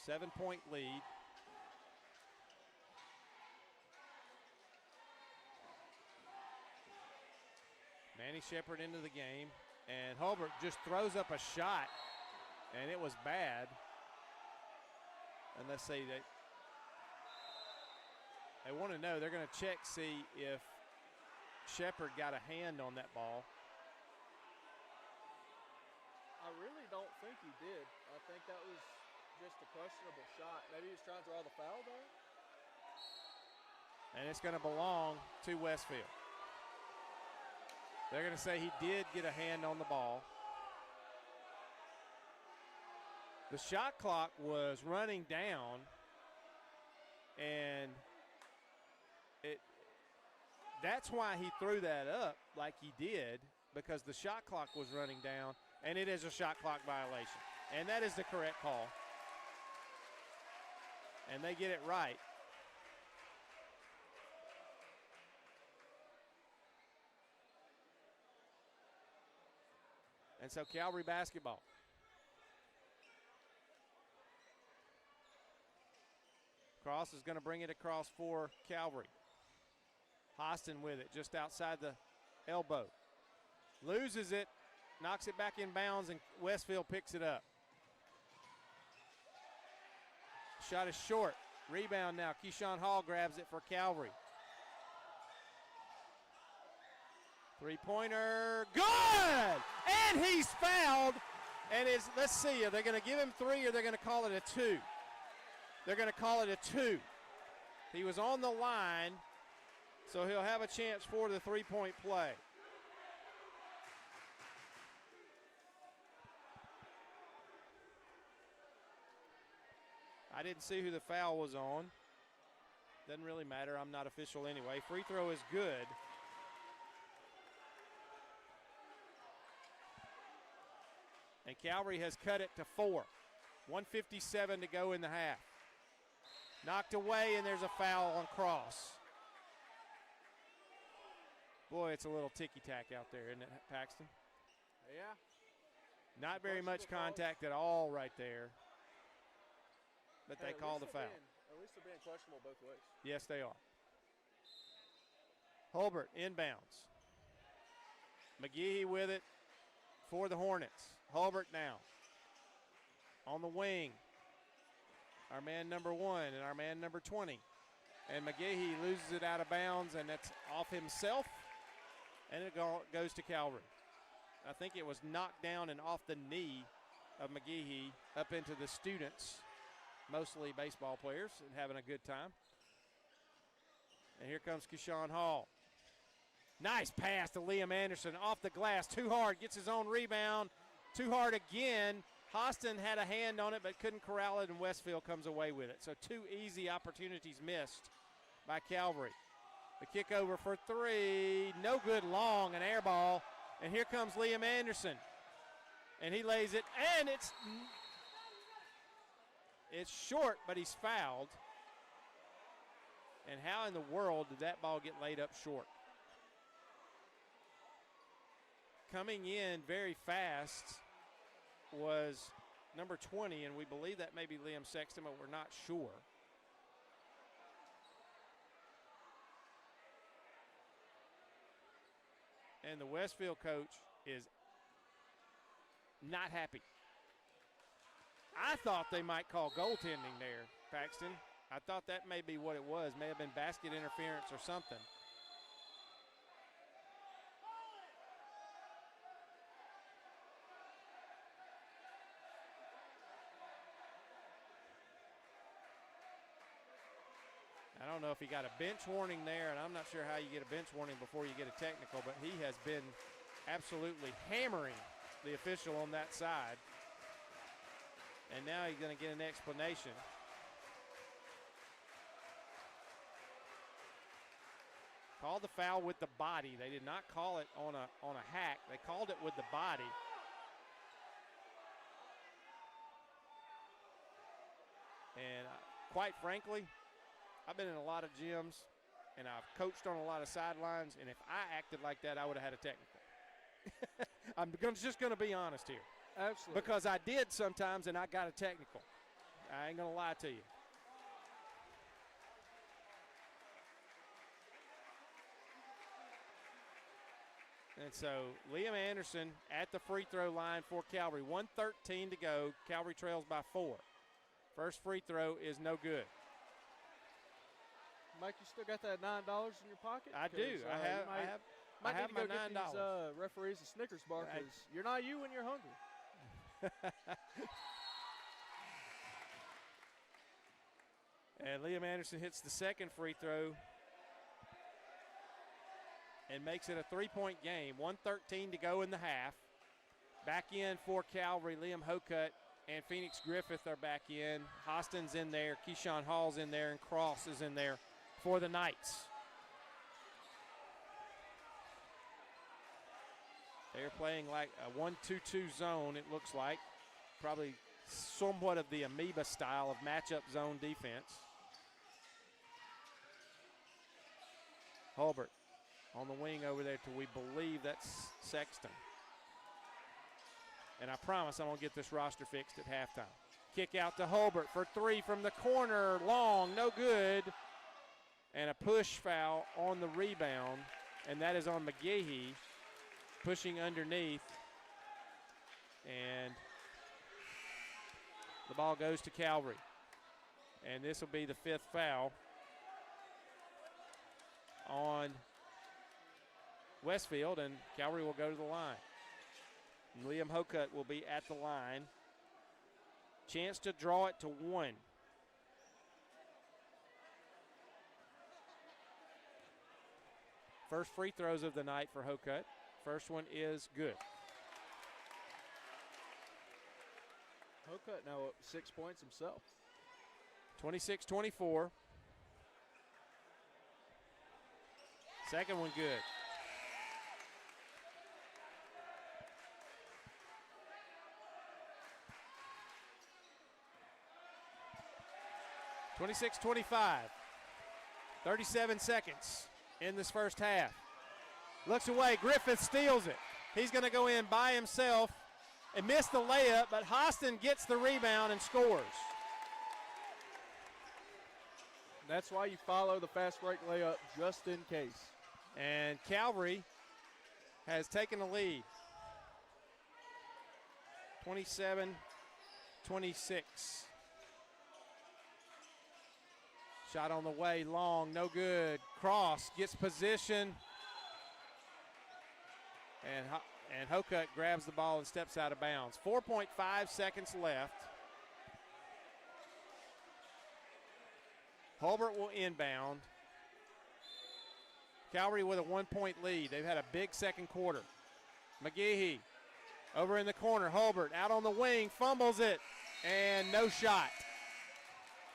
7-point lead. Manny Shepard into the game, and Holbert just throws up a shot, and it was bad. And let's see, they want to know, they're going to check, see if Shepard got a hand on that ball. I really don't think he did. I think that was just a questionable shot. Maybe he was trying to draw the foul there. And it's going to belong to Westfield. They're going to say he did get a hand on the ball. The shot clock was running down, and that's why he threw that up like he did, because the shot clock was running down, and it is a shot clock violation. And that is the correct call. And they get it right. And so Calvary basketball. Cross is going to bring it across for Calvary. Hostin with it just outside the elbow. Loses it, knocks it back in bounds, and Westfield picks it up. Shot is short. Rebound now. Keyshawn Hall grabs it for Calvary. Three-pointer, good! And he's fouled. And let's see, are they going to give him three or they're going to call it a two? They're going to call it a two. He was on the line, so he'll have a chance for the three-point play. I didn't see who the foul was on. Doesn't really matter. I'm not official anyway. Free throw is good. And Calvary has cut it to 4. 1:57 to go in the half. Knocked away, and there's a foul on Cross. Boy, it's a little ticky-tack out there, isn't it, Paxton? Yeah. Not very much contact at all right there. But Hey, they call the foul. At least they're being questionable both ways. Yes, they are. Hulbert inbounds. McGehee with it for the Hornets. Hulbert now on the wing. Our man number 1 and our man number 20. And McGehee loses it out of bounds, and that's off himself, and it goes to Calvary. I think it was knocked down and off the knee of McGehee up into the students, mostly baseball players, and having a good time. And here comes Keyshawn Hall. Nice pass to Liam Anderson off the glass. Too hard. Gets his own rebound. Too hard again. Hostin had a hand on it but couldn't corral it, and Westfield comes away with it. So 2 easy opportunities missed by Calvary. The kick over for 3. No good, long, an air ball. And here comes Liam Anderson. And he lays it, and it's short, but he's fouled. And how in the world did that ball get laid up short? Coming in very fast was number 20, and we believe that may be Liam Sexton, but we're not sure. And the Westfield coach is not happy. I thought they might call goaltending there, Paxton. I thought that may be what it was. May have been basket interference or something. I don't know if he got a bench warning there, and I'm not sure how you get a bench warning before you get a technical, but he has been absolutely hammering the official on that side. And now he's going to get an explanation. Called the foul with the body. They did not call it on a hack. They called it with the body. And quite frankly, I've been in a lot of gyms, and I've coached on a lot of sidelines, and if I acted like that, I would have had a technical. I'm just going to be honest here. Absolutely. Because I did sometimes, and I got a technical. I ain't going to lie to you. And so Liam Anderson at the free throw line for Calvary. 1:13 to go. Calvary trails by 4. First free throw is no good. Mike, you still got that $9 in your pocket? I do. I have Might need to my go get $9. these referees a Snickers bar because you're not you when you're hungry. And Liam Anderson hits the second free throw and makes it a 3-point game. 1:13 to go in the half. Back in for Calvary, Liam Hokut and Phoenix Griffith are back in. Hostin's in there, Keyshawn Hall's in there, and Cross is in there for the Knights. They're playing like a 1-2-2 zone, it looks like. Probably somewhat of the amoeba style of matchup zone defense. Hulbert on the wing over there to, we believe that's Sexton. And I promise I'm going to get this roster fixed at halftime. Kick out to Hulbert for 3 from the corner. Long, no good. And a push foul on the rebound. And that is on McGehee, pushing underneath. And the ball goes to Calvary. And this will be the 5th foul on Westfield, and Calvary will go to the line. And Liam Hokut will be at the line. Chance to draw it to 1. First free throws of the night for Hokut. First one is good. Hokut now up 6 points himself. 26-24. Second one good. 26-25. 37 seconds in this first half. Looks away. Griffith steals it. He's going to go in by himself and miss the layup, but Hostin gets the rebound and scores. That's why you follow the fast break layup just in case. And Calvary has taken the lead. 27-26. Shot on the way, long, no good. Cross gets position. And Hokut grabs the ball and steps out of bounds. 4.5 seconds left. Holbert will inbound. Calvary with a 1-point lead. They've had a big second quarter. McGehee over in the corner. Holbert out on the wing, fumbles it, and no shot.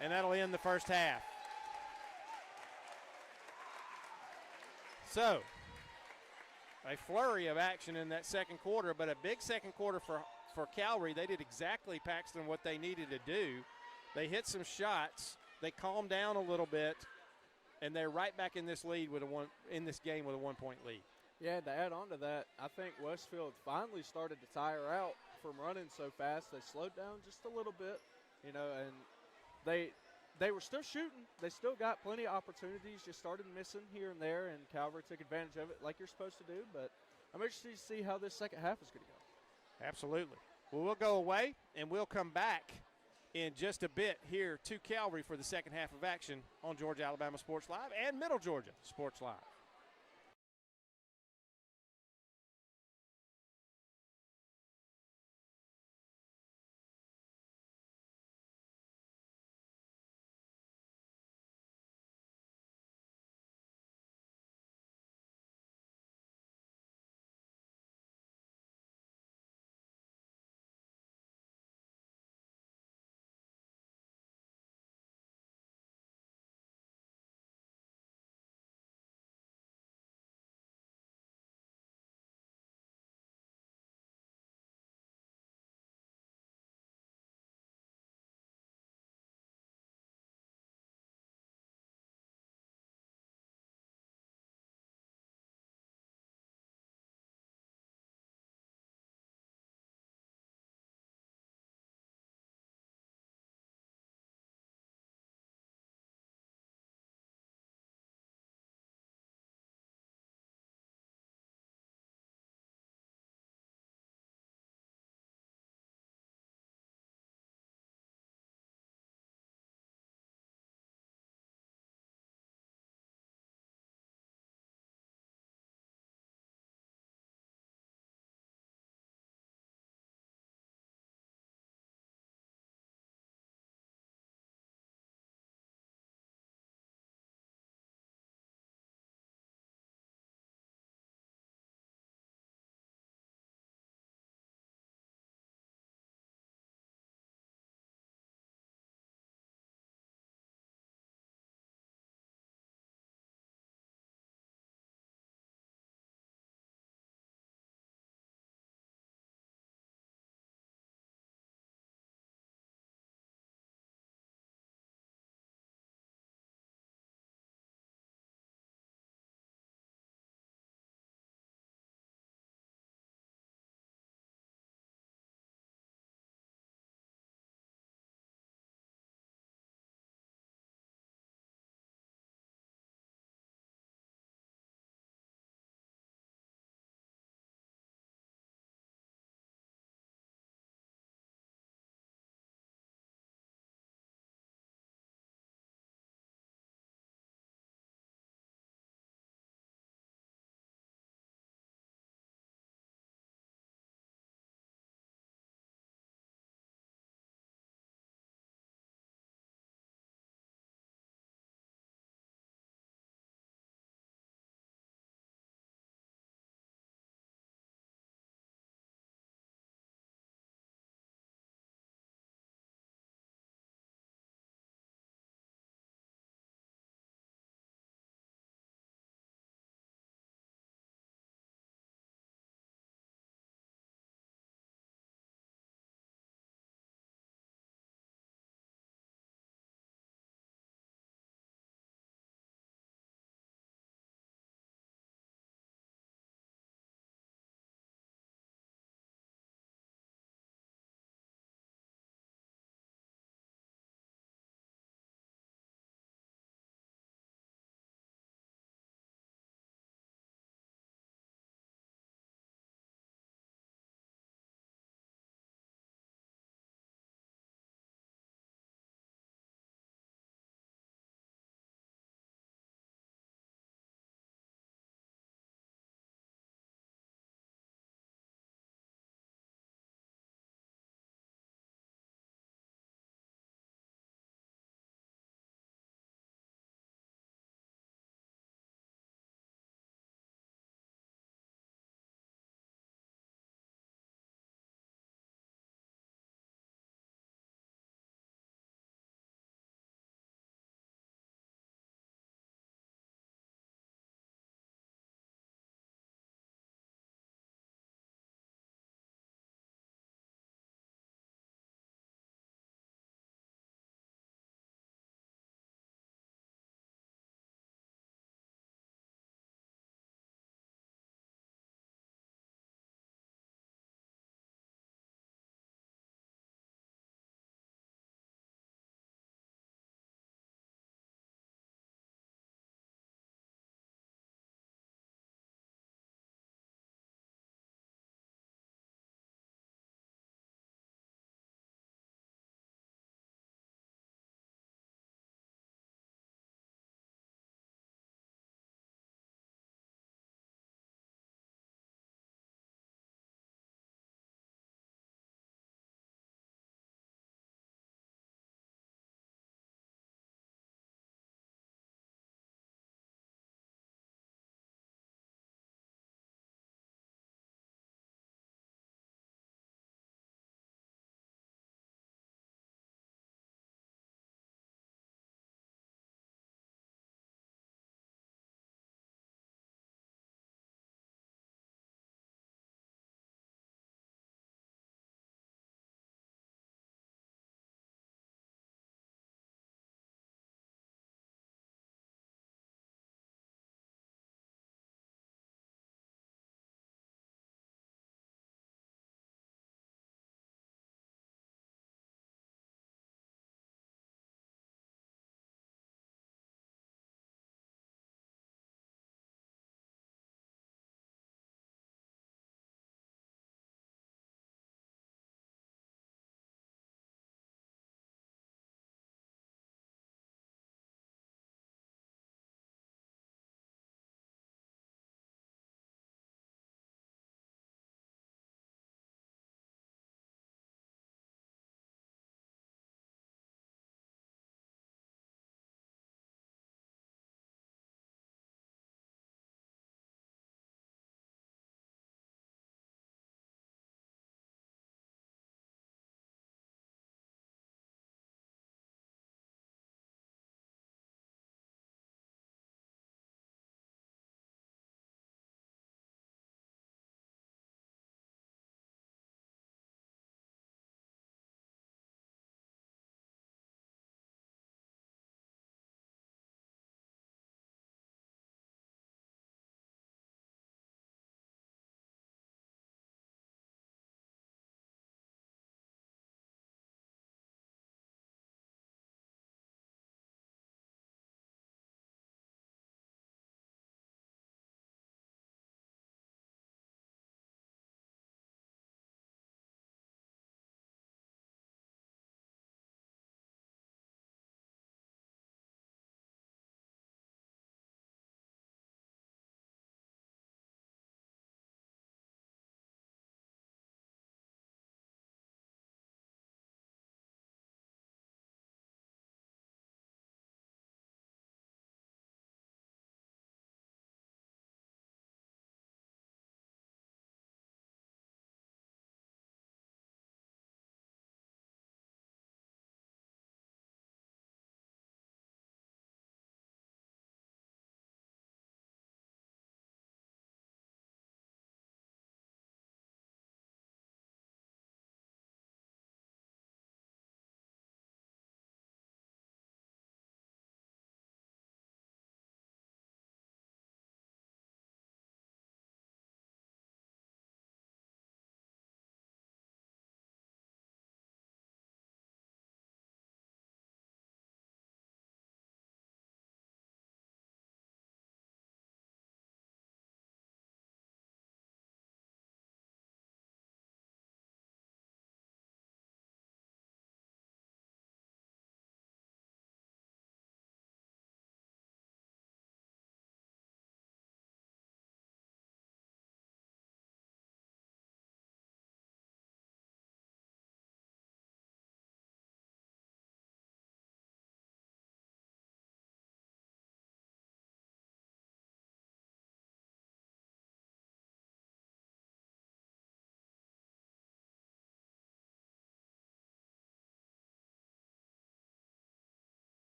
And that'll end the first half. So, a flurry of action in that second quarter, but a big second quarter for Calvary. They did exactly, Paxton, what they needed to do. They hit some shots. They calmed down a little bit, and they're right back in this lead in this game with a 1-point lead. Yeah, to add on to that, I think Westfield finally started to tire out from running so fast. They slowed down just a little bit, and they were still shooting. They still got plenty of opportunities, just started missing here and there, and Calvary took advantage of it like you're supposed to do. But I'm interested to see how this second half is going to go. Absolutely. Well, we'll go away, and we'll come back in just a bit here to Calvary for the second half of action on Georgia Alabama Sports Live and Middle Georgia Sports Live.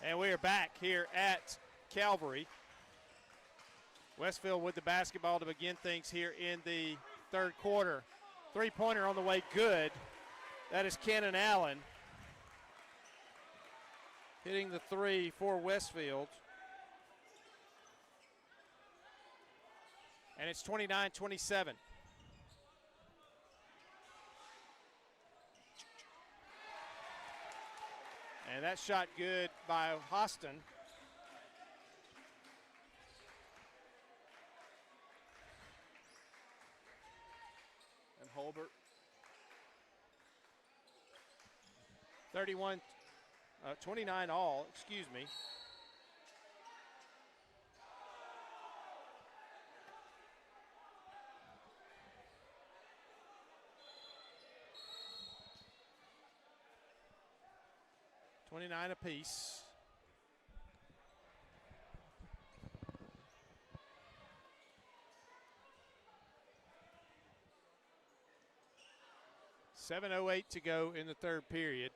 And we are back here at Calvary. Westfield with the basketball to begin things here in the third quarter. Three-pointer on the way, good. That is Cannon Allen hitting the three for Westfield. And it's 29-27. And that shot good by Hostin. And Holbert. 29 all, excuse me. $29 apiece. $7:08 to go in the third period.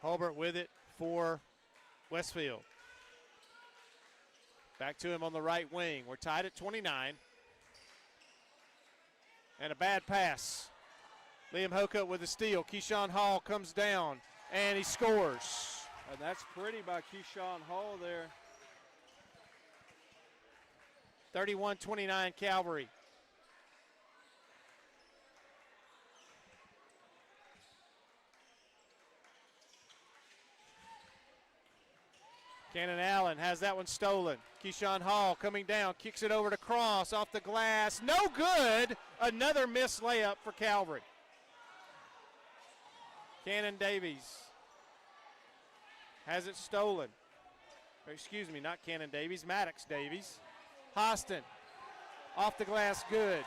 Holbert with it for Westfield. Back to him on the right wing. We're tied at 29. And a bad pass. Liam Hocutt with the steal. Keyshawn Hall comes down, and he scores. And that's pretty by Keyshawn Hall there. 31-29 Calvary. Cannon Allen has that one stolen. Keyshawn Hall coming down, kicks it over to Cross, off the glass. No good. Another missed layup for Calvary. Cannon Davies has it stolen. Or excuse me, not Cannon Davies, Maddox Davies. Hostin, off the glass, good.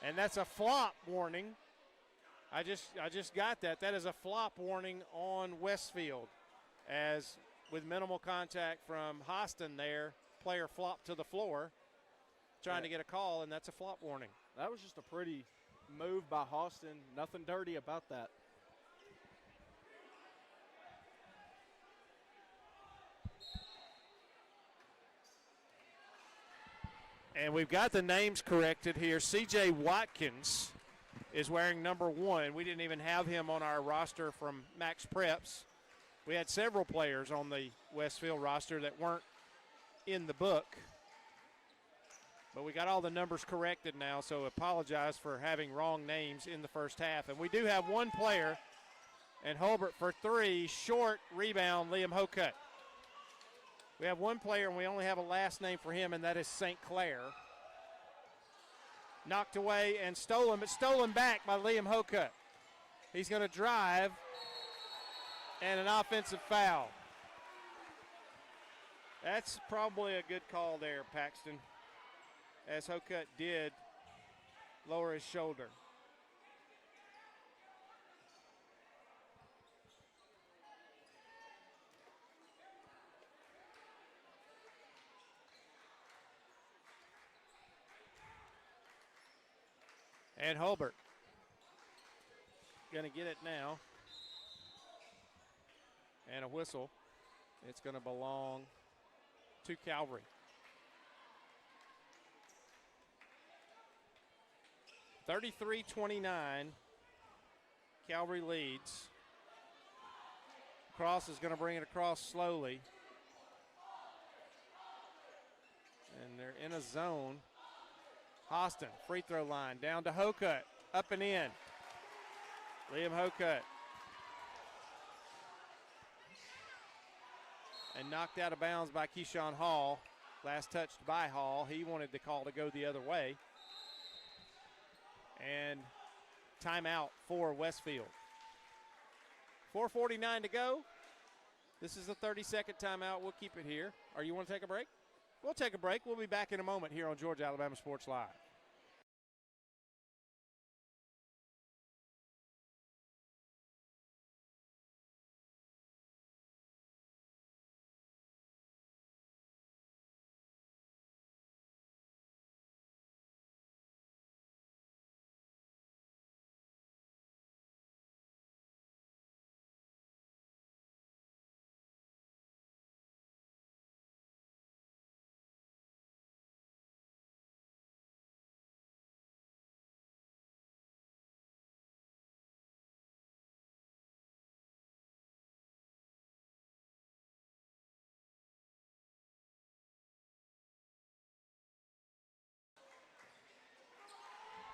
And that's a flop warning. I just got that. That is a flop warning on Westfield. As with minimal contact from Hostin there, player flopped to the floor trying to get a call, and that's a flop warning. That was just a pretty move by Hostin. Nothing dirty about that. And we've got the names corrected here. C.J. Watkins is wearing number 1. We didn't even have him on our roster from Max Preps. We had several players on the Westfield roster that weren't in the book. But we got all the numbers corrected now, so apologize for having wrong names in the first half. And we do have one player, and Holbert for 3, short rebound, Liam Hocutt. We have one player, and we only have a last name for him, and that is St. Clair. Knocked away and stolen, but stolen back by Liam Hocutt. He's going to drive, and an offensive foul. That's probably a good call there, Paxton, as Hocutt did lower his shoulder. And Holbert going to get it now. And a whistle. It's going to belong to Calvary. 33-29. Calvary leads. Cross is going to bring it across slowly. And they're in a zone. Hostin, free throw line, down to Hocutt, up and in. Liam Hocutt. And knocked out of bounds by Keyshawn Hall. Last touched by Hall. He wanted the call to go the other way. And timeout for Westfield. 4:49 to go. This is a 30-second timeout. We'll keep it here. Or you want to take a break? We'll take a break. We'll be back in a moment here on Georgia Alabama Sports Live.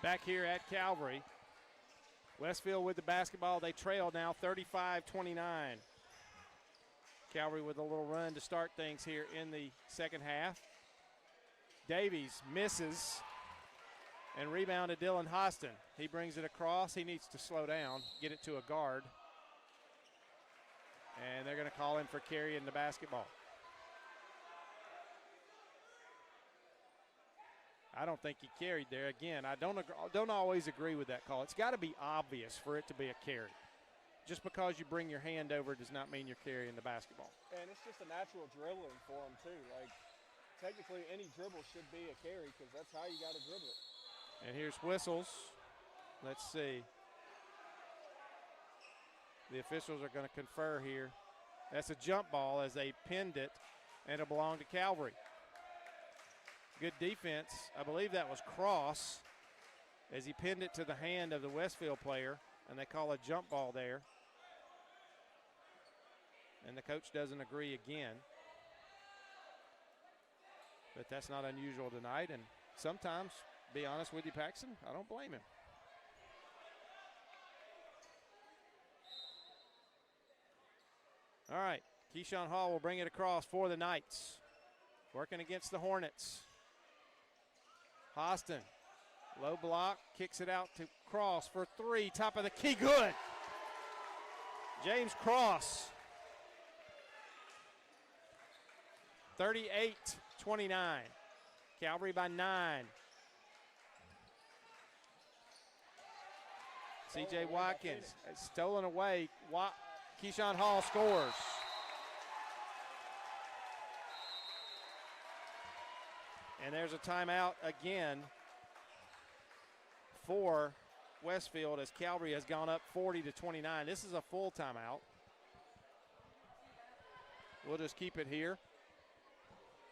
back here at Calvary. Westfield with the basketball. They trail now 35-29. Calvary with a little run to start things here in the second half. Davies misses and rebounded Dylan Hostin. He brings it across. He needs to slow down, get it to a guard. And they're going to call him for carrying the basketball. I don't think he carried there. Again, I don't always agree with that call. It's got to be obvious for it to be a carry. Just because you bring your hand over does not mean you're carrying the basketball. And it's just a natural dribbling for him, too. Like, technically, any dribble should be a carry because that's how you got to dribble it. And here's whistles. Let's see. The officials are going to confer here. That's a jump ball as they pinned it, and it belonged to Calvary. Good defense. I believe that was Cross as he pinned it to the hand of the Westfield player, and they call a jump ball there. And the coach doesn't agree again. But that's not unusual tonight, and sometimes, be honest with you, Paxton, I don't blame him. All right, Keyshawn Hall will bring it across for the Knights. Working against the Hornets. Hostin, low block, kicks it out to Cross for three, top of the key, good. James Cross. 38-29. Calvary by 9. C.J. Watkins stolen away. Keyshawn Hall scores. And there's a timeout again for Westfield as Calvary has gone up 40-29. This is a full timeout. We'll just keep it here.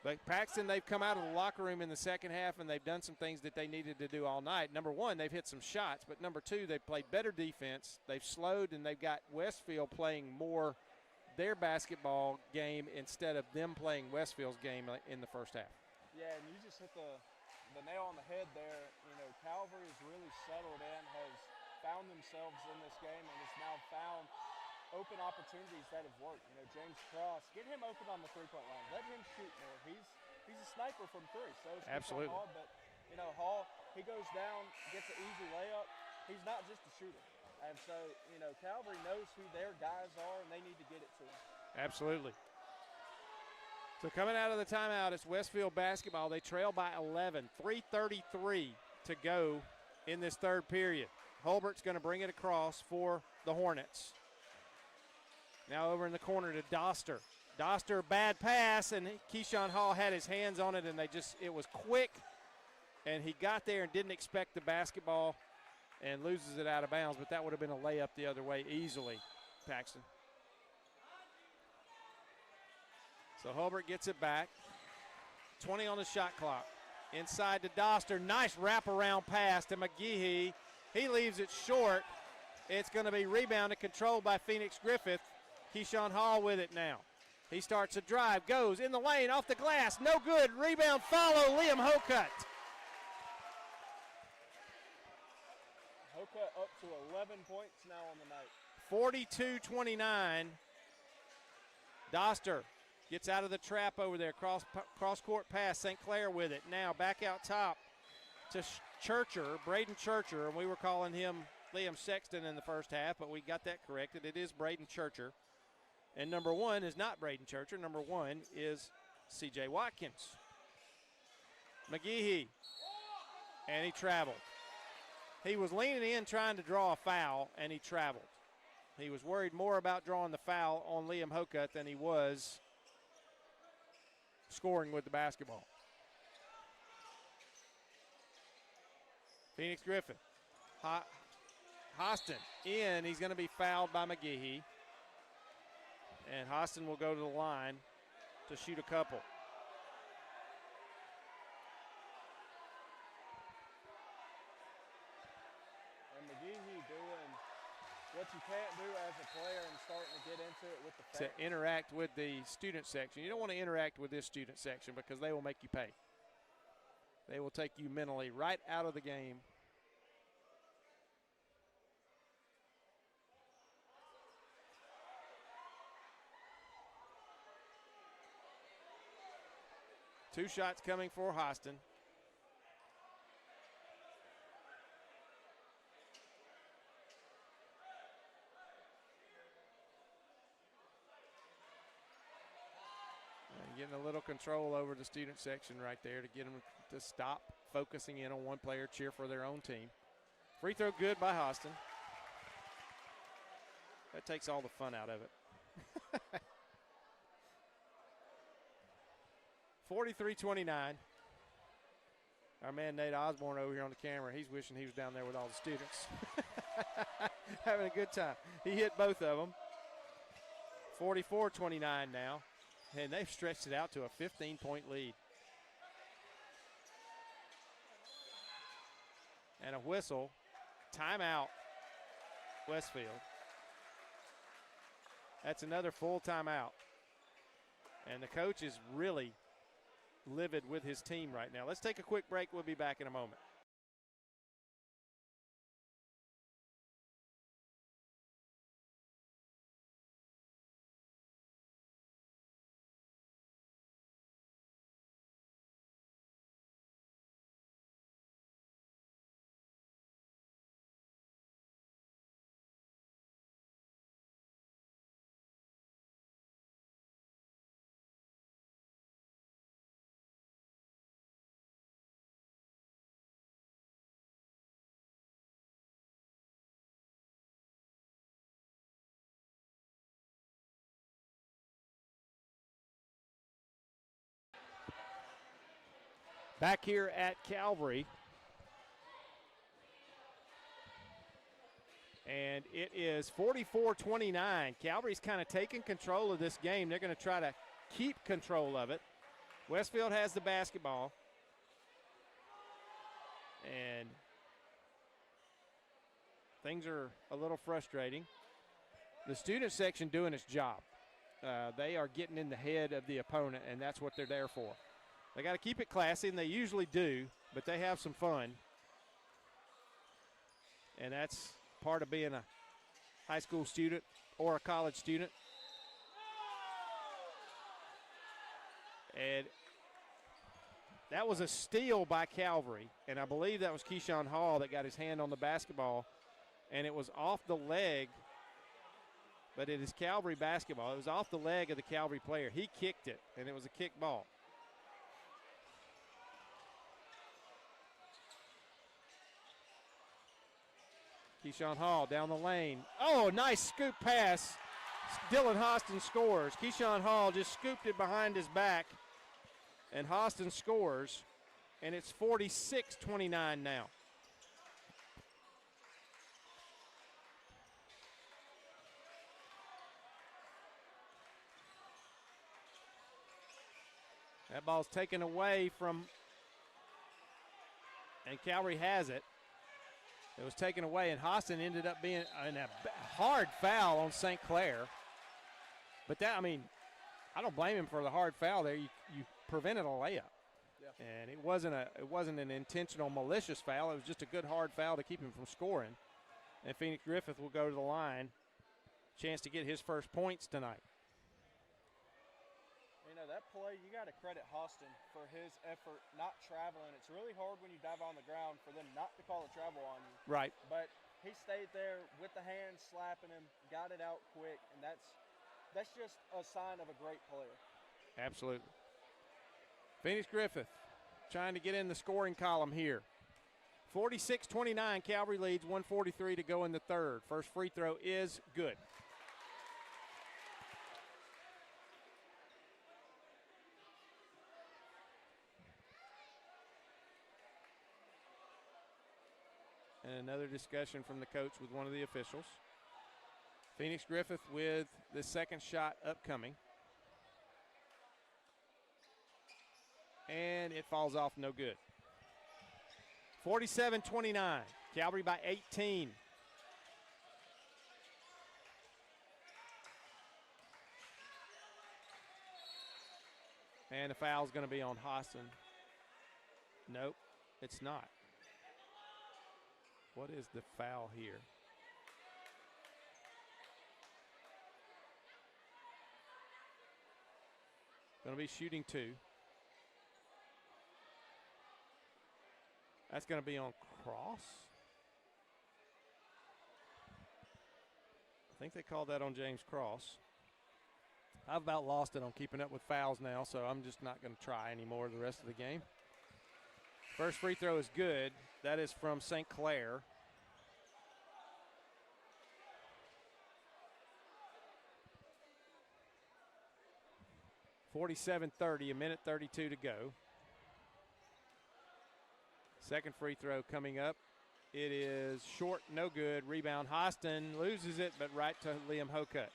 But Paxton, they've come out of the locker room in the second half and they've done some things that they needed to do all night. Number one, they've hit some shots, but number two, they've played better defense. They've slowed and they've got Westfield playing more their basketball game instead of them playing Westfield's game in the first half. Yeah, and you just hit the nail on the head there. You know, Calvary has really settled in, has found themselves in this game, and has now found open opportunities that have worked. You know, James Cross, get him open on the three-point line. Let him shoot more. He's a sniper from three. So is absolutely. Hall, but, you know, Hall, he goes down, gets an easy layup. He's not just a shooter. And so, you know, Calvary knows who their guys are, and they need to get it to him. Absolutely. So coming out of the timeout, it's Westfield basketball. They trail by 11, 3:33 to go in this third period. Holbert's going to bring it across for the Hornets. Now over in the corner to Doster. Doster, bad pass, and Keyshawn Hall had his hands on it, and it was quick, and he got there and didn't expect the basketball and loses it out of bounds, but that would have been a layup the other way easily, Paxton. So Holbert gets it back. 20 on the shot clock. Inside to Doster. Nice wraparound pass to McGehee. He leaves it short. It's going to be rebounded, controlled by Phoenix Griffith. Keyshawn Hall with it now. He starts a drive, goes in the lane, off the glass. No good. Rebound follow, Liam Hokut. Hokut up to 11 points now on the night. 42-29. Doster gets out of the trap over there. Cross-court pass. St. Clair with it. Now back out top to Churcher, Braden Churcher, and we were calling him Liam Sexton in the first half, but we got that corrected. It is Braden Churcher. And number one is not Braden Churcher. Number one is C.J. Watkins. McGehee, and he traveled. He was leaning in trying to draw a foul, and he traveled. He was worried more about drawing the foul on Liam Hokut than he was scoring with the basketball. Phoenix Griffith. Hostin in. He's going to be fouled by McGehee. And Hostin will go to the line to shoot a couple. And McGehee doing what you can't do as a player and starting to get into it with the fans. To interact with the student section. You don't want to interact with this student section because they will make you pay. They will take you mentally right out of the game 2 shots coming for Hostin. And getting a little control over the student section right there to get them to stop focusing in on one player, cheer for their own team. Free throw good by Hostin. That takes all the fun out of it. 43-29. Our man Nate Osborne over here on the camera, he's wishing he was down there with all the students. Having a good time. He hit both of them. 44-29 now. And they've stretched it out to a 15-point lead. And a whistle. Timeout, Westfield. That's another full timeout. And the coach is really livid with his team right now. Let's take a quick break. We'll be back in a moment. Back here at Calvary. And it is 44-29. Calvary's kind of taking control of this game. They're going to try to keep control of it. Westfield has the basketball. And things are a little frustrating. The student section doing its job. They are getting in the head of the opponent, and that's what they're there for. They got to keep it classy, and they usually do, but they have some fun. And that's part of being a high school student or a college student. And that was a steal by Calvary, and I believe that was Keyshawn Hall that got his hand on the basketball, and it was off the leg, but it is Calvary basketball. It was off the leg of the Calvary player. He kicked it, and it was a kick ball. Keyshawn Hall down the lane. Oh, nice scoop pass. Dylan Hostin scores. Keyshawn Hall just scooped it behind his back, and Hostin scores, and it's 46-29 now. That ball's taken away from, and Calvary has it. It was taken away, and Hostin ended up being in a hard foul on St. Clair. But that, I mean, I don't blame him for the hard foul there. You prevented a layup. Yeah. And it wasn't an intentional malicious foul. It was just a good hard foul to keep him from scoring. And Phoenix Griffith will go to the line. Chance to get his first points tonight. You know, that play, you got to credit Hostin for his effort not traveling. It's really hard when you dive on the ground for them not to call a travel on you. Right. But he stayed there with the hand slapping him, got it out quick, and that's just a sign of a great player. Absolutely. Phoenix Griffith trying to get in the scoring column here. 46-29, Calvary leads, 1:43 to go in the third. First free throw is good. And another discussion from the coach with one of the officials. Phoenix Griffith with the second shot upcoming. And it falls off no good. 47-29, Calvary by 18. And the foul's going to be on Hostin. Nope, it's not. What is the foul here? Going to be shooting two. That's going to be on Cross. I think they called that on James Cross. I've about lost it on keeping up with fouls now, so I'm just not going to try anymore the rest of the game. First free throw is good. That is from St. Clair. (47-30), a minute 32 to go. Second free throw coming up. It is short, no good. Rebound, Hostin loses it, but right to Liam Hokut.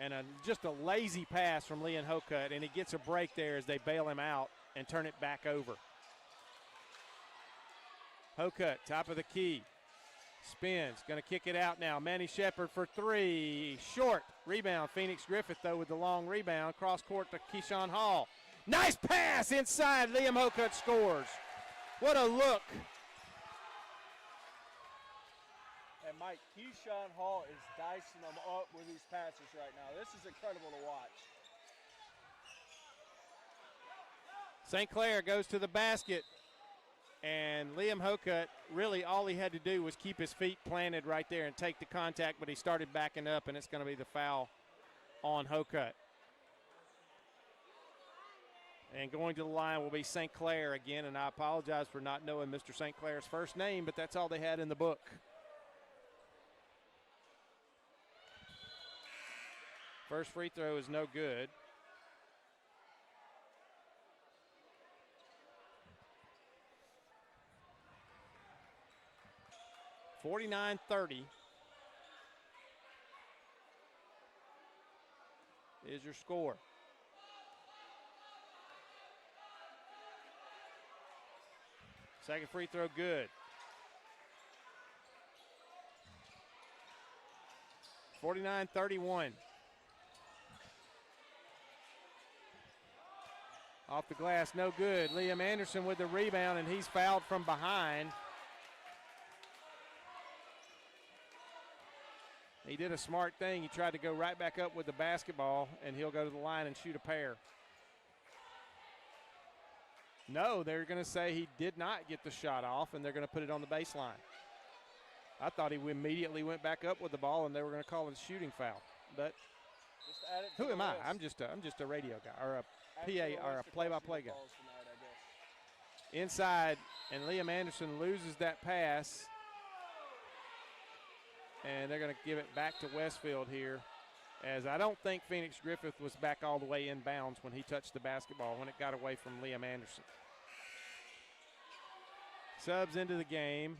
And just a lazy pass from Liam Hokut, and he gets a break there as they bail him out and turn it back over. Hokut, top of the key. Spins, going to kick it out now. Manny Shepard for three. Short. Rebound. Phoenix Griffith, though, with the long rebound. Cross court to Keyshawn Hall. Nice pass inside. Liam Hokut scores. What a look. And Mike, Keyshawn Hall is dicing them up with these passes right now. This is incredible to watch. St. Clair goes to the basket. And Liam Hokut, really all he had to do was keep his feet planted right there and take the contact, but he started backing up, and it's going to be the foul on Hokut. And going to the line will be St. Clair again, and I apologize for not knowing Mr. St. Clair's first name, but that's all they had in the book. First free throw is no good. (49-30) is your score. Second free throw good. 49-31. Off the glass, no good. Liam Anderson with the rebound, and he's fouled from behind. He did a smart thing. He tried to go right back up with the basketball, and he'll go to the line and shoot a pair. No, they're going to say he did not get the shot off, and they're going to put it on the baseline. I thought he immediately went back up with the ball, and they were going to call it a shooting foul. But who am I? I'm just a radio guy, or a PA, or a play-by-play guy. Inside, and Liam Anderson loses that pass. And they're going to give it back to Westfield here, as I don't think Phoenix Griffith was back all the way in bounds when he touched the basketball, when it got away from Liam Anderson. Subs into the game.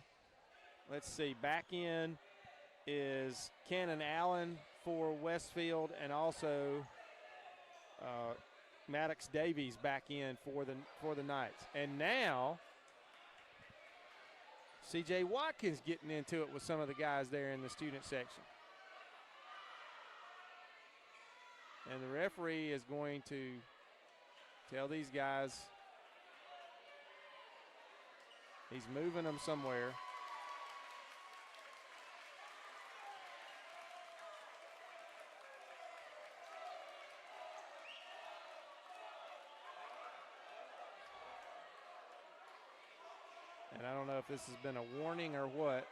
Let's see, back in is Cannon Allen for Westfield, and also Maddox Davies back in for the Knights. And now C.J. Watkins getting into it with some of the guys there in the student section. And the referee is going to tell these guys he's moving them somewhere. And I don't know if this has been a warning or what,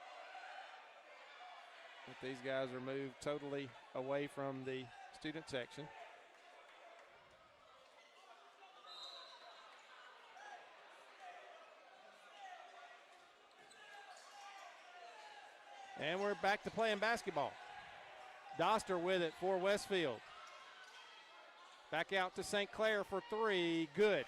but these guys are moved totally away from the student section. And we're back to playing basketball. Doster with it for Westfield. Back out to St. Clair for three, good.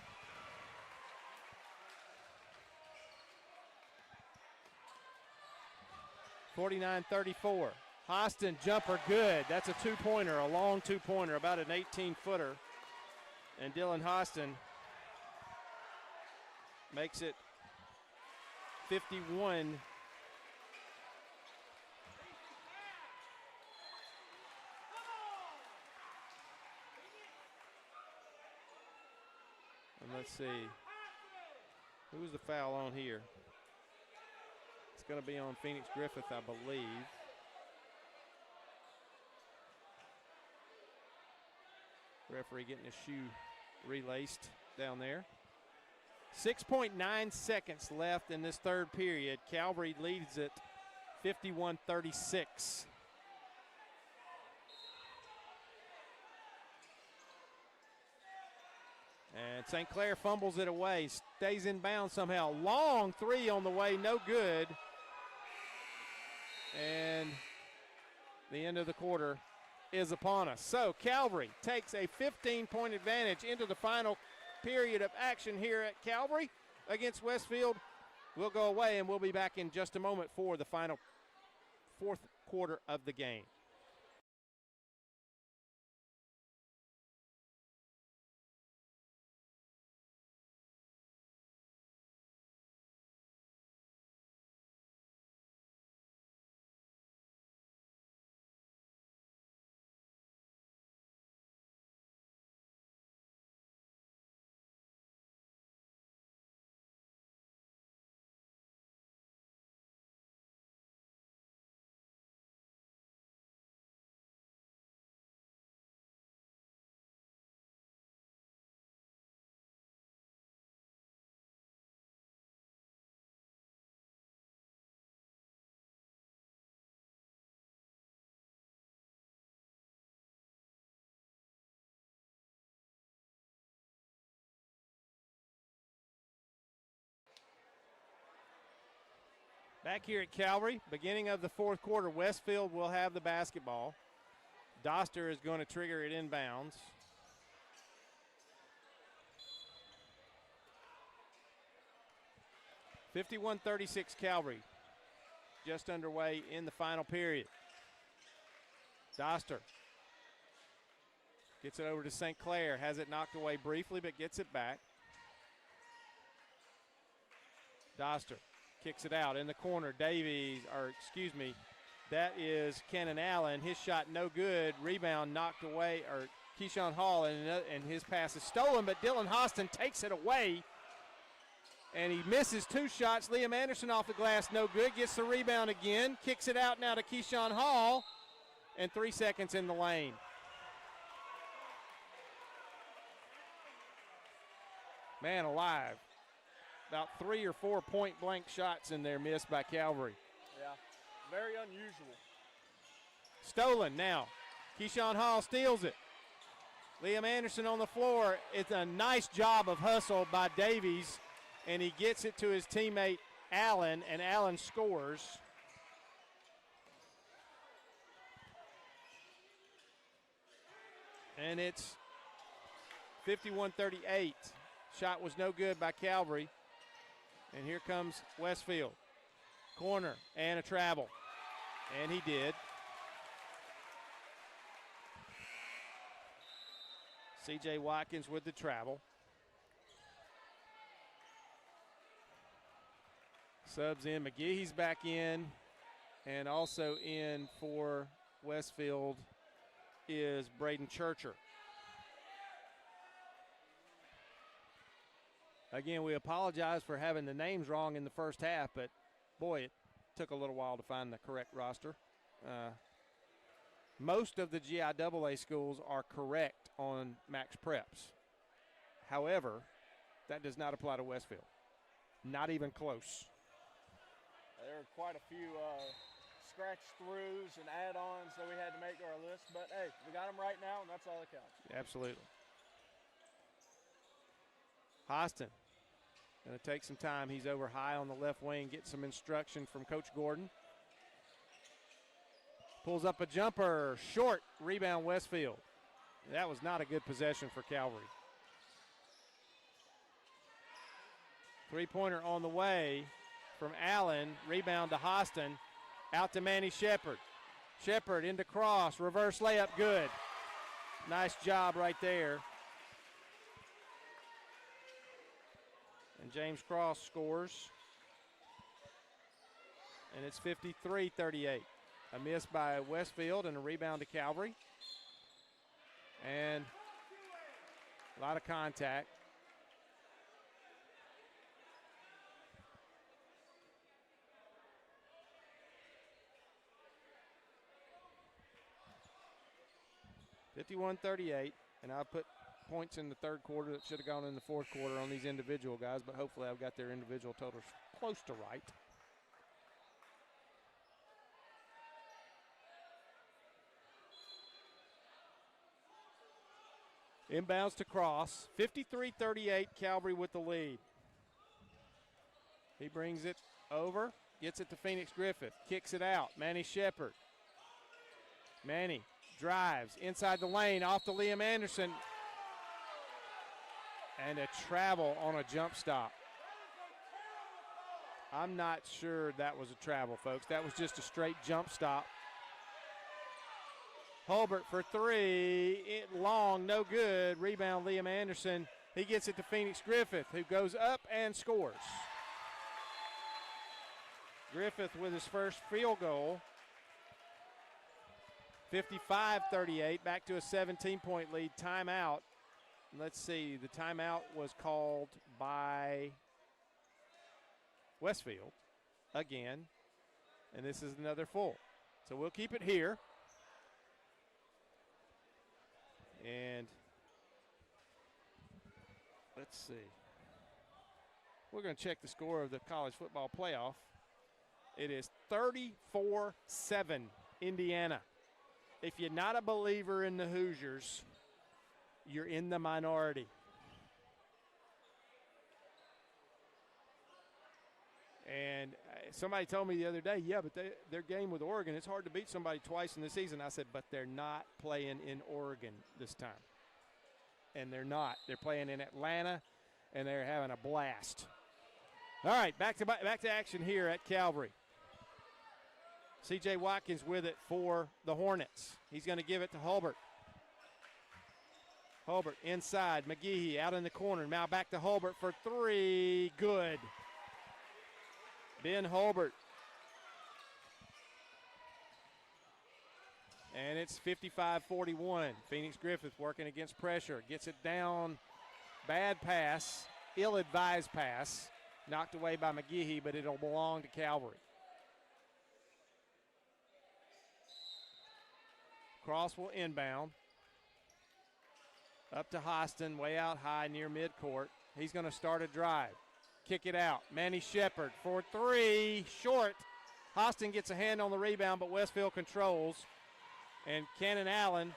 (49-34). Hostin jumper good. That's a two-pointer, a long two-pointer, about an 18-footer. And Dylan Hostin makes it 51. And let's see, who's the foul on here? It's going to be on Phoenix Griffith, I believe. Referee getting his shoe relaced down there. 6.9 seconds left in this third period. Calvary leads it 51-36. And St. Clair fumbles it away, stays in bounds somehow. Long three on the way, no good. And the end of the quarter is upon us. So Calvary takes a 15-point advantage into the final period of action here at Calvary against Westfield. We'll go away, and we'll be back in just a moment for the final fourth quarter of the game. Back here at Calvary, beginning of the fourth quarter, Westfield will have the basketball. Doster is going to trigger it inbounds. (51-36) Calvary, just underway in the final period. Doster gets it over to St. Clair, has it knocked away briefly, but gets it back. Doster kicks it out in the corner. That is Kennon Allen. His shot no good. Rebound knocked away, or Keyshawn Hall, and his pass is stolen, but Dylan Hostin takes it away, and he misses two shots. Liam Anderson off the glass, no good. Gets the rebound again. Kicks it out now to Keyshawn Hall, and 3 seconds in the lane. Man alive. About 3 or 4 point-blank shots in there missed by Calvary. Yeah, very unusual. Stolen now. Keyshawn Hall steals it. Liam Anderson on the floor. It's a nice job of hustle by Davies, and he gets it to his teammate Allen, and Allen scores. And it's 51-38. Shot was no good by Calvary. And here comes Westfield. Corner and a travel. And he did. C.J. Watkins with the travel. Subs in. McGee's back in. And also in for Westfield is Braden Churcher. Again, we apologize for having the names wrong in the first half, but, boy, it took a little while to find the correct roster. Most of the GIAA schools are correct on max preps. However, that does not apply to Westfield. Not even close. There are quite a few scratch-throughs and add-ons that we had to make to our list, but, hey, we got them right now, and that's all that counts. Absolutely. Hostin going to take some time. He's over high on the left wing, get some instruction from Coach Gordon. Pulls up a jumper, short, rebound Westfield. That was not a good possession for Calvary. Three-pointer on the way from Allen, rebound to Hostin, out to Manny Shepard. Shepard into cross, reverse layup, good. Nice job right there. And James Cross scores. And it's 53-38. A miss by Westfield and a rebound to Calvary. And a lot of contact. $51-38, and I'll put points in the third quarter that should have gone in the fourth quarter on these individual guys, but hopefully I've got their individual totals close to right. Inbounds to Cross. 53-38, Calvary with the lead. He brings it over, gets it to Phoenix Griffith, kicks it out. Manny Shepard. Manny drives inside the lane, off to Liam Anderson. And a travel on a jump stop. I'm not sure that was a travel, folks. That was just a straight jump stop. Hulbert for three, long, no good. Rebound, Liam Anderson. He gets it to Phoenix Griffith, who goes up and scores. Griffith with his first field goal. 55-38, back to a 17-point lead. Timeout. Let's see, the timeout was called by Westfield again, and this is another full. So we'll keep it here. And let's see. We're going to check the score of the college football playoff. It is 34-7 Indiana. If you're not a believer in the Hoosiers, you're in the minority. And somebody told me the other day, yeah, but their game with Oregon, it's hard to beat somebody twice in the season. I said, but they're not playing in Oregon this time. And they're not. They're playing in Atlanta, and they're having a blast. All right, back to action here at Calvary. C.J. Watkins with it for the Hornets. He's going to give it to Hulbert. Hulbert inside. McGehee out in the corner. Now back to Hulbert for three. Good. Ben Hulbert. And it's 55-41. Phoenix Griffith working against pressure. Gets it down. Bad pass. Ill-advised pass. Knocked away by McGehee, but it'll belong to Calvary. Cross will inbound. Up to Hostin, way out high near midcourt. He's going to start a drive. Kick it out. Manny Shepard for three. Short. Hostin gets a hand on the rebound, but Westfield controls. And Cannon Allen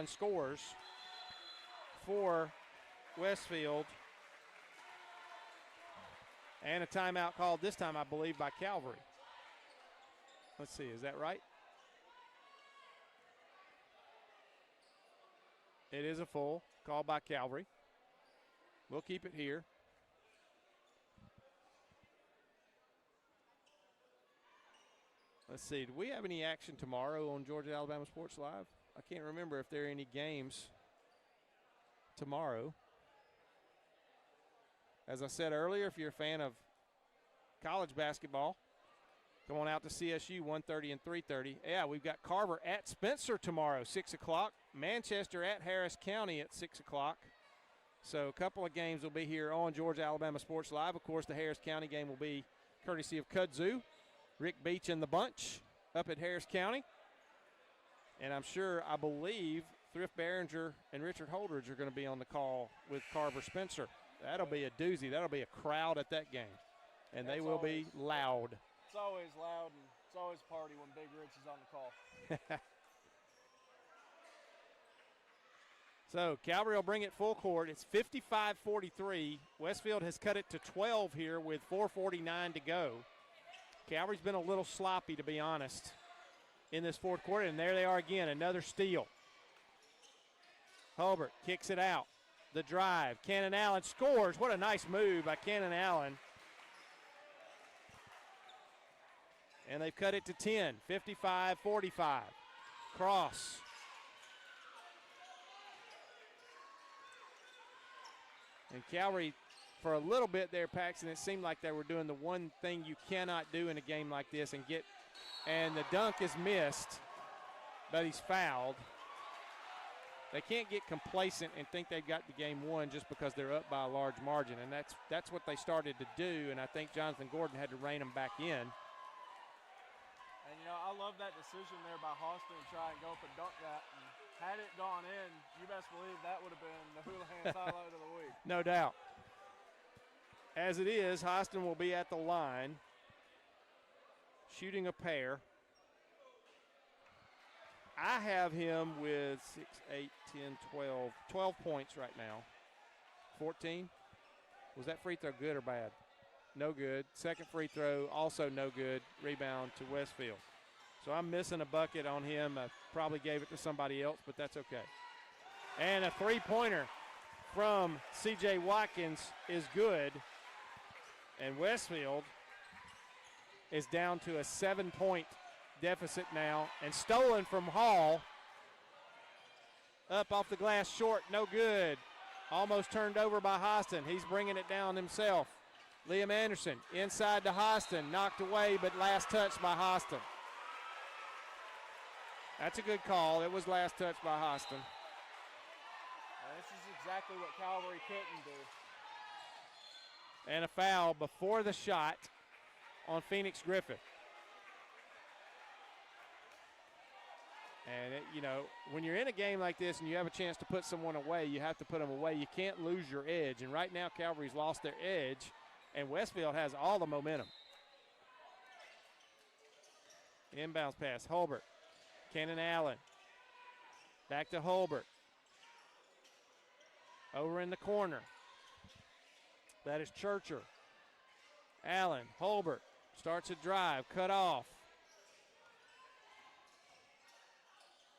scores for Westfield. And a timeout called this time, I believe, by Calvary. Let's see, is that right? It is a full, called by Calvary. We'll keep it here. Let's see, do we have any action tomorrow on Georgia Alabama Sports Live? I can't remember if there are any games tomorrow. As I said earlier, if you're a fan of college basketball, come on out to CSU 1:30 and 3:30. Yeah, we've got Carver at Spencer tomorrow, 6 o'clock. Manchester at Harris County at 6 o'clock. So a couple of games will be here on Georgia Alabama Sports Live. Of course, the Harris County game will be courtesy of Kudzu, Rick Beach and the bunch up at Harris County. And I believe Thrift Behringer and Richard Holdridge are going to be on the call with Carver Spencer. That'll be a doozy. That'll be a crowd at that game. And they will be loud. It's always loud, and it's always a party when Big Rich is on the call. So Calvary will bring it full court. It's 55-43. Westfield has cut it to 12 here with 4:49 to go. Calvary's been a little sloppy, to be honest, in this fourth quarter. And there they are again, another steal. Hulbert kicks it out. The drive. Cannon Allen scores. What a nice move by Cannon Allen. And they've cut it to 10, 55-45. Cross. And Calvary, for a little bit there, Paxton, it seemed like they were doing the one thing you cannot do in a game like this and the dunk is missed, but he's fouled. They can't get complacent and think they've got the game won just because they're up by a large margin, and that's what they started to do, and I think Jonathan Gordon had to rein them back in. And, I love that decision there by Hostin to try and go up and dunk that. And Had it gone in, you best believe that would have been the Houlihan's highlight of the week. No doubt. As it is, Hostin will be at the line, shooting a pair. I have him with 6, 8, 10, 12. 12 points right now. 14. Was that free throw good or bad? No good. Second free throw, also no good. Rebound to Westfield. So I'm missing a bucket on him. I probably gave it to somebody else, but that's okay. And a three-pointer from C.J. Watkins is good. And Westfield is down to a 7-point deficit now, and stolen from Hall. Up off the glass short, no good. Almost turned over by Hostin. He's bringing it down himself. Liam Anderson inside to Hostin, knocked away, but last touch by Hostin. That's a good call. It was last touch by Hostin. This is exactly what Calvary couldn't do. And a foul before the shot on Phoenix Griffith. And, when you're in a game like this and you have a chance to put someone away, you have to put them away. You can't lose your edge. And right now, Calvary's lost their edge, and Westfield has all the momentum. Inbounds pass, Holbert. Cannon Allen. Back to Holbert. Over in the corner. That is Churcher. Allen, Holbert, starts a drive, cut off.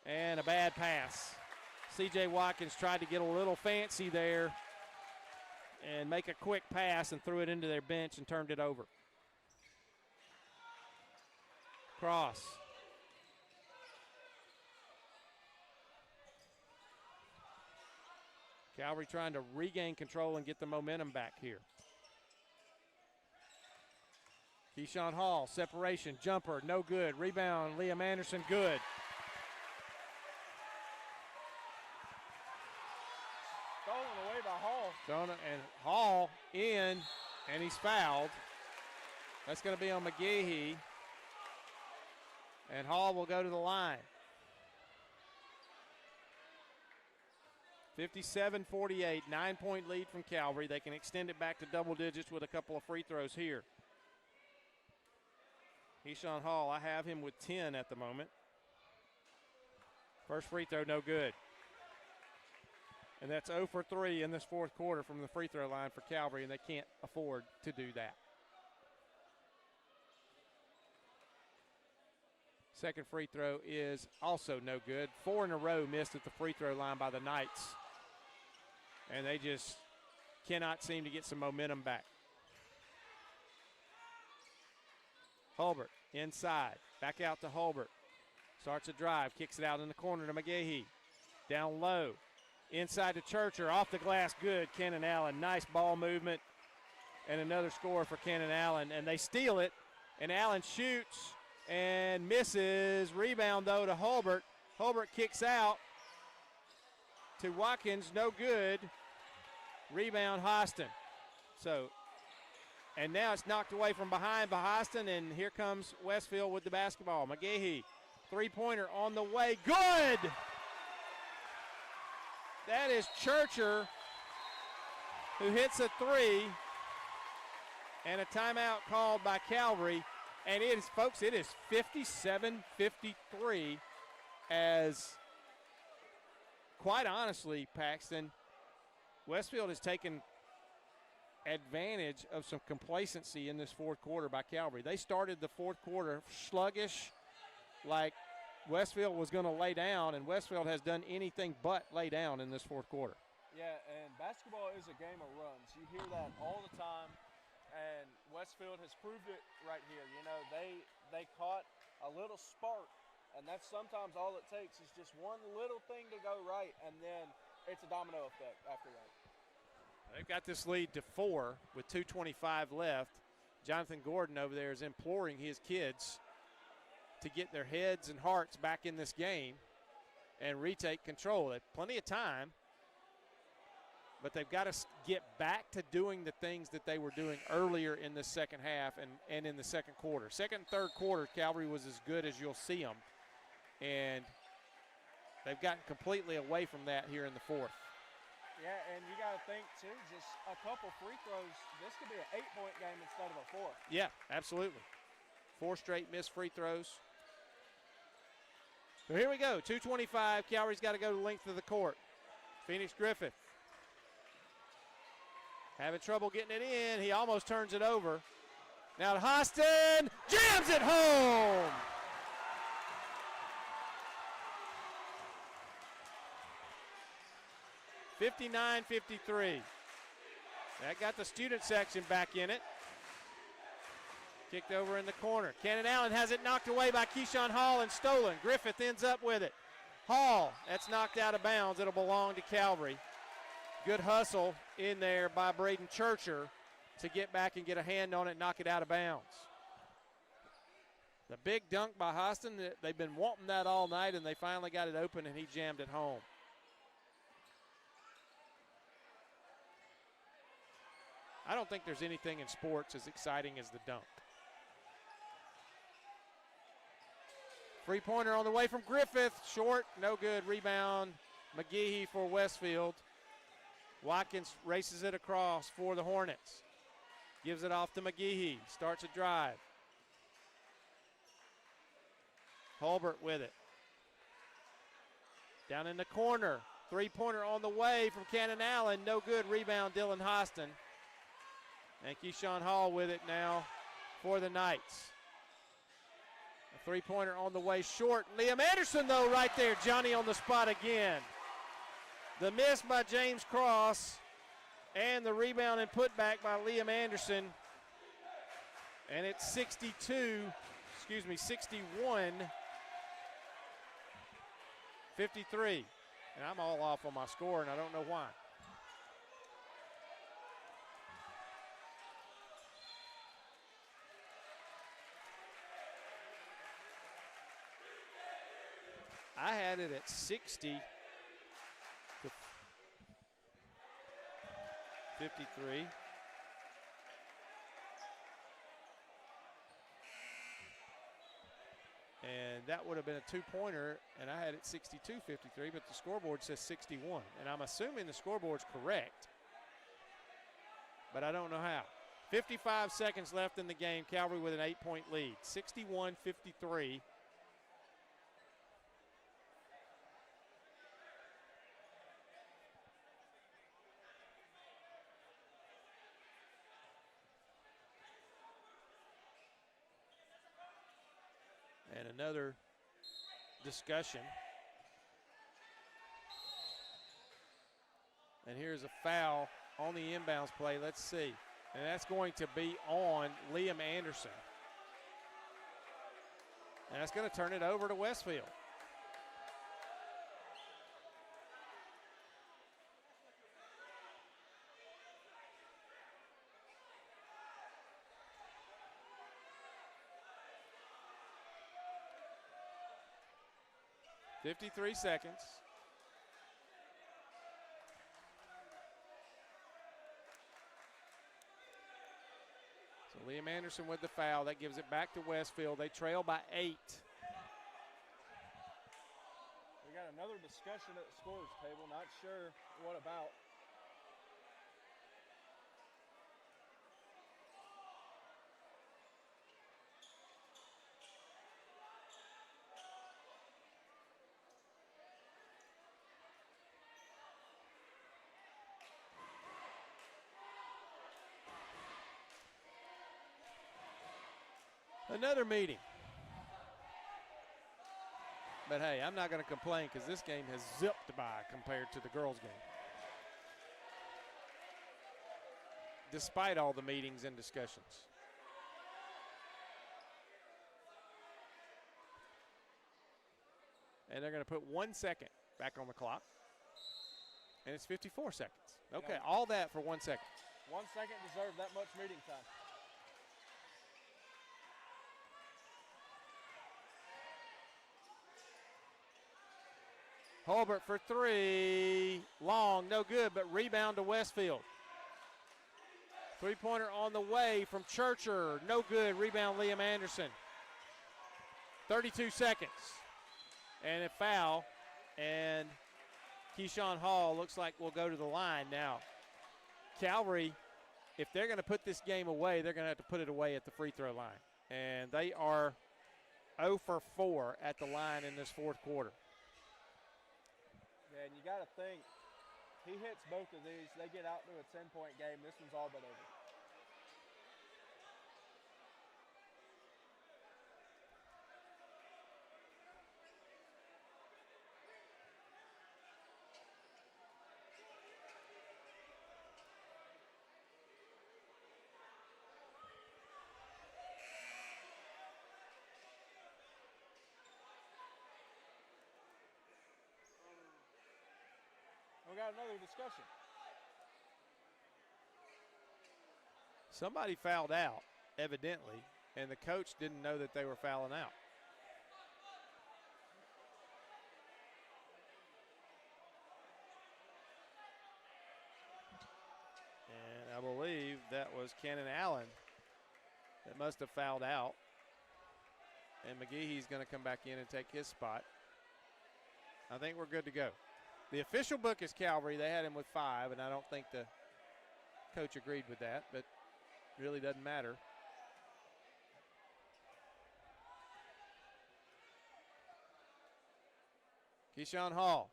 And a bad pass. C.J. Watkins tried to get a little fancy there and make a quick pass and threw it into their bench and turned it over. Cross. Calvary trying to regain control and get the momentum back here. Keyshawn Hall, separation, jumper, no good. Rebound, Liam Anderson, good. Stolen away by Hall. And Hall in, and he's fouled. That's going to be on McGehee. And Hall will go to the line. 57-48, 9-point lead from Calvary. They can extend it back to double digits with a couple of free throws here. Keyshawn Hall, I have him with 10 at the moment. First free throw, no good. And that's 0 for 3 in this fourth quarter from the free throw line for Calvary, and they can't afford to do that. Second free throw is also no good. 4 in a row missed at the free throw line by the Knights. And they just cannot seem to get some momentum back. Holbert inside, back out to Holbert. Starts a drive, kicks it out in the corner to McGehee. Down low, inside to Churcher, off the glass, good. Cannon Allen, nice ball movement. And another score for Cannon Allen. And they steal it, and Allen shoots and misses. Rebound, though, to Holbert. Holbert kicks out to Watkins, no good. Rebound, Hostin. And now it's knocked away from behind by Hostin, and here comes Westfield with the basketball. McGehee, three-pointer on the way, good! That is Churcher, who hits a three, and a timeout called by Calvary. And it is, folks, it is 57-53 as, quite honestly, Paxton, Westfield has taken advantage of some complacency in this fourth quarter by Calvary. They started the fourth quarter sluggish, like Westfield was going to lay down, and Westfield has done anything but lay down in this fourth quarter. Yeah, and basketball is a game of runs. You hear that all the time. And Westfield has proved it right here. You know, they caught a little spark, and that's sometimes all it takes is just one little thing to go right, and then it's a domino effect after that. They've got this lead to 4 with 2:25 left. Jonathan Gordon over there is imploring his kids to get their heads and hearts back in this game and retake control. They have plenty of time, but they've got to get back to doing the things that they were doing earlier in the second half and in the second quarter. Second and third quarter, Calvary was as good as you'll see them. And They've gotten completely away from that here in the fourth. Yeah, and you got to think, too, just a couple free throws, this could be an 8-point game instead of a 4. Yeah, absolutely. 4 straight missed free throws. So here we go, 2:25. Calvary's got to go the length of the court. Phoenix Griffith having trouble getting it in. He almost turns it over. Now to Hostin, jams it home. (59-53). That got the student section back in it. Kicked over in the corner. Cannon Allen has it knocked away by Keyshawn Hall and stolen. Griffith ends up with it. Hall, that's knocked out of bounds. It'll belong to Calvary. Good hustle in there by Braden Churcher to get back and get a hand on it and knock it out of bounds. The big dunk by Hostin, they've been wanting that all night, and they finally got it open, and he jammed it home. I don't think there's anything in sports as exciting as the dunk. Three-pointer on the way from Griffith. Short, no good. Rebound, McGehee for Westfield. Watkins races it across for the Hornets. Gives it off to McGehee. Starts a drive. Hulbert with it. Down in the corner. Three-pointer on the way from Cannon Allen. No good. Rebound, Dylan Hostin. And Keyshawn Hall with it now for the Knights. A three-pointer on the way short. Liam Anderson, though, right there. Johnny on the spot again. The miss by James Cross and the rebound and putback by Liam Anderson. And it's 61, 53. And I'm all off on my score, and I don't know why. I had it at 60 to 53. And that would have been a two-pointer, and I had it 62-53, but the scoreboard says 61. And I'm assuming the scoreboard's correct, but I don't know how. 55 seconds left in the game. Calvary with an 8-point lead, 61-53. And another discussion. And here's a foul on the inbounds play. Let's see. And that's going to be on Liam Anderson. And that's going to turn it over to Westfield. .53 seconds. So Liam Anderson with the foul. That gives it back to Westfield. They trail by 8. We got another discussion at the scorers table. Not sure what about. Another meeting. But hey, I'm not going to complain because this game has zipped by compared to the girls' game. Despite all the meetings and discussions. And they're going to put 1 second back on the clock. And it's 54 seconds. Okay, all that for 1 second. 1 second deserved that much meeting time. Hulbert for three. Long, no good, but rebound to Westfield. Three-pointer on the way from Churcher. No good. Rebound Liam Anderson. 32 seconds. And a foul. and Keyshawn Hall looks like we'll go to the line. Now, Calvary, if they're going to put this game away, they're going to have to put it away at the free throw line. And they are 0 for 4 at the line in this fourth quarter. Yeah, and you got to think, he hits both of these, they get out to a 10-point game. This one's all but over. We got another discussion. Somebody fouled out, evidently, and the coach didn't know that they were fouling out. And I believe that was Cannon Allen that must have fouled out. And McGee's going to come back in and take his spot. I think we're good to go. The official book is Calvary. They had him with 5, and I don't think the coach agreed with that, but really doesn't matter. Keyshawn Hall.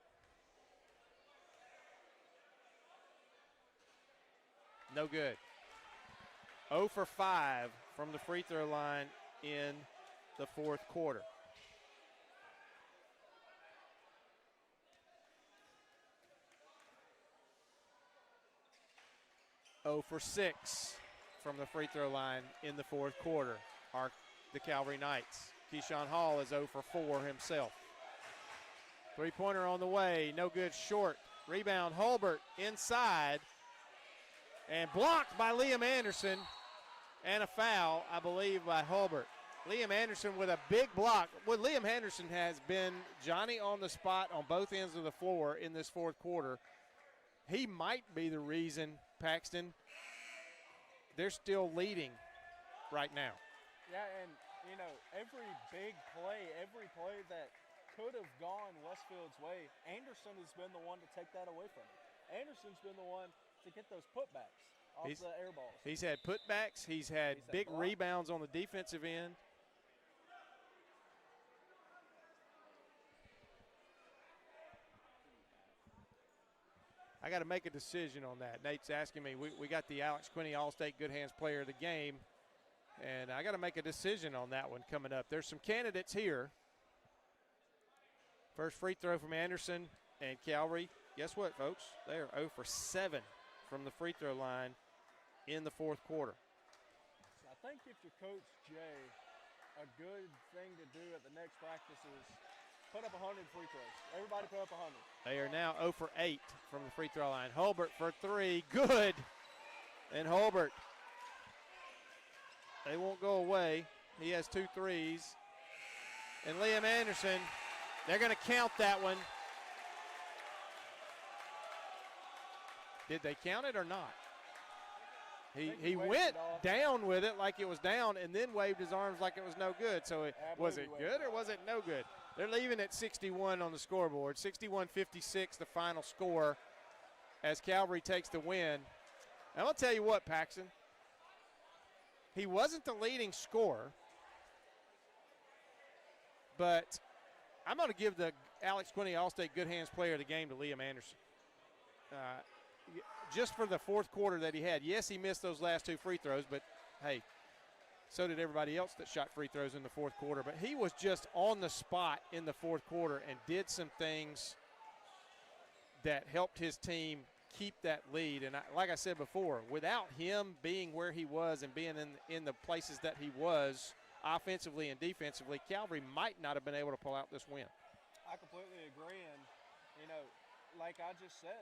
No good. 0 for 5 from the free throw line in the fourth quarter. For 6 from the free throw line in the fourth quarter are the Calvary Knights. Keyshawn Hall is 0 for 4 himself. Three-pointer on the way, no good, short. Rebound, Hulbert inside, and blocked by Liam Anderson, and a foul, I believe, by Hulbert. Liam Anderson with a big block. Well, Liam Anderson has been Johnny on the spot on both ends of the floor in this fourth quarter. He might be the reason, Paxton, they're still leading right now. Yeah, and, you know, every big play, every play that could have gone Westfield's way, Anderson has been the one to take that away from him. Anderson's been the one to get those putbacks off the air balls. He's had putbacks. He's had big rebounds on the defensive end. I got to make a decision on that. Nate's asking me. We got the Alex Quinney All-State Good Hands Player of the Game, and I got to make a decision on that one coming up. There's some candidates here. First free throw from Anderson and Calvary. Guess what, folks? They are 0 for 7 from the free throw line in the fourth quarter. I think if you're Coach Jay, a good thing to do at the next practice is put up 100 free throws. Everybody put up 100. They are now 0 for 8 from the free throw line. Hulbert for 3. Good. And Hulbert. They won't go away. He has 2 threes. And Liam Anderson, they're going to count that one. Did they count it or not? He went down with it like it was down and then waved his arms like it was no good. So was it good or was it no good? They're leaving at 61 on the scoreboard. 61-56 the final score as Calvary takes the win. And I'll tell you what, Paxton. He wasn't the leading scorer, but I'm going to give the Alex Quinney All-State Good Hands Player of the Game to Liam Anderson. Just for the fourth quarter that he had. Yes, he missed those last 2 free throws, but, hey, so did everybody else that shot free throws in the fourth quarter. But he was just on the spot in the fourth quarter and did some things that helped his team keep that lead. And like I said before, without him being where he was and being in the places that he was offensively and defensively, Calvary might not have been able to pull out this win. I completely agree. And, you know, like I just said,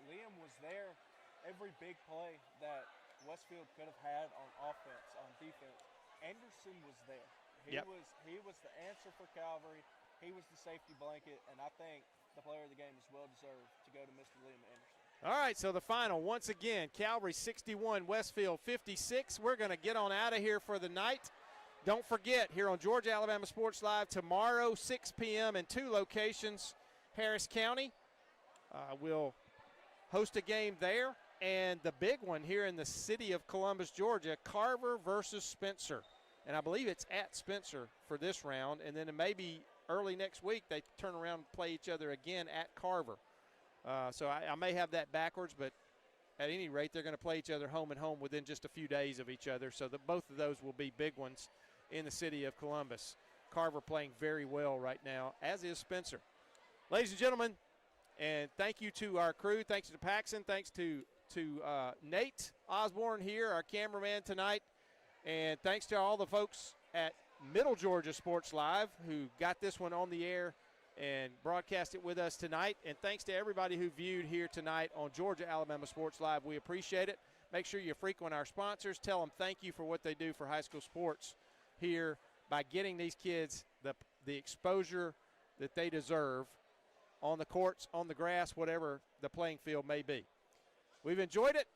Liam was there every big play that Westfield could have had on offense, on defense. Anderson was there. He was the answer for Calvary. He was the safety blanket, and I think the player of the game is well deserved to go to Mr. Liam Anderson. All right, so the final, once again, Calvary 61, Westfield 56. We're going to get on out of here for the night. Don't forget, here on Georgia Alabama Sports Live tomorrow, 6 p.m. in 2 locations, Harris County will host a game there. And the big one here in the city of Columbus, Georgia, Carver versus Spencer. And I believe it's at Spencer for this round. And then maybe early next week they turn around and play each other again at Carver. So I may have that backwards, but at any rate, they're going to play each other home and home within just a few days of each other. So both of those will be big ones in the city of Columbus. Carver playing very well right now, as is Spencer. Ladies and gentlemen, and thank you to our crew. Thanks to Paxson. Thanks to Nate Osborne here, our cameraman tonight. And thanks to all the folks at Middle Georgia Sports Live who got this one on the air and broadcast it with us tonight. And thanks to everybody who viewed here tonight on Georgia Alabama Sports Live. We appreciate it. Make sure you frequent our sponsors. Tell them thank you for what they do for high school sports here by getting these kids the exposure that they deserve on the courts, on the grass, whatever the playing field may be. We've enjoyed it.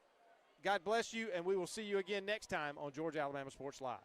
God bless you, and we will see you again next time on Georgia Alabama Sports Live.